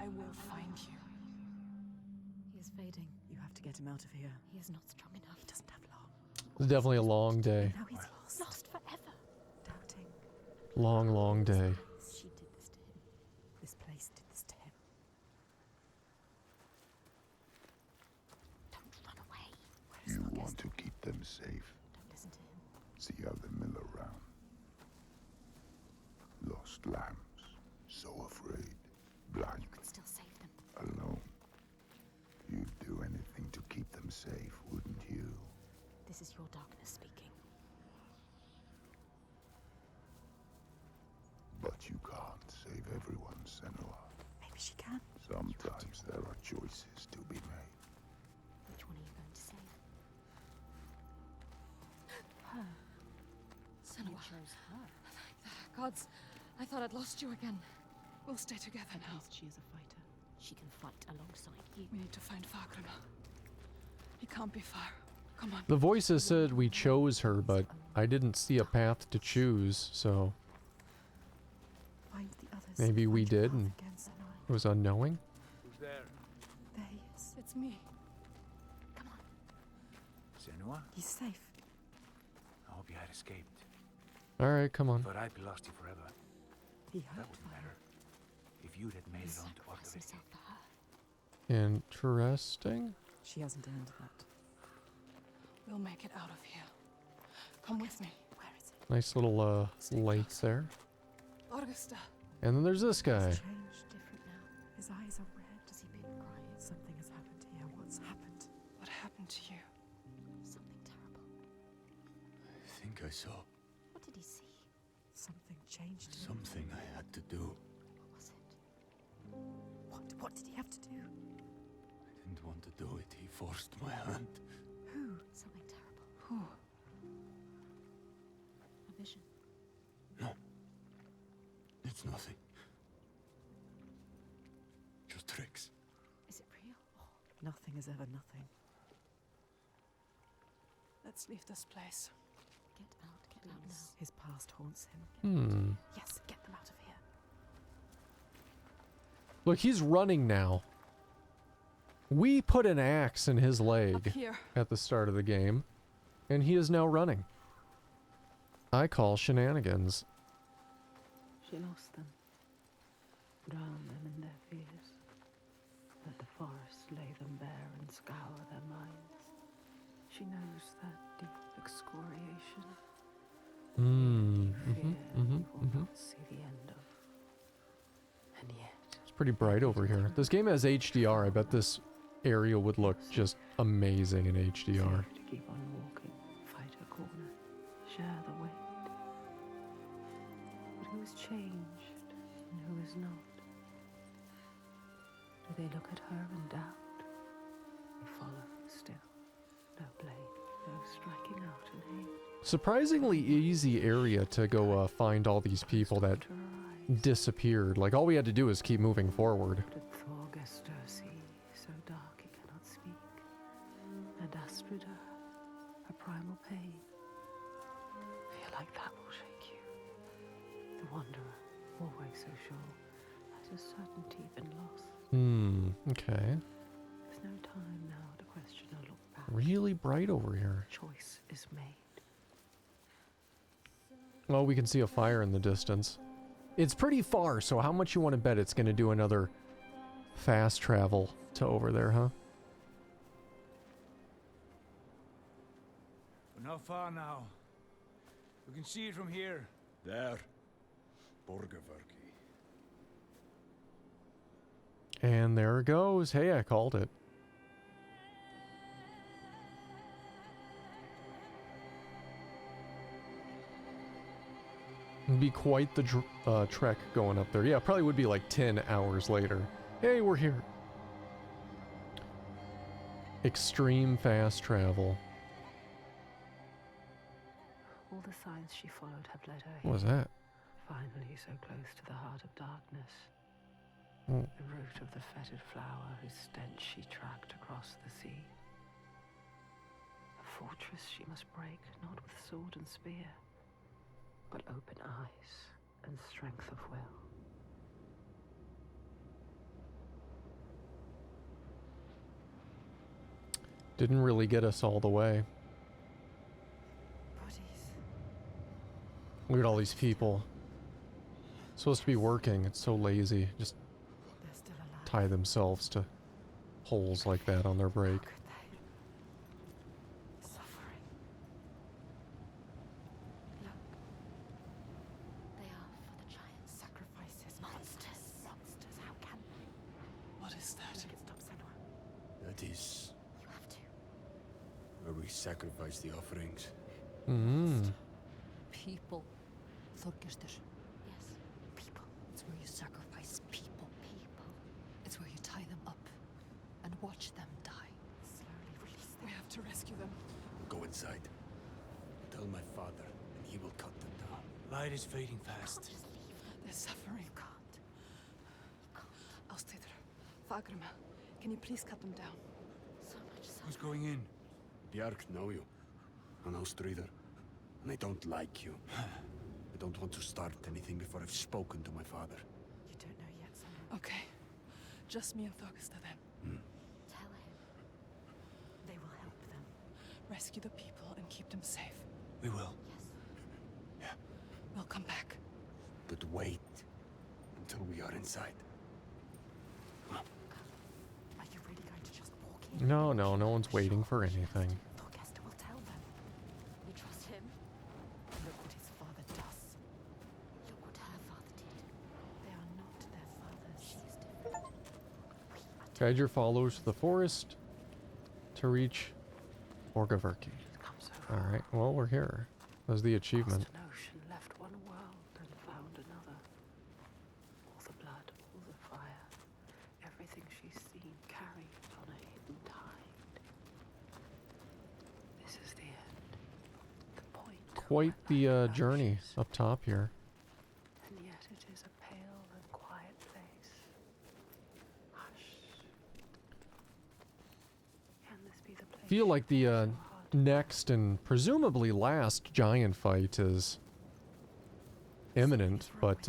Speaker 3: I will find you.
Speaker 2: He is fading. You have to get him out of here. He is not strong enough. He doesn't have long.
Speaker 1: It's definitely a long day.
Speaker 2: Now he's lost. Lost forever. Doubting.
Speaker 1: Long, long day.
Speaker 2: She did this to him. This place did this to him. Don't run away. Where's
Speaker 11: You
Speaker 2: August?
Speaker 11: want to keep them safe.
Speaker 2: Don't listen to him.
Speaker 11: See other mill around. Lost lambs, so afraid, blind,
Speaker 2: You can still save them.
Speaker 11: alone. You'd do anything to keep them safe, wouldn't you?
Speaker 2: This is your darkness speaking.
Speaker 11: But you can't save everyone, Senua.
Speaker 2: Maybe she can.
Speaker 11: Sometimes there are choices to be made.
Speaker 2: Which one are you going to save? Her.
Speaker 12: Senua. Gods, I thought I'd lost you again.
Speaker 3: We'll stay together
Speaker 2: At
Speaker 3: now.
Speaker 2: least she is a fighter. She can fight alongside you.
Speaker 3: We need to find Fagrima. He can't be far. Come on.
Speaker 1: The voices said we chose her, but I didn't see a path to choose, so
Speaker 2: Find the others.
Speaker 1: maybe we
Speaker 2: Find your
Speaker 1: did
Speaker 2: path
Speaker 1: and
Speaker 2: again, Senua.
Speaker 1: it was unknowing.
Speaker 7: Who's there?
Speaker 2: There he is.
Speaker 3: It's me.
Speaker 2: Come on.
Speaker 4: Senua?
Speaker 2: He's safe.
Speaker 4: I hope you had escaped.
Speaker 1: Alright, come on.
Speaker 4: But I'd be lost you forever.
Speaker 2: He
Speaker 4: That
Speaker 2: hoped
Speaker 4: wouldn't
Speaker 2: for her.
Speaker 4: matter. If you'd had made
Speaker 2: He
Speaker 4: it onto
Speaker 2: sacrificed
Speaker 4: Orthodox.
Speaker 2: himself for her.
Speaker 1: Interesting.
Speaker 2: She hasn't earned that.
Speaker 3: We'll make it out of here. Come with me.
Speaker 2: Where is it?
Speaker 1: Nice little lake there.
Speaker 3: Augusta.
Speaker 1: And then there's this guy.
Speaker 2: He's changed, different now. His eyes are red. Has he been crying? Something has happened here. What's happened?
Speaker 3: What happened to you?
Speaker 2: Something terrible.
Speaker 13: I think I saw
Speaker 2: What did he see? Something changed in him.
Speaker 13: something I had to do.
Speaker 2: What was it? What did he have to do?
Speaker 13: I didn't want to do it. He forced my hand.
Speaker 2: Who? Something terrible.
Speaker 3: Who?
Speaker 2: A vision.
Speaker 13: No. It's nothing. Just tricks.
Speaker 2: Is it real? Oh, nothing is ever nothing.
Speaker 3: Let's leave this place.
Speaker 2: Get out now. His past haunts him.
Speaker 1: Hmm.
Speaker 2: Yes, get them out of here.
Speaker 1: Look, he's running now. We put an axe in his
Speaker 3: Up
Speaker 1: leg
Speaker 3: here.
Speaker 1: at the start of the game, and he is now running. I call shenanigans.
Speaker 5: She lost them, drowned them in their fears. Let the forest lay them bare and scour their minds. She knows that deep excoriation. Fear we will not see the end of. And yet,
Speaker 1: It's pretty bright over here. This game has HDR. I bet this area would look just amazing in HDR.
Speaker 5: safe to keep on walking, fight her corner, share the weight. But who is changed and who is not? Do they look at her in doubt? They follow still. No blade, no striking out in hate.
Speaker 1: Surprisingly easy area to go find all these people that disappeared. Like, all we had to do is keep moving forward.
Speaker 5: Did Thorgester see so dark he cannot speak? And Astrida, her primal pain. Feel like that will shake you. The wanderer, always so sure, has a certainty been lost.
Speaker 1: Okay.
Speaker 5: There's no time now to question or look back.
Speaker 1: Really bright over here.
Speaker 5: Choice is made.
Speaker 1: Well, we can see a fire in the distance. It's pretty far, so how much you want to bet it's going to do another fast travel to over there, huh?
Speaker 7: We're not far now. We can see it from here.
Speaker 13: There. Borgarverki.
Speaker 1: And there it goes. Hey, I called it. It'd be quite the trek going up there. Yeah, probably would be like 10 hours later. Hey, we're here. Extreme fast travel.
Speaker 5: All the signs she followed have led her here.
Speaker 1: What was that?
Speaker 5: Finally, so close to the heart of darkness.
Speaker 1: Oh.
Speaker 5: The root of the fetid flower whose stench she tracked across the sea. A fortress she must break, not with sword and spear, but open eyes and strength of will.
Speaker 1: Didn't really get us all the way.
Speaker 2: Bodies.
Speaker 1: Look at all these people. Supposed to be working. It's so lazy. Just
Speaker 2: They're still alive.
Speaker 1: tie themselves to holes like that on their break.
Speaker 2: Could they? Suffering. Look. They are for the giants. Sacrifices. Monsters. Monsters. How can they?
Speaker 3: What is that?
Speaker 2: Make it stop, Senua.
Speaker 13: That is
Speaker 2: You have to.
Speaker 13: where we sacrifice the offerings.
Speaker 8: People. Thorgester.
Speaker 2: Yes. People.
Speaker 8: It's where you sacrifice people.
Speaker 2: People.
Speaker 8: It's where you tie them up and watch them die.
Speaker 2: Slowly release them.
Speaker 3: We have to rescue them.
Speaker 13: Go inside. Tell my father, and he will cut them down.
Speaker 7: Light is fading fast.
Speaker 2: Just leave them.
Speaker 3: They're suffering.
Speaker 2: You can't.
Speaker 3: I'll stay there. Fagrima, can you please cut them down?
Speaker 2: So much suffering.
Speaker 7: Who's going in?
Speaker 13: Bjark know you. And Austrider. And I don't like you. I don't want to start anything before I've spoken to my father.
Speaker 2: You don't know yet, Senua.
Speaker 3: Okay. Just me and Thorgesta then.
Speaker 2: Tell him. They will help them.
Speaker 3: Rescue the people and keep them safe.
Speaker 7: We will.
Speaker 2: Yes.
Speaker 3: We'll come back.
Speaker 13: But wait until we are inside.
Speaker 2: Are you really going to just walk in?
Speaker 1: No, no one's waiting for anything.
Speaker 2: Thorgesta will tell them. You trust him? Look what his father does. Look what her father did. They are not their fathers. She is different.
Speaker 1: Guide your followers to the forest to reach Orgaverki. Alright, well, we're here. That's the achievement.
Speaker 5: Crossed an ocean, left one world and found another. All the blood, all the fire, everything she's seen carried on a hidden tide. This is the end. The point.
Speaker 1: Quite the journey up top here.
Speaker 5: And yet it is a pale and quiet place. Hush. Can this be the place?
Speaker 1: Feel like the next and presumably last giant fight is imminent, but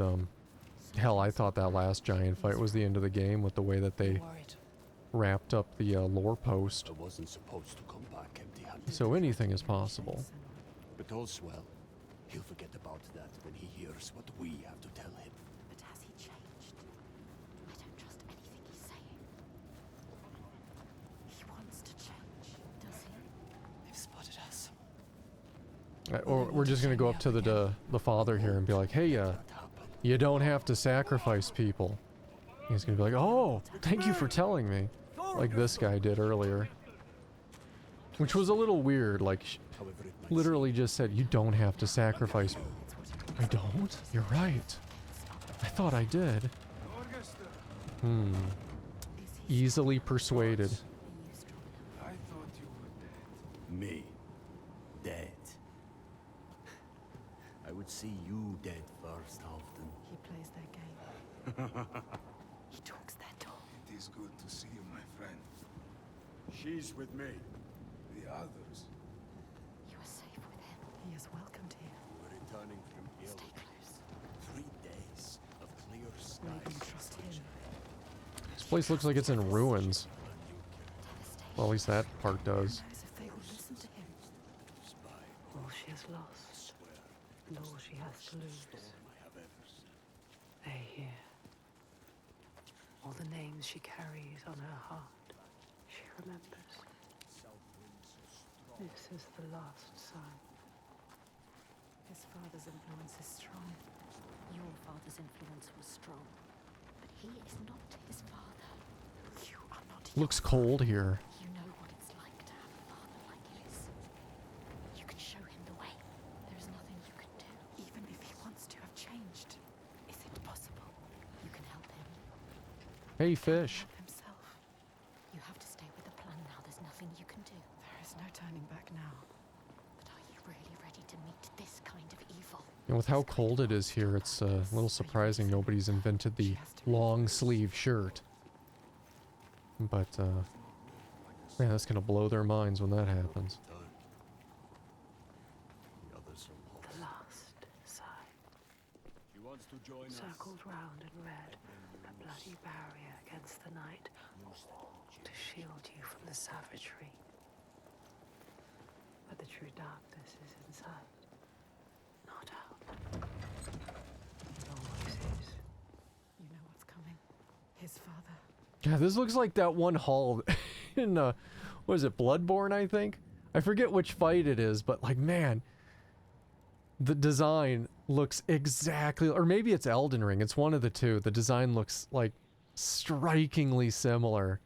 Speaker 1: hell, I thought that last giant fight was the end of the game with the way that they wrapped up the lore post.
Speaker 13: I wasn't supposed to come back empty-handed.
Speaker 1: So anything is possible.
Speaker 13: But all's well. He'll forget about that when he hears what we have to tell him.
Speaker 2: But has he changed? I don't trust anything he's saying. He wants to change, does he?
Speaker 3: They've spotted us.
Speaker 1: Or we're just gonna go up to the father here and be like, hey, you don't have to sacrifice people. He's gonna be like, oh, thank you for telling me. Like this guy did earlier. Which was a little weird, like, literally just said, you don't have to sacrifice. I don't? You're right. I thought I did. Easily persuaded.
Speaker 4: I thought you were dead.
Speaker 13: Me? Dead? I would see you dead first, often.
Speaker 2: He plays their game. He talks their talk.
Speaker 4: It is good to see you, my friend.
Speaker 13: She's with me.
Speaker 4: The others.
Speaker 2: You are safe with him. He is welcomed here.
Speaker 13: We're returning from ill.
Speaker 2: Stay close.
Speaker 13: 3 days of clear
Speaker 2: Reagan,
Speaker 13: skies.
Speaker 2: trust him.
Speaker 1: This place looks like it's in ruins.
Speaker 2: Devastation.
Speaker 1: Well, at least that part does.
Speaker 2: Who knows if they will listen to him?
Speaker 5: All she has lost, and all she has to lose. They hear. All the names she carries on her heart, she remembers. This is the last sign.
Speaker 2: His father's influence is strong. Your father's influence was strong. But he is not his father. You are not his
Speaker 1: Looks cold here.
Speaker 2: You know what it's like to have a father like his. You can show him the way. There is nothing you can do. Even if he wants to have changed. Is it possible? You can help him.
Speaker 1: Hey, fish.
Speaker 2: Help himself. You have to stay with the plan now. There's nothing you can do. There is no turning back now. But are you really ready to meet this kind of evil?
Speaker 1: And with how cold it is here, it's a little surprising nobody's invented the long sleeve shirt. But, man, that's gonna blow their minds when that happens.
Speaker 5: The last sign.
Speaker 13: She wants to join us.
Speaker 5: Circled round in red, a bloody barrier against the night, to shield you from the savagery. But the true darkness is inside, not out. It always is.
Speaker 2: You know what's coming. His father.
Speaker 1: Yeah, this looks like that one hall in, what is it, Bloodborne, I think? I forget which fight it is, but, like, man, the design looks exactly, or maybe it's Elden Ring, it's one of the two. The design looks, like, strikingly similar.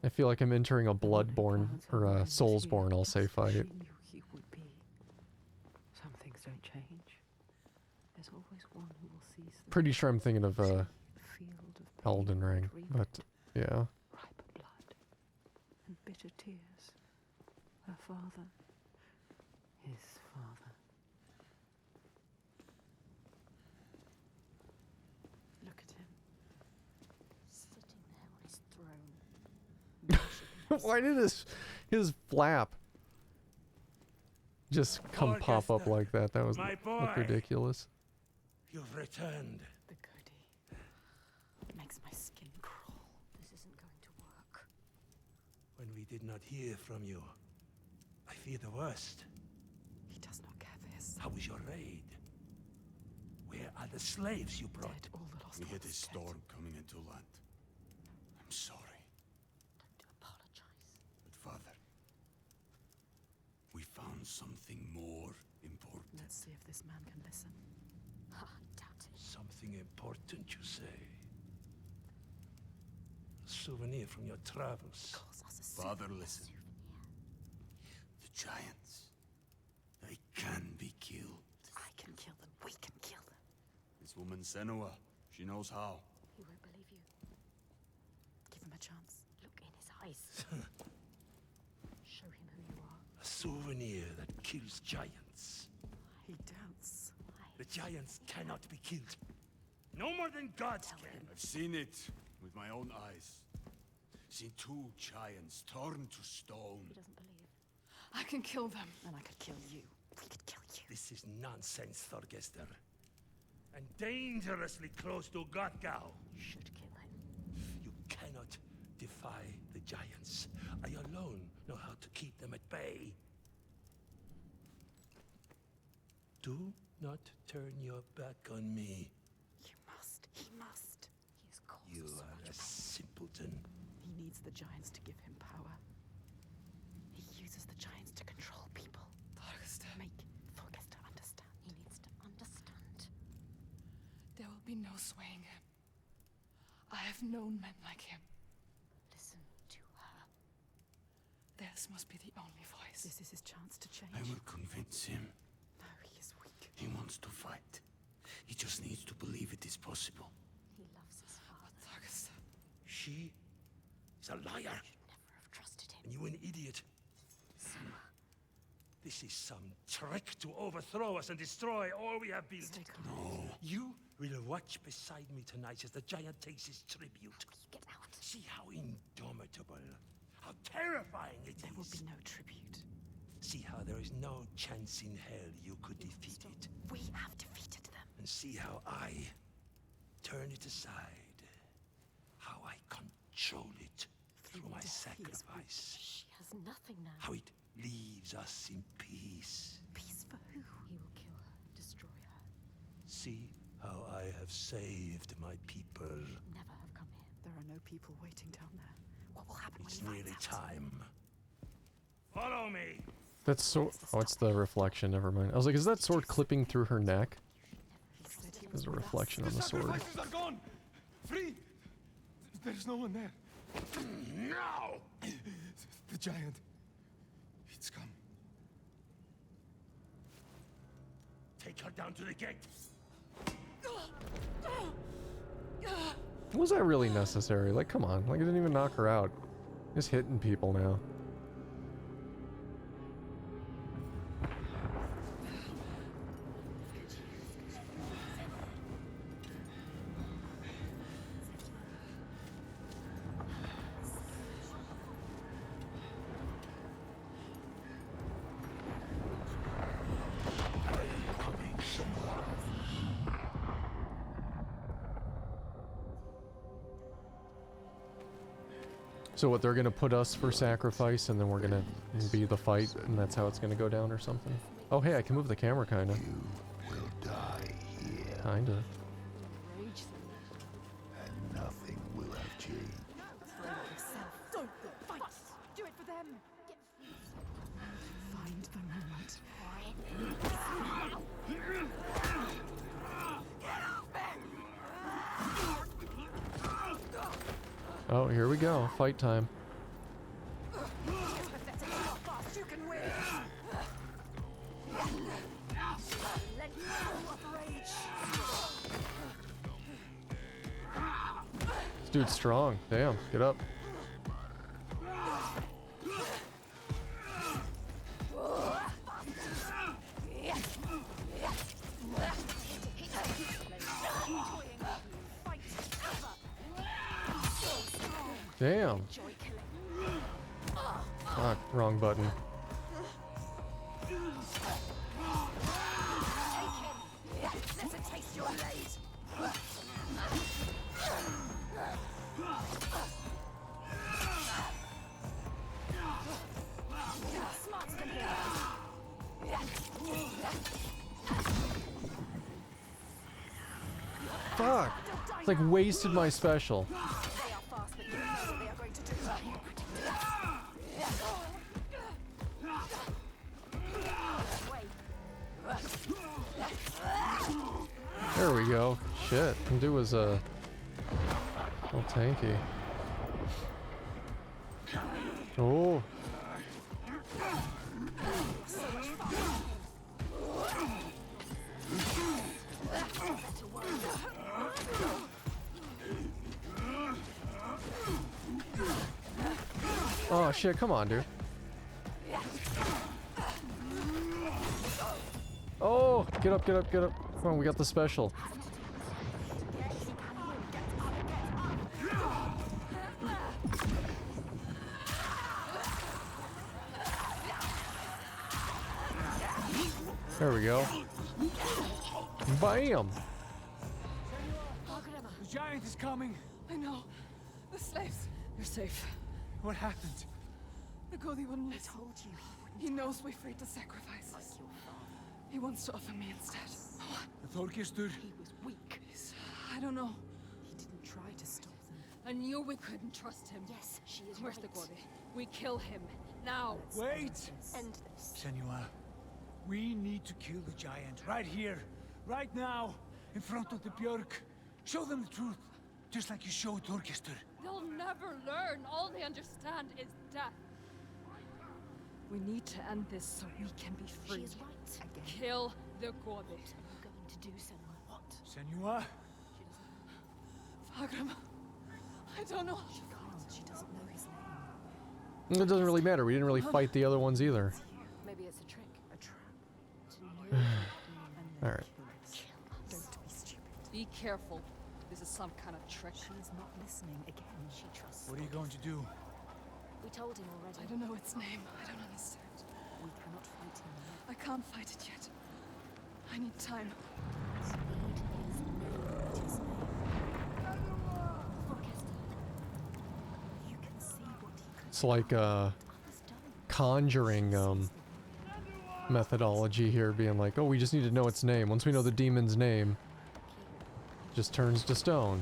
Speaker 1: I feel like I'm entering a Bloodborne, or a Soulsborne, I'll say, fight.
Speaker 5: She knew he would be. Some things don't change. There's always one who will seize them.
Speaker 1: Pretty sure I'm thinking of,
Speaker 5: Field of
Speaker 1: Elden Ring, but, yeah.
Speaker 5: ripe blood and bitter tears. Her father, his father.
Speaker 2: Look at him. Sitting
Speaker 1: Why did his flap just come pop up like that? That was looked ridiculous.
Speaker 13: You've returned.
Speaker 2: The goodie. It makes my skin crawl. This isn't going to work.
Speaker 13: When we did not hear from you, I fear the worst.
Speaker 2: He does not care for his
Speaker 13: How was your raid? Where are the slaves you brought?
Speaker 2: dead. All the lost
Speaker 13: We
Speaker 2: ones
Speaker 13: hit a
Speaker 2: dead.
Speaker 13: storm coming into land. I'm sorry.
Speaker 2: Don't apologize.
Speaker 13: But Father, we found something more important.
Speaker 2: Let's see if this man can listen. Ha, doubt it.
Speaker 13: Something important, you say? A souvenir from your travels.
Speaker 2: Calls us a
Speaker 13: Father,
Speaker 2: souvenir.
Speaker 13: listen. The giants, they can be killed.
Speaker 2: I can kill them. We can kill them.
Speaker 13: This woman Senua, she knows how.
Speaker 2: He won't believe you. Give him a chance. Look in his eyes. Show him who you are.
Speaker 13: A souvenir that kills giants.
Speaker 2: He doubts.
Speaker 13: The giants cannot be killed. No more than gods can. I've seen it with my own eyes. Seen 2 giants torn to stone.
Speaker 2: He doesn't believe.
Speaker 10: I can kill them.
Speaker 2: And I could kill you. We could kill you.
Speaker 13: This is nonsense, Thorgester. And dangerously close to Gothgau.
Speaker 2: You should kill him.
Speaker 13: You cannot defy the giants. I alone know how to keep them at bay. Do not turn your back on me.
Speaker 2: You must. He must. He has caused
Speaker 13: You
Speaker 2: so
Speaker 13: are
Speaker 2: much
Speaker 13: a simpleton.
Speaker 2: He needs the giants to give him power. He uses the giants to control people. Make Thorgester understand. He needs to understand.
Speaker 10: There will be no swaying him. I have known men like him.
Speaker 2: Listen to her.
Speaker 10: Theirs must be the only voice.
Speaker 2: This is his chance to change.
Speaker 13: I will convince him.
Speaker 2: No, he is weak.
Speaker 13: He wants to fight. He just needs to believe it is possible.
Speaker 2: He loves his father.
Speaker 10: Thorgester.
Speaker 13: She is a liar.
Speaker 2: Should never have trusted him.
Speaker 13: And you an idiot.
Speaker 2: Senua.
Speaker 13: This is some trick to overthrow us and destroy all we have built.
Speaker 2: Stay calm.
Speaker 13: No. You will watch beside me tonight as the giant takes his tribute.
Speaker 2: You get out.
Speaker 13: See how indomitable, how terrifying it
Speaker 2: There
Speaker 13: is.
Speaker 2: will be no tribute.
Speaker 13: See how there is no chance in hell you could defeat it.
Speaker 2: We have defeated them.
Speaker 13: And see how I turn it aside. How I control it through my
Speaker 2: death, he is
Speaker 13: sacrifice.
Speaker 2: She has nothing now.
Speaker 13: How it leaves us in peace.
Speaker 2: Peace for who? He will kill her, destroy her.
Speaker 13: See how I have saved my people.
Speaker 2: Never have come here. There are no people waiting down there. What will happen
Speaker 13: It's
Speaker 2: when he
Speaker 13: nearly
Speaker 2: finds out?
Speaker 13: time. Follow me.
Speaker 1: That's so. Oh, it's the reflection. Never mind. I was like, is that sword clipping through her neck?
Speaker 2: He said he
Speaker 1: There's
Speaker 2: was
Speaker 1: a
Speaker 2: with us.
Speaker 1: reflection on the sword.
Speaker 4: Sacrifices are gone! Free! There's no one there.
Speaker 13: No!
Speaker 4: The giant. It's come.
Speaker 13: Take her down to the gate.
Speaker 1: Was that really necessary? Like, come on. Like, it didn't even knock her out. Just hitting people now. So what, they're gonna put us for sacrifice and then we're gonna be the fight and that's how it's gonna go down or something? Oh hey, I can move the camera kinda.
Speaker 11: You will die here,
Speaker 1: Kinda.
Speaker 11: and nothing will have changed.
Speaker 2: Don't fight. Do it for them. Find the moment.
Speaker 1: Oh, here we go. Fight time. This dude's strong. Damn, get up. Damn. Wrong button.
Speaker 6: Let it taste your blade. Smart than
Speaker 1: Fuck! It's like wasted my special.
Speaker 6: They are fast, but you know what they are going to do.
Speaker 1: There we go. Shit. Can do was a little tanky. Oh. Oh shit, come on, dude. Oh, get up, get up, get up. Come on, we got the special. There we go. Bam!
Speaker 7: The giant is coming.
Speaker 3: I know. The slaves. You're safe.
Speaker 7: What happened?
Speaker 3: The Cody wouldn't listen.
Speaker 6: Told you.
Speaker 3: He knows we freed the sacrifices. He wants to offer me instead.
Speaker 7: The Þorgestur.
Speaker 8: He was weak.
Speaker 3: I don't know.
Speaker 2: He didn't try to stop them.
Speaker 12: I knew we couldn't trust him.
Speaker 2: Yes, she is
Speaker 12: Where's
Speaker 2: right.
Speaker 12: the Gode? We kill him. Now.
Speaker 7: Wait!
Speaker 2: End this.
Speaker 7: Senua, we need to kill the giant right here, right now, in front of the Björk. Show them the truth, just like you showed Þorgestur.
Speaker 12: They'll never learn. All they understand is death. We need to end this so we can be free.
Speaker 2: She is right. Again.
Speaker 12: Kill the Gode.
Speaker 2: What are you going to do, Senua? What?
Speaker 7: Senua?
Speaker 3: Fagram. I don't know.
Speaker 2: She can't. She doesn't know his name.
Speaker 1: It doesn't really matter. We didn't really fight the other ones either.
Speaker 2: Maybe it's a trick. A trap. To lure and then
Speaker 1: Alright.
Speaker 2: kill us. Don't be stupid.
Speaker 12: Be careful. This is some kind of trick.
Speaker 2: She is not listening again. She trusts.
Speaker 7: What are you going to do?
Speaker 2: We told him already.
Speaker 3: I don't know its name. I don't understand.
Speaker 2: We cannot fight him yet.
Speaker 3: I can't fight it yet. I need time.
Speaker 2: Need his name. Not his name. Thorgestur. You can see what he could
Speaker 1: It's like
Speaker 2: others don't.
Speaker 1: conjuring methodology here, being like, oh, we just need to know its name. Once we know the demon's name, it just turns to stone.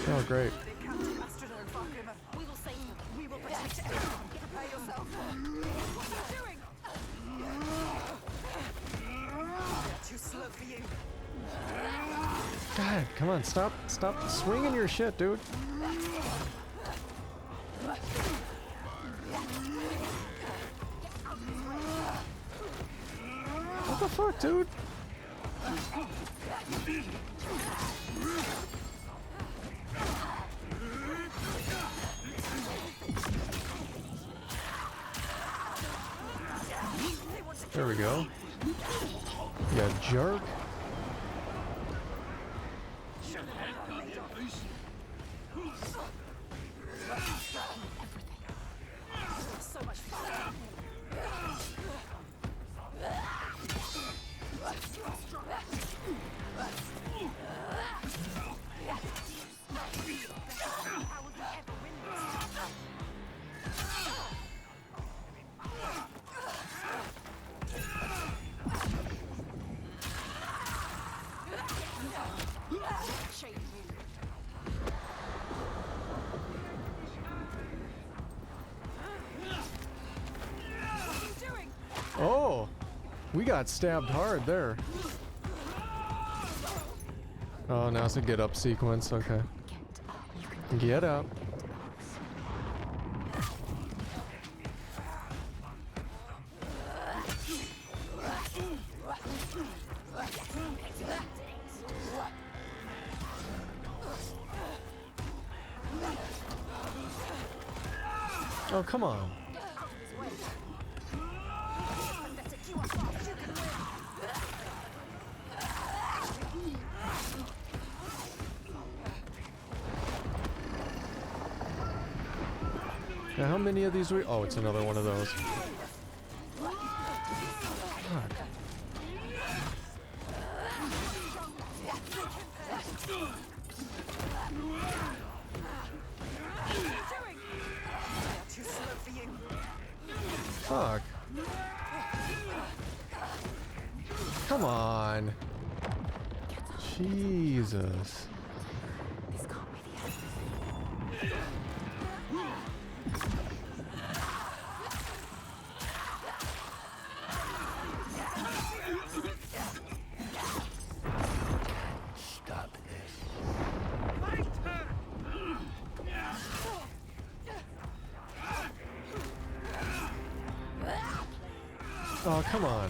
Speaker 1: Oh, great.
Speaker 6: We will save him. We will protect everyone. Prepare yourself. What are you doing? Too slow for you.
Speaker 1: God, come on, stop swinging your shit, dude. What the fuck, dude? There we go. You jerk.
Speaker 6: So much fun.
Speaker 1: Oh, we got stabbed hard there. Oh, now it's a get up sequence. Okay. Get up. Oh, come on. Now, how many of these we... Oh, it's another one of those. Fuck. Fuck. Come on. Jesus.
Speaker 13: Stop this.
Speaker 1: Oh, come on.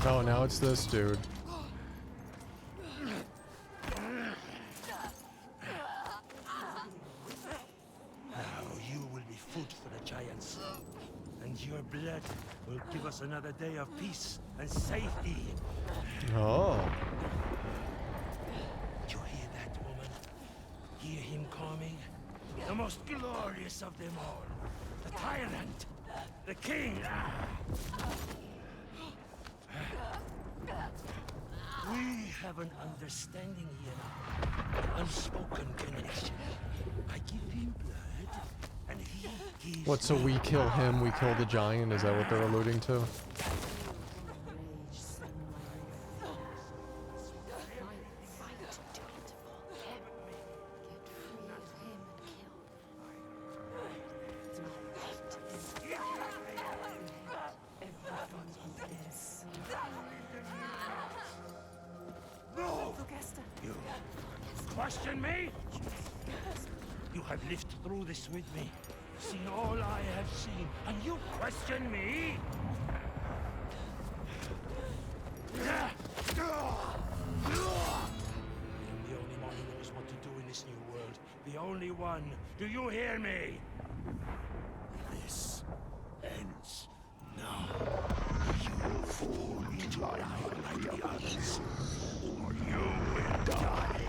Speaker 1: Oh, now it's this dude.
Speaker 13: Now you will be food for the giants, and your blood will give us another day of peace and safety.
Speaker 1: Oh.
Speaker 13: You hear that, woman? Hear him coming? The most glorious of them all. The tyrant. The king. We have an understanding here. Unspoken connection. I give him blood, and he gives
Speaker 1: What, so we kill him, we kill the giant? Is that what they're alluding to?
Speaker 13: Question me? You have lived through this with me, seen all I have seen, and you question me? I am the only one who knows what to do in this new world. The only one. Do you hear me? This ends now. You fall into line like the others, or you will die.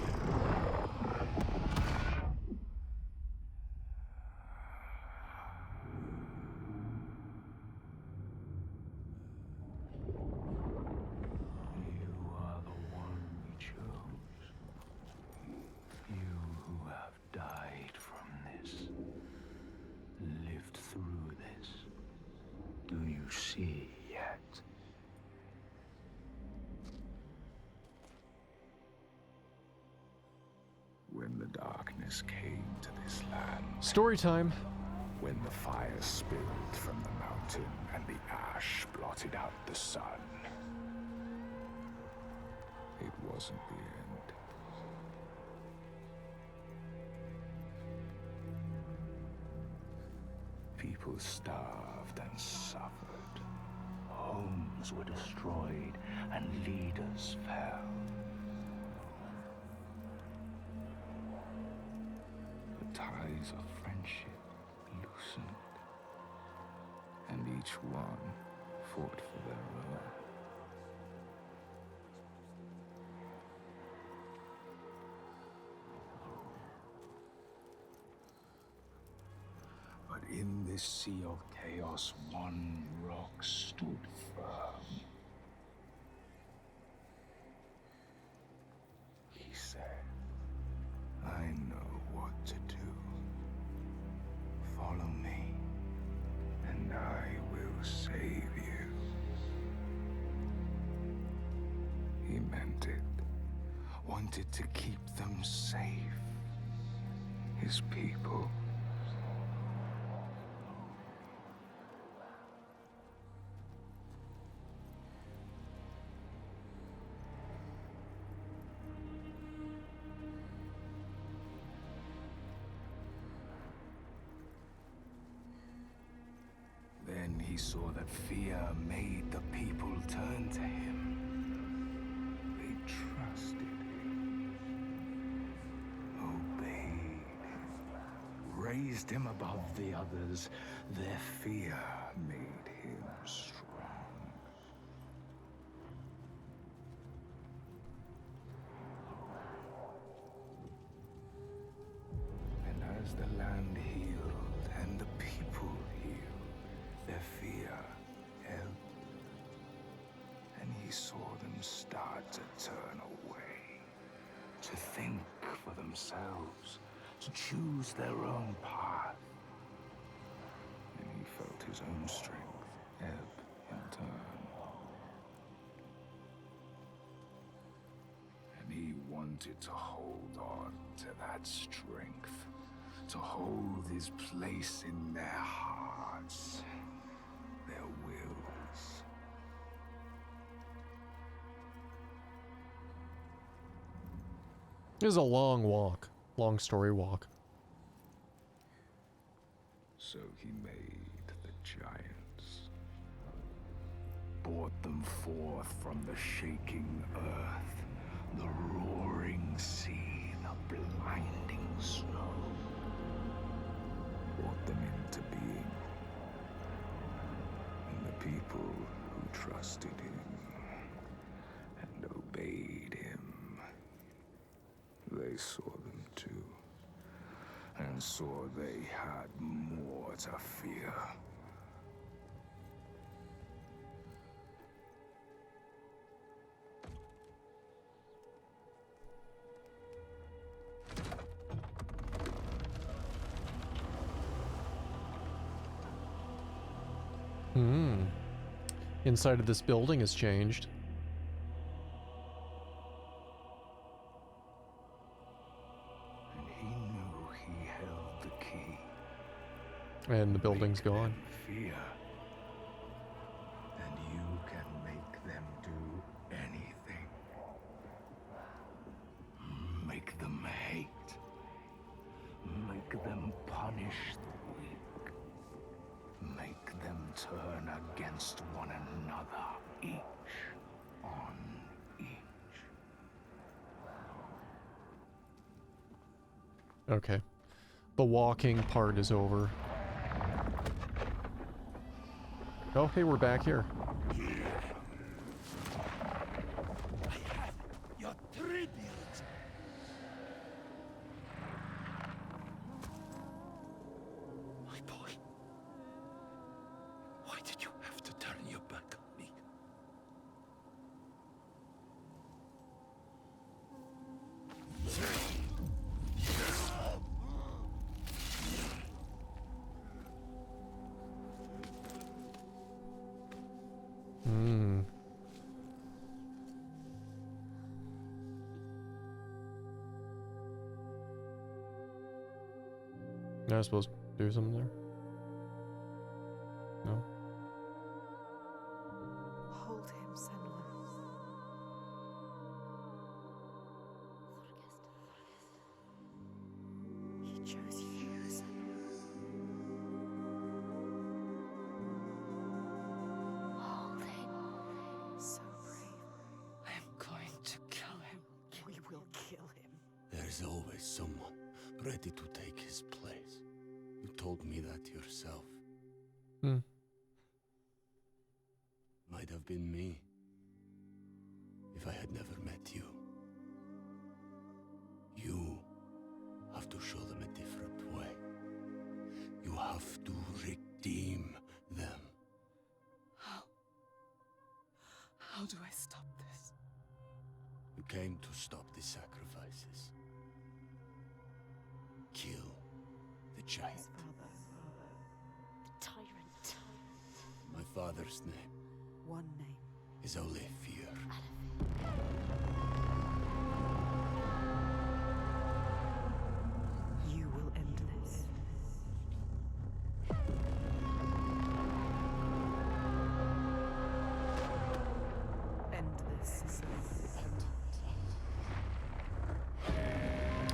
Speaker 4: When the darkness came to this land,
Speaker 1: Story time.
Speaker 4: when the fire spilled from the mountain and the ash blotted out the sun, it wasn't the end. People starved and suffered. Homes were destroyed and leaders fell. The ties of friendship loosened, and each one fought for their own. But in this sea of chaos, one rock stood firm. He said, I know what to do. Follow me, and I will save you. He meant it. One wanted to keep them safe. His people. Then he saw that fear made the people turn to him. They trusted him, obeyed him, raised him above the others. Their fear made him strong. And as the land healed and the people healed, their fear ebbed, and he saw them start to turn away, to think for themselves, to choose their own path. And he felt his own strength ebb in turn. And he wanted to hold on to that strength, to hold his place in their hearts, their wills.
Speaker 1: It was a long walk. Long story walk.
Speaker 4: So he made the giants, brought them forth from the shaking earth, the roaring sea, the blinding snow, brought them into being. And the people who trusted him and obeyed him, they saw them too, and saw they had more to fear.
Speaker 1: Inside of this building has changed.
Speaker 4: And he knew he held the key.
Speaker 1: And the building's gone.
Speaker 4: Fear. And you can make them do anything. Make them hate. Make them punish the weak. Make them turn against one another, each on each.
Speaker 1: Okay. The walking part is over. Oh, hey, we're back here.
Speaker 13: Your tribute. My boy. Why did you have to turn your back on me?
Speaker 1: Am I supposed to do something there? No?
Speaker 2: Hold him, Senua. He chose you, Senua. Hold him. So brave.
Speaker 3: I am going to kill him.
Speaker 2: We will kill him.
Speaker 13: There's always someone ready to take his place. You told me that yourself. Might have been me if I had never met you. You have to show them a different way. You have to redeem them.
Speaker 3: How do I stop this?
Speaker 13: You came to stop the sacrifices. Kill the giant.
Speaker 2: The tyrant.
Speaker 13: My father's name
Speaker 2: One name.
Speaker 13: is only fear.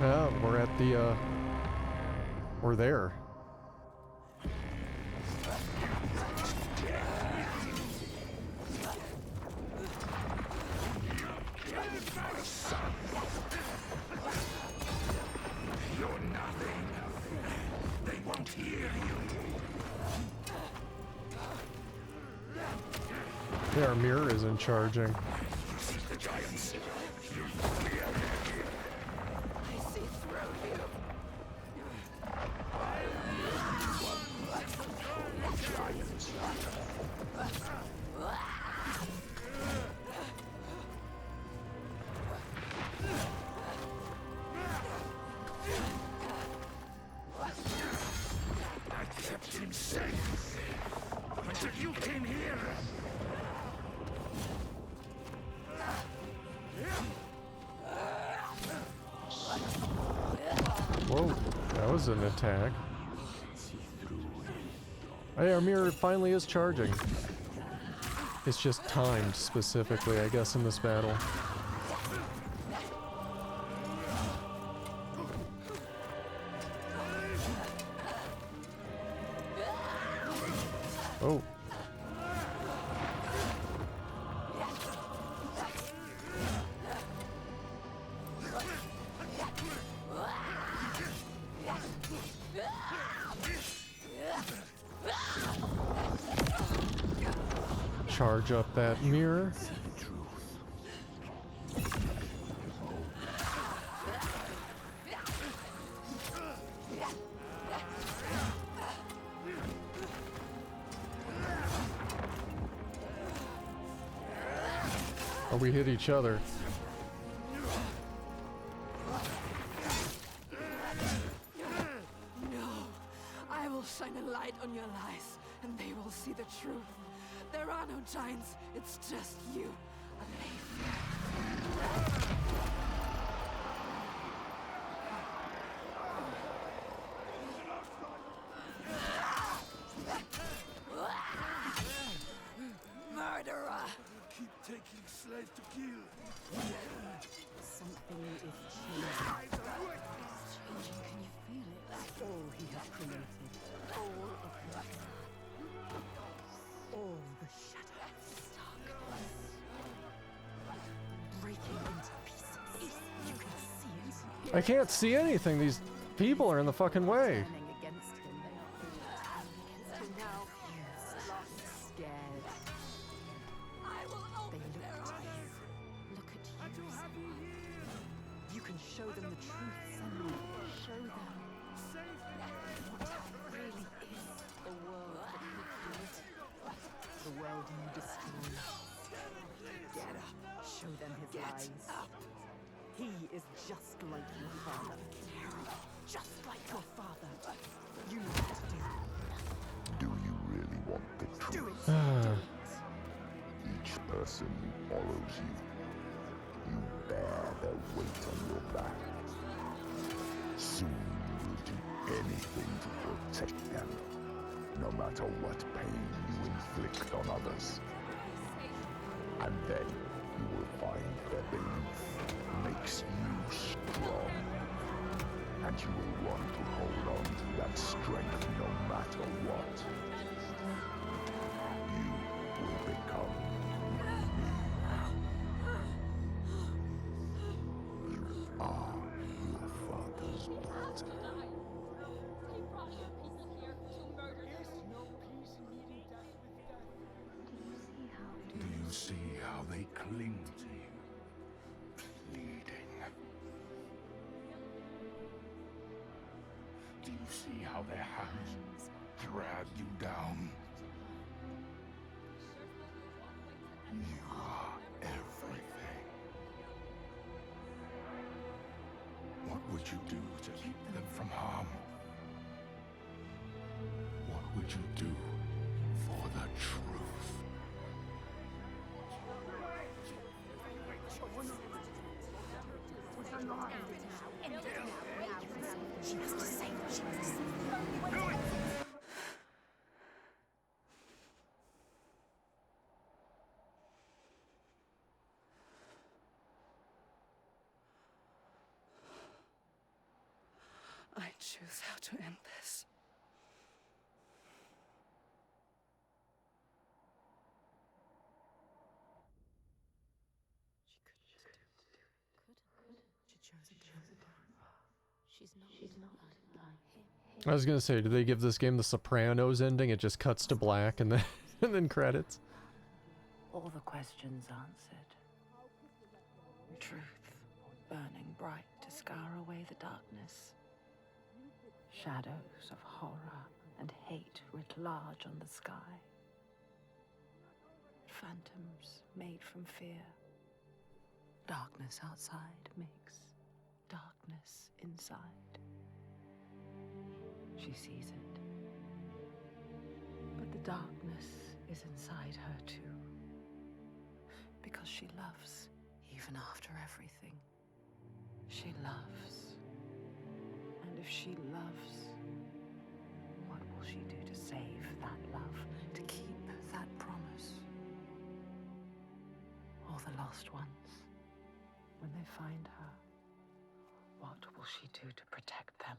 Speaker 1: We're at the, we're there.
Speaker 11: You're nothing. They won't hear you.
Speaker 1: Yeah, our mirror isn't charging.
Speaker 11: The giants.
Speaker 6: I see through you.
Speaker 11: Giants. I kept him safe until you came here.
Speaker 1: Whoa, that was an attack. Hey, our mirror finally is charging. It's just timed specifically, I guess, in this battle. Oh. Charge up that mirror. Or we hit each other.
Speaker 10: No, I will shine a light on your lies, and they will see the truth. There are no giants, it's just you.
Speaker 6: Murderer!
Speaker 13: Keep taking slaves to kill.
Speaker 8: Something is changing. It's changing. Can you feel it? All he has created. All of himself. All the shadows. Darkness. Breaking into pieces. You can see it.
Speaker 1: I can't see anything. These people are in the fucking way.
Speaker 8: Turning against him. They are all turning against him now. Fused, lost, scared.
Speaker 6: I will open
Speaker 8: They look at you. Look at you. You can show them the truth, Senua. Show them what it really is. The world that you created. The world you destroyed. Get up. Show them his lies. He is just like your father. Terrible. Just like your father. You know what to do.
Speaker 11: Do you really want the truth? Each person who follows you, you bear their weight on your back. Soon you will do anything to protect them, no matter what pain you inflict on others. And then you will find their belief makes you strong. And you will want to hold on to that strength no matter what. You will become me. You are your father's daughter.
Speaker 12: He brought your people here to murder them. No peace in meeting death with death.
Speaker 11: Do you see how they cling to you? Bleeding. Do you see how their hands drag you down? You are everything. What would you do to keep them from harm? What would you do for the truth?
Speaker 6: She has to save her. She has to save her.
Speaker 3: choose how to end this.
Speaker 2: She's not like him.
Speaker 1: I was gonna say, do they give this game the Sopranos ending? It just cuts to black and then and then credits.
Speaker 5: All the questions answered. Truth burning bright to scour away the darkness. Shadows of horror and hate writ large on the sky. Phantoms made from fear. Darkness outside makes darkness inside. She sees it. But the darkness is inside her too. Because she loves, even after everything. She loves. And if she loves, what will she do to save that love, to keep that promise? All the lost ones, when they find her, what will she do to protect them?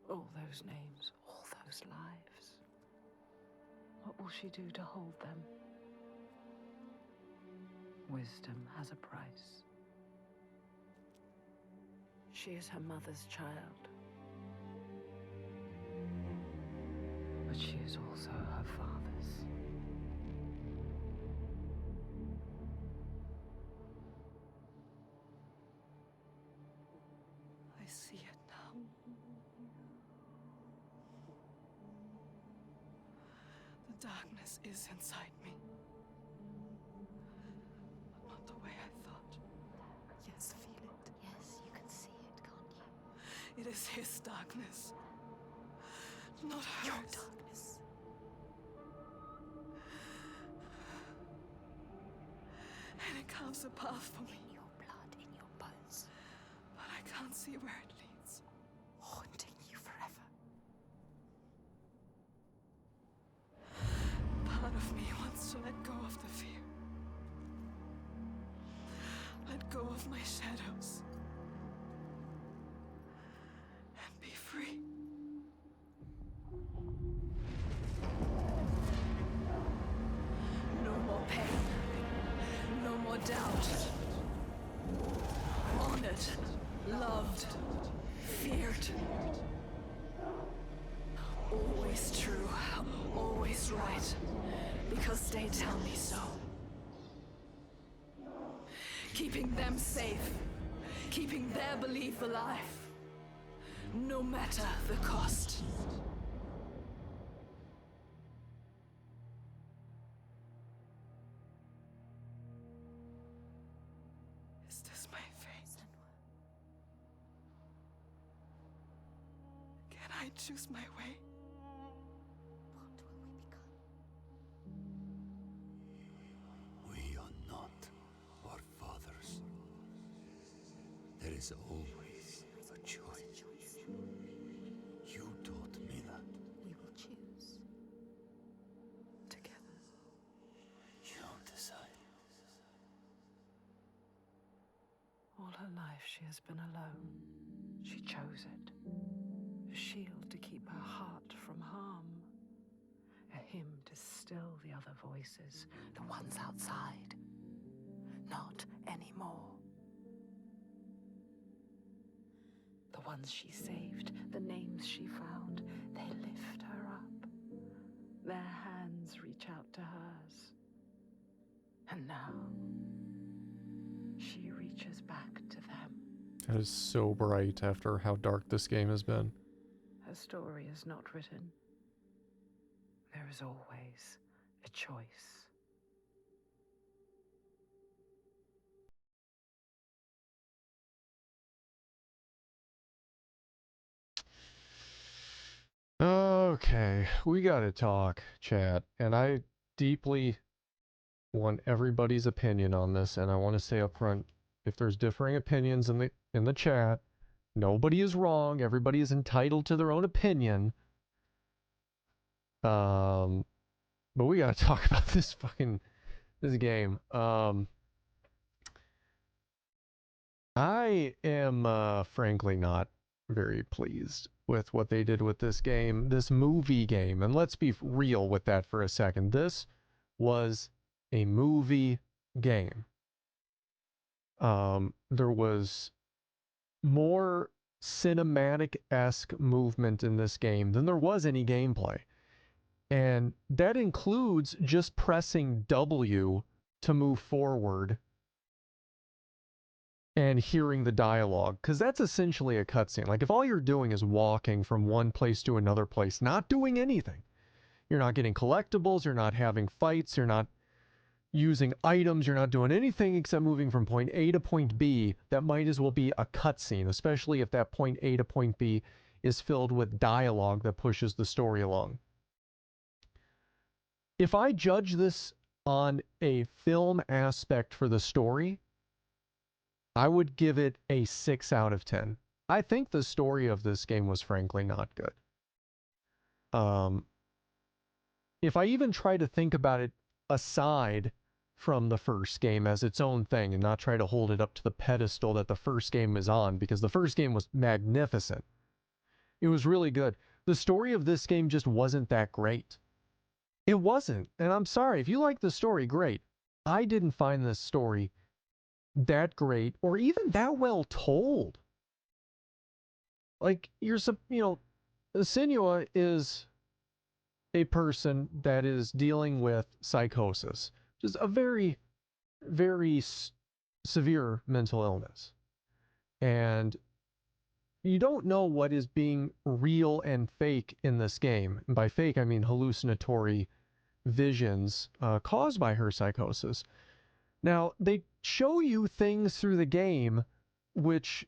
Speaker 5: All those names, all those lives. What will she do to hold them? Wisdom has a price. She is her mother's child. But she is also her father's.
Speaker 3: I see it now. The darkness is inside me. But not the way I thought.
Speaker 2: Yes, feel it. Yes, you can see it, can't you?
Speaker 3: It is his darkness, not hers.
Speaker 2: Your darkness.
Speaker 3: And it carves a path for me.
Speaker 2: In your blood, in your bones.
Speaker 3: But I can't see where it leads.
Speaker 2: Haunting you forever.
Speaker 3: Part of me wants to let go of the fear. Let go of my shadows. And be free. No more pain. No more doubt. Honored. Loved. Feared. Always true. Always right. Because they tell me so. Keeping them safe. Keeping their belief alive. No matter the cost. Is this my fate?
Speaker 2: Senua.
Speaker 3: Can I choose my way?
Speaker 2: What will we become?
Speaker 13: We are not our fathers. There is always a choice. You taught me that.
Speaker 2: We will choose.
Speaker 3: Together.
Speaker 13: You decide.
Speaker 5: All her life she has been alone. She chose it. A shield to keep her heart from harm. A hymn to still the other voices, the ones outside. Not anymore. The ones she saved, the names she found, they lift her up. Their hands reach out to hers. And now, she reaches back to them.
Speaker 1: That is so bright after how dark this game has been.
Speaker 5: Her story is not written. There is always a choice.
Speaker 1: Okay, we gotta talk, chat, and I deeply want everybody's opinion on this, and I want to say up front, if there's differing opinions in the chat, nobody is wrong. Everybody is entitled to their own opinion. But we gotta talk about this game. I am frankly not very pleased with what they did with this game, this movie game. And let's be real with that for a second. This was a movie game. There was more cinematic-esque movement in this game than there was any gameplay. And that includes just pressing W to move forward and hearing the dialogue, because that's essentially a cutscene. Like, if all you're doing is walking from one place to another place, not doing anything, you're not getting collectibles, you're not having fights, you're not using items, you're not doing anything except moving from point A to point B, that might as well be a cutscene, especially if that point A to point B is filled with dialogue that pushes the story along. If I judge this on a film aspect for the story, I would give it a 6 out of 10. I think the story of this game was frankly not good. If I even try to think about it aside from the first game as its own thing and not try to hold it up to the pedestal that the first game is on, because the first game was magnificent. It was really good. The story of this game just wasn't that great. It wasn't. And I'm sorry, if you like the story, great. I didn't find this story that great or even that well told. Like, Senua is a person that is dealing with psychosis, which is a very, very severe mental illness. And you don't know what is being real and fake in this game. And by fake, I mean hallucinatory visions caused by her psychosis. Now, they show you things through the game which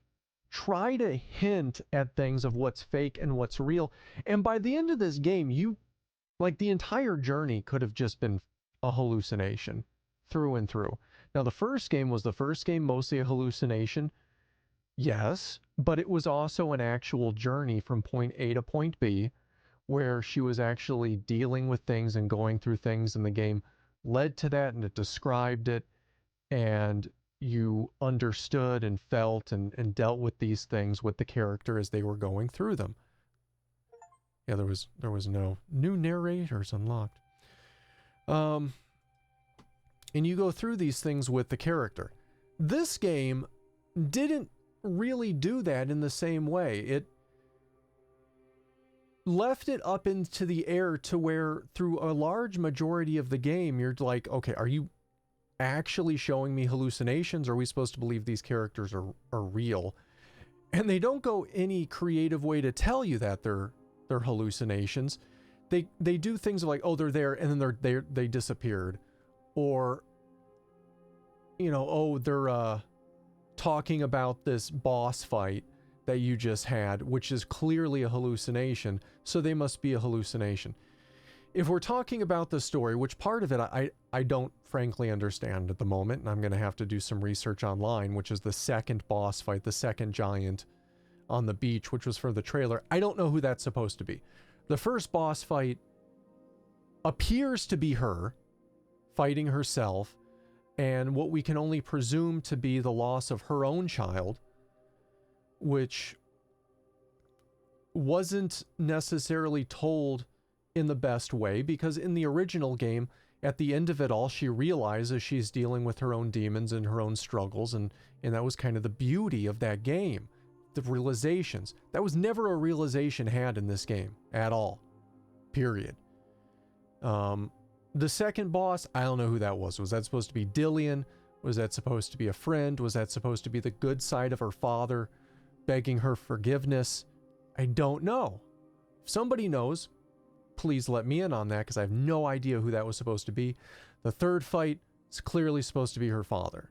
Speaker 1: try to hint at things of what's fake and what's real. And by the end of this game, the entire journey could have just been a hallucination through and through. Now, the first game was mostly a hallucination. Yes, but it was also an actual journey from point A to point B, where she was actually dealing with things and going through things, and the game led to that, and it described it, and you understood and felt and dealt with these things with the character as they were going through them. Yeah, there was no new narrators unlocked. And you go through these things with the character. This game didn't really do that in the same way. It left it up into the air to where through a large majority of the game, you're like, okay, are you actually showing me hallucinations? Or are we supposed to believe these characters are real? And they don't go any creative way to tell you that they're hallucinations. They do things like, oh, they're there, and then they disappeared. Or, oh, they're talking about this boss fight that you just had, which is clearly a hallucination, so they must be a hallucination. If we're talking about the story, which part of it I don't frankly understand at the moment, and I'm going to have to do some research online, which is the second boss fight, the second giant on the beach, which was for the trailer. I don't know who that's supposed to be. The first boss fight appears to be her fighting herself, and what we can only presume to be the loss of her own child, which wasn't necessarily told in the best way, because in the original game, at the end of it all, she realizes she's dealing with her own demons and her own struggles, and that was kind of the beauty of that game. The realizations. That was never a realization had in this game at all. Period. The second boss, I don't know who that was. Was that supposed to be Dillian? Was that supposed to be a friend? Was that supposed to be the good side of her father begging her forgiveness? I don't know. If somebody knows, please let me in on that, because I have no idea who that was supposed to be. The third fight is clearly supposed to be her father.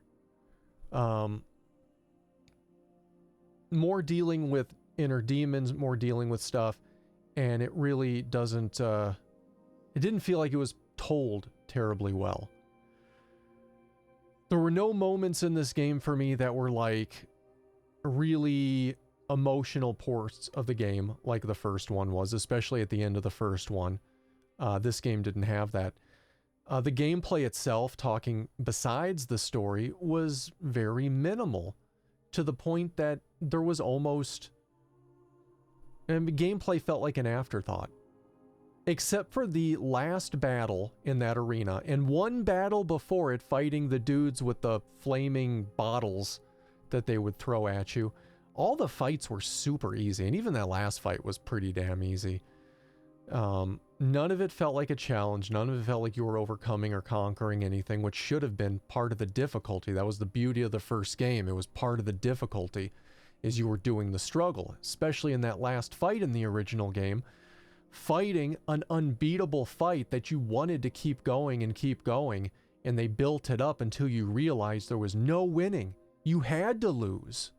Speaker 1: More dealing with inner demons, more dealing with stuff, and it really doesn't, it didn't feel like it was told terribly well. There were no moments in this game for me that were like really emotional parts of the game like the first one was, especially at the end of the first one. This game didn't have that. The gameplay itself, talking besides the story, was very minimal, to the point that there was almost And gameplay felt like an afterthought. Except for the last battle in that arena, and one battle before it fighting the dudes with the flaming bottles that they would throw at you. All the fights were super easy, and even that last fight was pretty damn easy. None of it felt like a challenge. None of it felt like you were overcoming or conquering anything, which should have been part of the difficulty. That was the beauty of the first game. It was part of the difficulty, is you were doing the struggle, especially in that last fight in the original game. Fighting an unbeatable fight that you wanted to keep going, and they built it up until you realized there was no winning. You had to lose.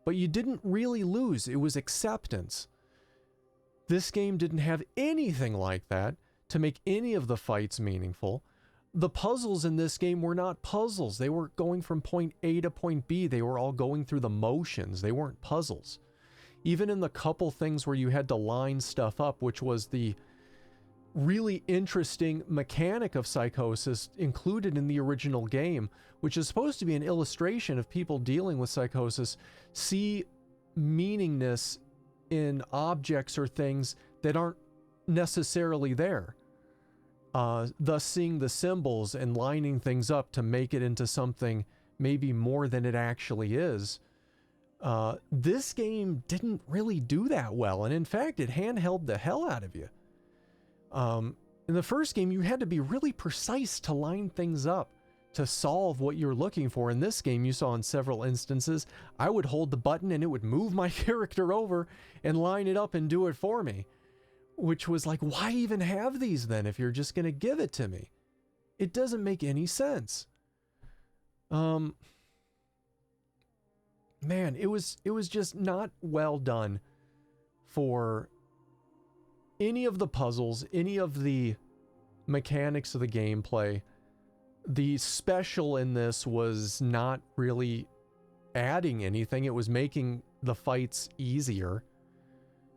Speaker 1: But you didn't really lose. It was acceptance. This game didn't have anything like that to make any of the fights meaningful. The puzzles in this game were not puzzles. They were going from point A to point B. They were all going through the motions. They weren't puzzles. Even in the couple things where you had to line stuff up, which was the really interesting mechanic of Psychosis included in the original game, which is supposed to be an illustration of people dealing with psychosis, see meaningness in objects or things that aren't necessarily there. Thus seeing the symbols and lining things up to make it into something maybe more than it actually is. This game didn't really do that well, and in fact, it handheld the hell out of you. In the first game, you had to be really precise to line things up, to solve what you're looking for. In this game, you saw in several instances, I would hold the button and it would move my character over and line it up and do it for me. Which was like, why even have these then if you're just going to give it to me? It doesn't make any sense. Man, it was just not well done for any of the puzzles, any of the mechanics of the gameplay. The special in this was not really adding anything. It was making the fights easier.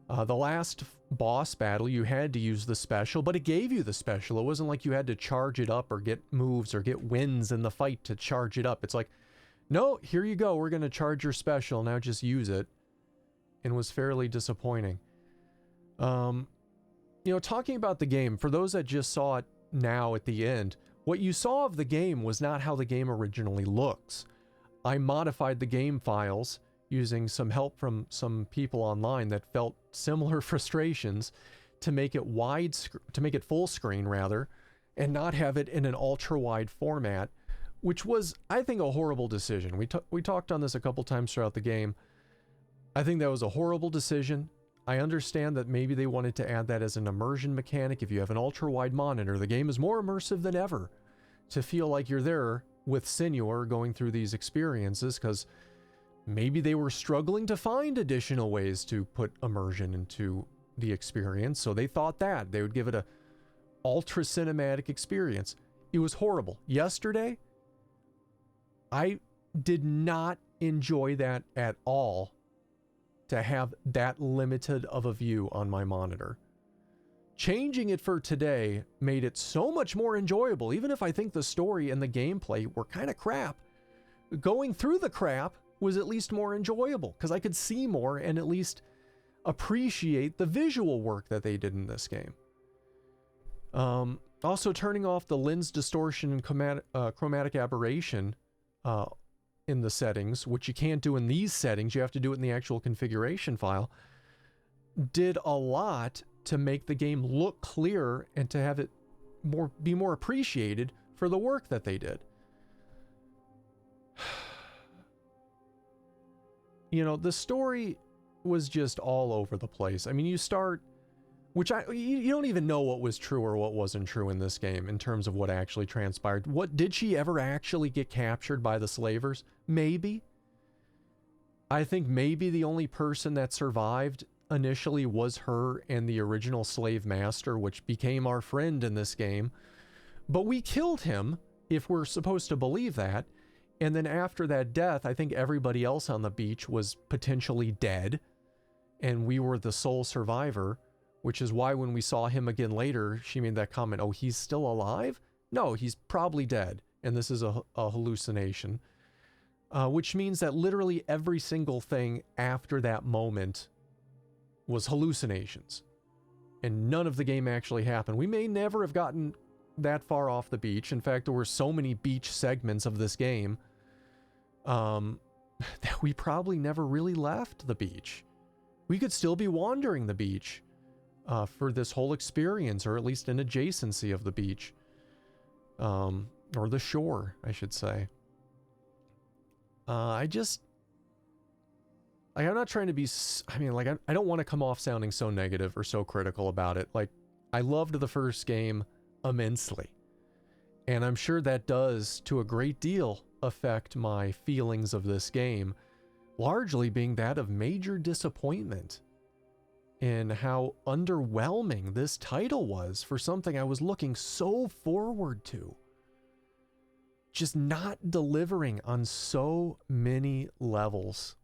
Speaker 1: The last boss battle, you had to use the special, but it gave you the special. It wasn't like you had to charge it up or get moves or get wins in the fight to charge it up. It's like, no, here you go. We're going to charge your special. Now just use it. And was fairly disappointing. You know, talking about the game, for those that just saw it now at the end, what you saw of the game was not how the game originally looks. I modified the game files using some help from some people online that felt similar frustrations to make it to make it full screen rather, and not have it in an ultra wide format, which was, I think, a horrible decision. We talked on this a couple times throughout the game. I think that was a horrible decision. I understand that maybe they wanted to add that as an immersion mechanic. If you have an ultra wide monitor, the game is more immersive than ever to feel like you're there with Senua going through these experiences, because maybe they were struggling to find additional ways to put immersion into the experience, so they thought that they would give it a ultra cinematic experience. It was horrible. Yesterday, I did not enjoy that at all, to have that limited of a view on my monitor. Changing it for today made it so much more enjoyable, even if I think the story and the gameplay were kind of crap. Going through the crap was at least more enjoyable, because I could see more and at least appreciate the visual work that they did in this game. Also, turning off the lens distortion and chromatic aberration in the settings, which you can't do in these settings, you have to do it in the actual configuration file, did a lot to make the game look clearer and to have it be more appreciated for the work that they did. You know, the story was just all over the place. I mean, you start, which you don't even know what was true or what wasn't true in this game in terms of what actually transpired. What did she ever actually get captured by the slavers? Maybe. I think maybe the only person that survived initially was her and the original slave master, which became our friend in this game. But we killed him, if we're supposed to believe that. And then after that death, I think everybody else on the beach was potentially dead, and we were the sole survivor, which is why when we saw him again later, she made that comment, oh, he's still alive? No, he's probably dead, and this is a hallucination. Which means that literally every single thing after that moment was hallucinations. And none of the game actually happened. We may never have gotten that far off the beach. In fact, there were so many beach segments of this game that we probably never really left the beach. We could still be wandering the beach for this whole experience, or at least an adjacency of the beach. Or the shore, I should say. I'm not trying to be, I don't want to come off sounding so negative or so critical about it. Like, I loved the first game immensely. And I'm sure that does, to a great deal, affect my feelings of this game, largely being that of major disappointment in how underwhelming this title was for something I was looking so forward to. Just not delivering on so many levels.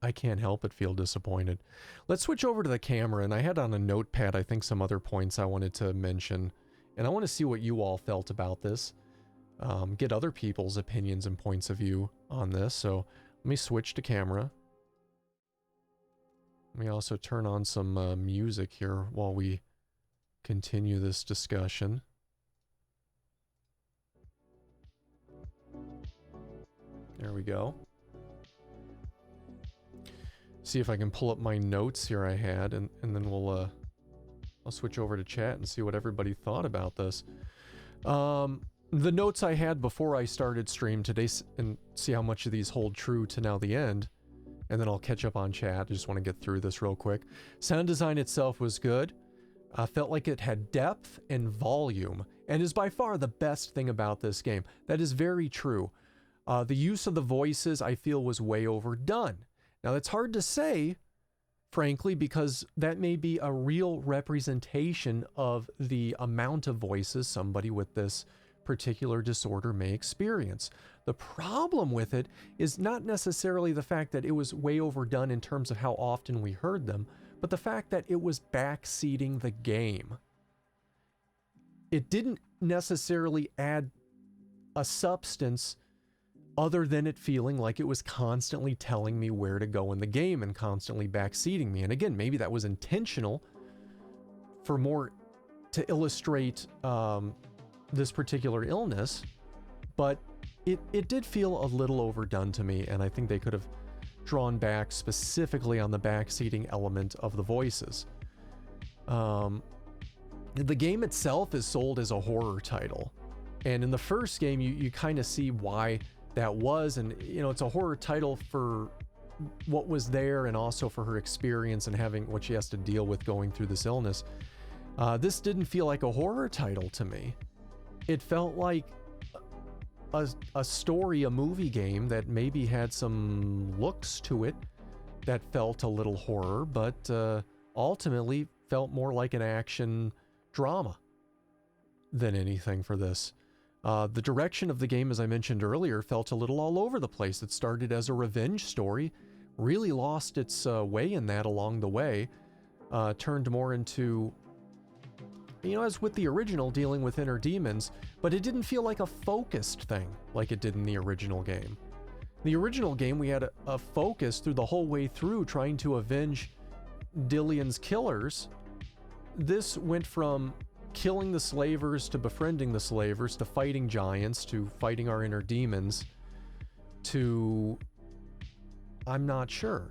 Speaker 1: I can't help but feel disappointed. Let's switch over to the camera, and I had on a notepad, I think, some other points I wanted to mention, and I want to see what you all felt about this. Get other people's opinions and points of view on this. So let me switch to camera. Let me also turn on some music here while we continue this discussion. There we go. See if I can pull up my notes here I had, and then I'll switch over to chat and see what everybody thought about this. The notes I had before I started stream today, and see how much of these hold true to now the end, and then I'll catch up on chat. I just want to get through this real quick. Sound design itself was good. I felt like it had depth and volume, and is by far the best thing about this game. That is very true. The use of the voices, I feel, was way overdone. Now, that's hard to say, frankly, because that may be a real representation of the amount of voices somebody with this particular disorder may experience. The problem with it is not necessarily the fact that it was way overdone in terms of how often we heard them, but the fact that it was backseating the game. It didn't necessarily add a substance other than it feeling like it was constantly telling me where to go in the game and constantly backseating me. And again, maybe that was intentional for more to illustrate this particular illness, but it did feel a little overdone to me, and I think they could have drawn back specifically on the backseating element of the voices. The game itself is sold as a horror title, and in the first game you kind of see why that was, and it's a horror title for what was there and also for her experience and having what she has to deal with going through this illness. This didn't feel like a horror title to me. It felt like a story, a movie game that maybe had some looks to it that felt a little horror, but ultimately felt more like an action drama than anything for this. The direction of the game, as I mentioned earlier, felt a little all over the place. It started as a revenge story, really lost its way in that along the way, turned more into, as with the original, dealing with inner demons, but it didn't feel like a focused thing like it did in the original game. The original game, we had a focus through the whole way through trying to avenge Dillion's killers. This went from killing the slavers to befriending the slavers to fighting giants to fighting our inner demons to, I'm not sure.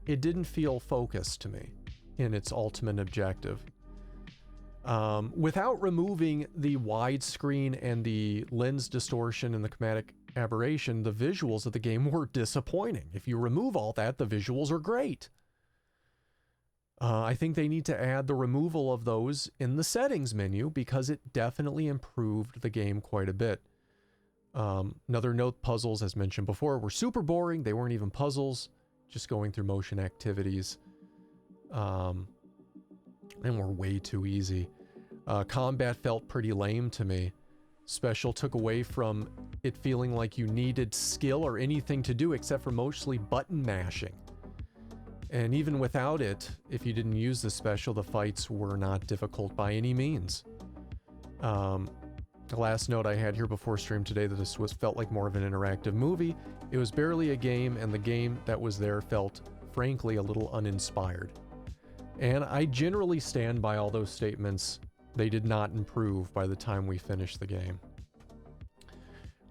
Speaker 1: It didn't feel focused to me in its ultimate objective. Without removing the widescreen and the lens distortion and the chromatic aberration, the visuals of the game were disappointing. If you remove all that, the visuals are great. I think they need to add the removal of those in the settings menu because it definitely improved the game quite a bit. Another note, puzzles, as mentioned before, were super boring. They weren't even puzzles, just going through motion activities. And were way too easy. Combat felt pretty lame to me. Special took away from it feeling like you needed skill or anything to do except for mostly button mashing. And even without it, if you didn't use the special, the fights were not difficult by any means. The last note I had here before stream today, that this felt like more of an interactive movie. It was barely a game, and the game that was there felt frankly a little uninspired. And I generally stand by all those statements. They did not improve by the time we finished the game.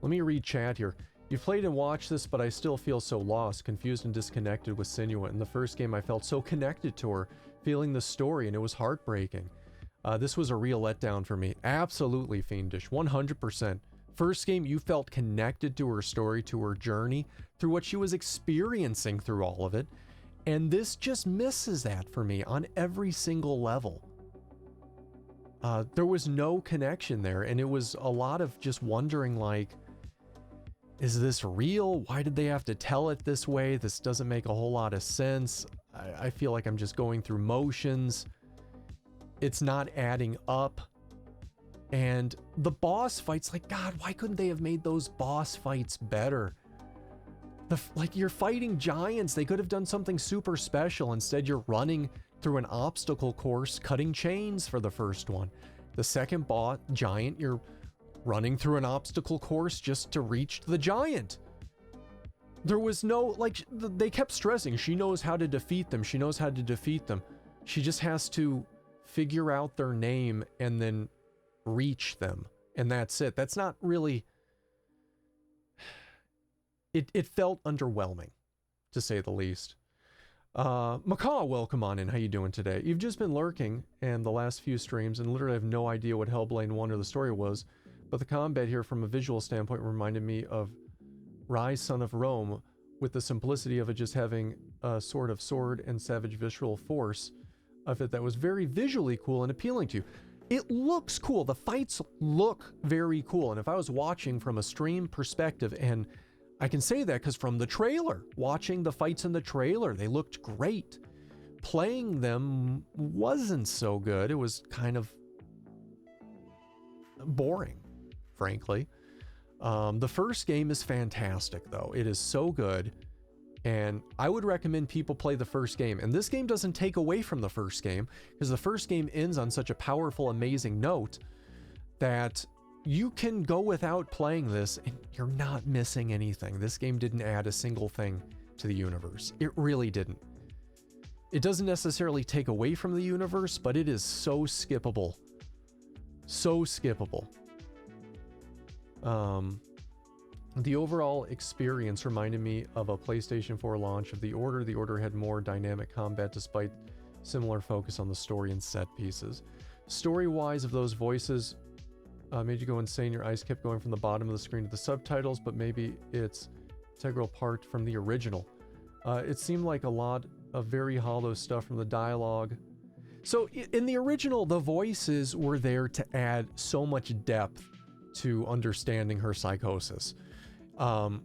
Speaker 1: Let me read chat here. You've played and watched this, but I still feel so lost, confused, and disconnected with Senua. In the first game, I felt so connected to her, feeling the story, and it was heartbreaking. This was a real letdown for me. Absolutely fiendish, 100%. First game, you felt connected to her story, to her journey, through what she was experiencing through all of it. And this just misses that for me on every single level. There was no connection there, and it was a lot of just wondering, like, is this real? Why did they have to tell it this way? This doesn't make a whole lot of sense. I feel like I'm just going through motions. It's not adding up. And the boss fights, like, God, why couldn't they have made those boss fights better? Like, you're fighting giants. They could have done something super special. Instead, you're running through an obstacle course, cutting chains for the first one. The second boss giant, you're running through an obstacle course just to reach the giant. There was no, like, they kept stressing, she knows how to defeat them. She knows how to defeat them. She just has to figure out their name and then reach them. And that's it. That's not really... It felt underwhelming, to say the least. Macaw, welcome on in. How you doing today? You've just been lurking and the last few streams and literally have no idea what Hellblade 1 or the story was, but the combat here from a visual standpoint reminded me of Rise, Son of Rome, with the simplicity of it just having a sort of sword and savage visceral force of it that was very visually cool and appealing to you. It looks cool. The fights look very cool. And if I was watching from a stream perspective, and I can say that because from the trailer, watching the fights in the trailer, they looked great. Playing them wasn't so good. It was kind of boring, frankly. The first game is fantastic, though. It is so good. And I would recommend people play the first game. And this game doesn't take away from the first game, because the first game ends on such a powerful, amazing note that you can go without playing this and you're not missing anything. This game didn't add a single thing to the universe. It really didn't. It doesn't necessarily take away from the universe, but it is so skippable. So skippable. The overall experience reminded me of a PlayStation 4 launch of The Order. The Order had more dynamic combat despite similar focus on the story and set pieces. Story-wise, of those voices made you go insane. Your eyes kept going from the bottom of the screen to the subtitles, but maybe it's integral part from the original. It seemed like a lot of very hollow stuff from the dialogue. So in the original, the voices were there to add so much depth to understanding her psychosis. And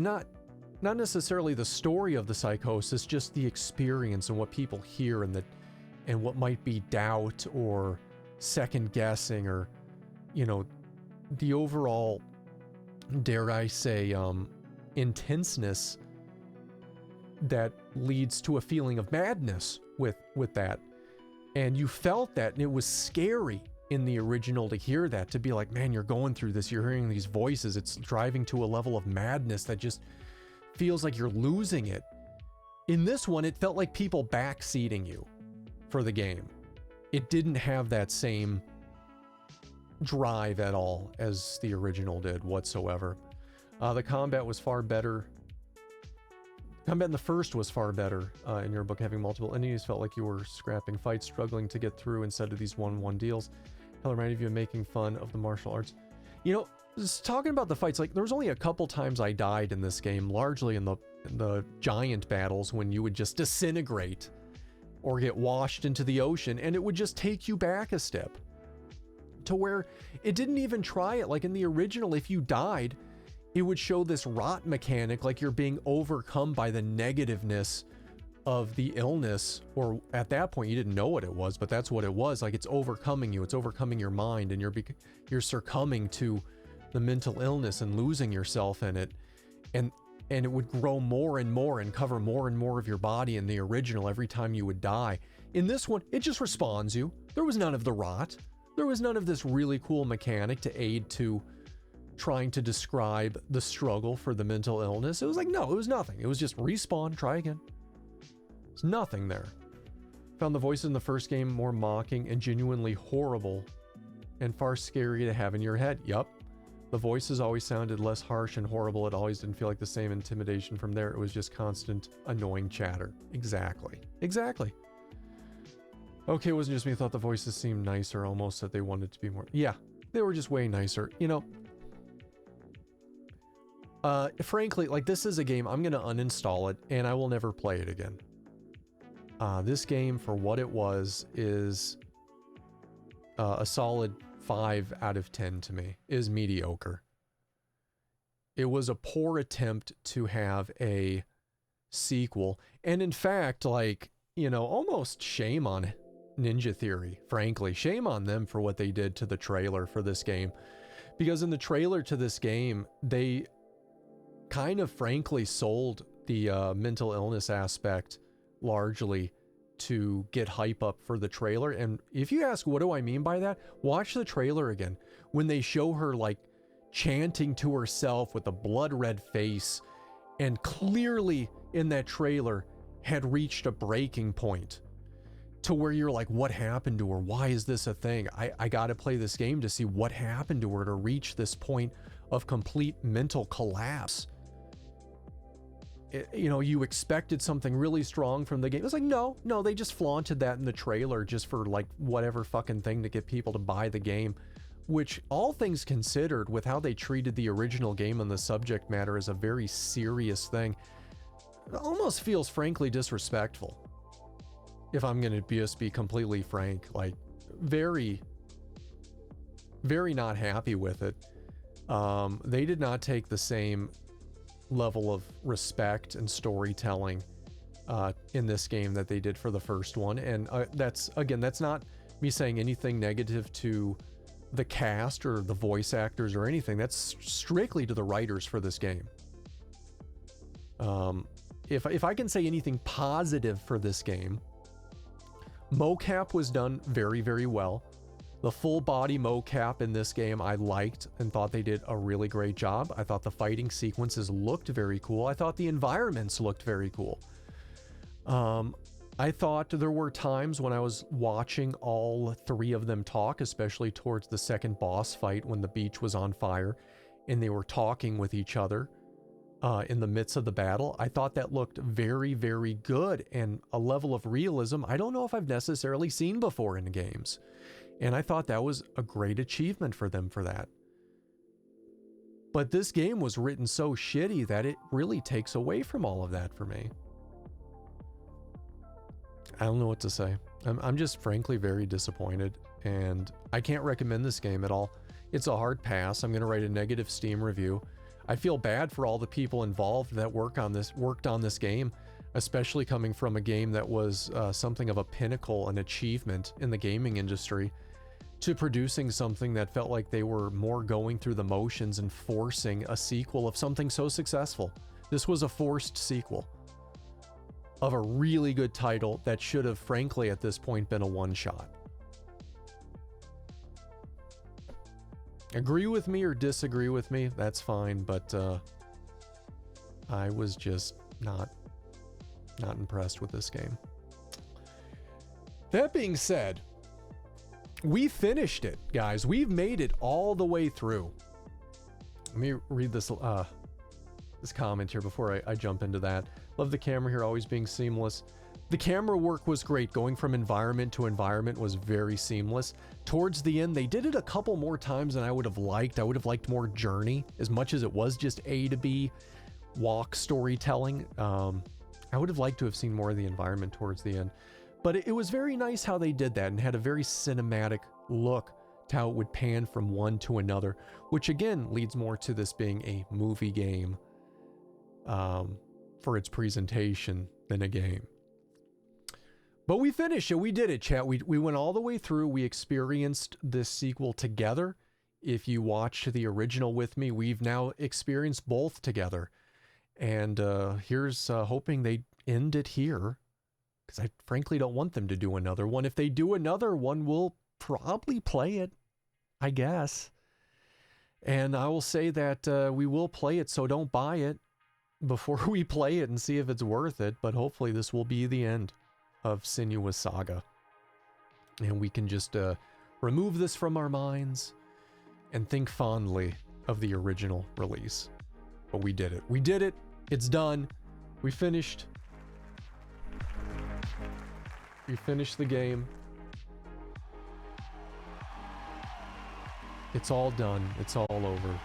Speaker 1: not necessarily the story of the psychosis, just the experience and what people hear and what might be doubt or second guessing, or, you know, the overall, dare I say, intenseness that leads to a feeling of madness with that. And you felt that, and it was scary in the original to hear that, to be like, man, you're going through this, you're hearing these voices, it's driving to a level of madness that just feels like you're losing it. In this one, it felt like people backseating you for the game. It didn't have that same drive at all as the original did whatsoever. The combat was far better. Combat in the first was far better in your book. Having multiple enemies felt like you were scrapping fights, struggling to get through instead of these 1-1 deals. Hell, reminded of you making fun of the martial arts. You know, just talking about the fights, like, there was only a couple times I died in this game, largely in the giant battles, when you would just disintegrate or get washed into the ocean, and it would just take you back a step to where it didn't even try it. Like in the original, if you died, it would show this rot mechanic, like you're being overcome by the negativeness of the illness, or at that point you didn't know what it was, but that's what it was. Like, it's overcoming you, it's overcoming your mind, and you're succumbing to the mental illness and losing yourself in it, and it would grow more and more and cover more and more of your body in the original every time you would die. In this one, it just respawns you. There was none of the rot. There was none of this really cool mechanic to aid to trying to describe the struggle for the mental illness. It was like, no, it was nothing. It was just respawn, try again, There's nothing there. Found the voices in the first game more mocking and genuinely horrible and far scary to have in your head. Yup. The voices always sounded less harsh and horrible. It always didn't feel like the same intimidation from there. It was just constant annoying chatter. Exactly. Exactly. Okay, it wasn't just me. I thought the voices seemed nicer, almost that they wanted to be more. Yeah, they were just way nicer. You know, frankly, like, this is a game, I'm going to uninstall it and I will never play it again. This game, for what it was, is a solid 5 out of 10 to me. Is mediocre. It was a poor attempt to have a sequel. And in fact, like, you know, almost shame on Ninja Theory, frankly. Shame on them for what they did to the trailer for this game. Because in the trailer to this game, they kind of frankly sold the mental illness aspect largely to get hype up for the trailer. And if you ask, what do I mean by that? Watch the trailer again. When they show her, like, chanting to herself with a blood red face, and clearly in that trailer had reached a breaking point to where you're like, what happened to her? Why is this a thing? I gotta play this game to see what happened to her to reach this point of complete mental collapse. You know, you expected something really strong from the game. It's like, no, they just flaunted that in the trailer just for, like, whatever fucking thing to get people to buy the game, which, all things considered, with how they treated the original game and the subject matter as a very serious thing, it almost feels frankly disrespectful. If I'm going to just be completely frank, like, very, very not happy with it. They did not take the same level of respect and storytelling in this game that they did for the first one. And that's not me saying anything negative to the cast or the voice actors or anything. That's strictly to the writers for this game. If I can say anything positive for this game, mocap was done very, very well. The full body mocap in this game I liked and thought they did a really great job. I thought the fighting sequences looked very cool. I thought the environments looked very cool. I thought there were times when I was watching all 3 of them talk, especially towards the second boss fight when the beach was on fire and they were talking with each other in the midst of the battle. I thought that looked very, very good, and a level of realism I don't know if I've necessarily seen before in games. And I thought that was a great achievement for them for that. But this game was written so shitty that it really takes away from all of that for me. I don't know what to say. I'm just frankly very disappointed, and I can't recommend this game at all. It's a hard pass. I'm going to write a negative Steam review. I feel bad for all the people involved that worked on this game, especially coming from a game that was something of a pinnacle, an achievement in the gaming industry, to producing something that felt like they were more going through the motions and forcing a sequel of something so successful. This was a forced sequel of a really good title that should have, frankly, at this point been a one-shot. Agree with me or disagree with me, that's fine, but I was just not impressed with this game. That being said, we finished it, guys. We've made it all the way through. Let me read this comment here before I jump into that. Love the camera here always being seamless. The camera work was great. Going from environment to environment was very seamless. Towards the end, they did it a couple more times than I would have liked. I would have liked more journey, as much as it was just A to B walk storytelling. I would have liked to have seen more of the environment towards the end. But it was very nice how they did that and had a very cinematic look to how it would pan from one to another, which again leads more to this being a movie game for its presentation than a game. But we finished it. We did it, chat. We went all the way through. We experienced this sequel together. If you watched the original with me, we've now experienced both together. And here's hoping they end it here, because I frankly don't want them to do another one. If they do another one, we'll probably play it, I guess. And I will say that we will play it, so don't buy it. before we play it and see if it's worth it, but hopefully this will be the end of Senua Saga. And we can just remove this from our minds and think fondly of the original release. But we did it. We did it. It's done. We finished. We finished the game. It's all done. It's all over.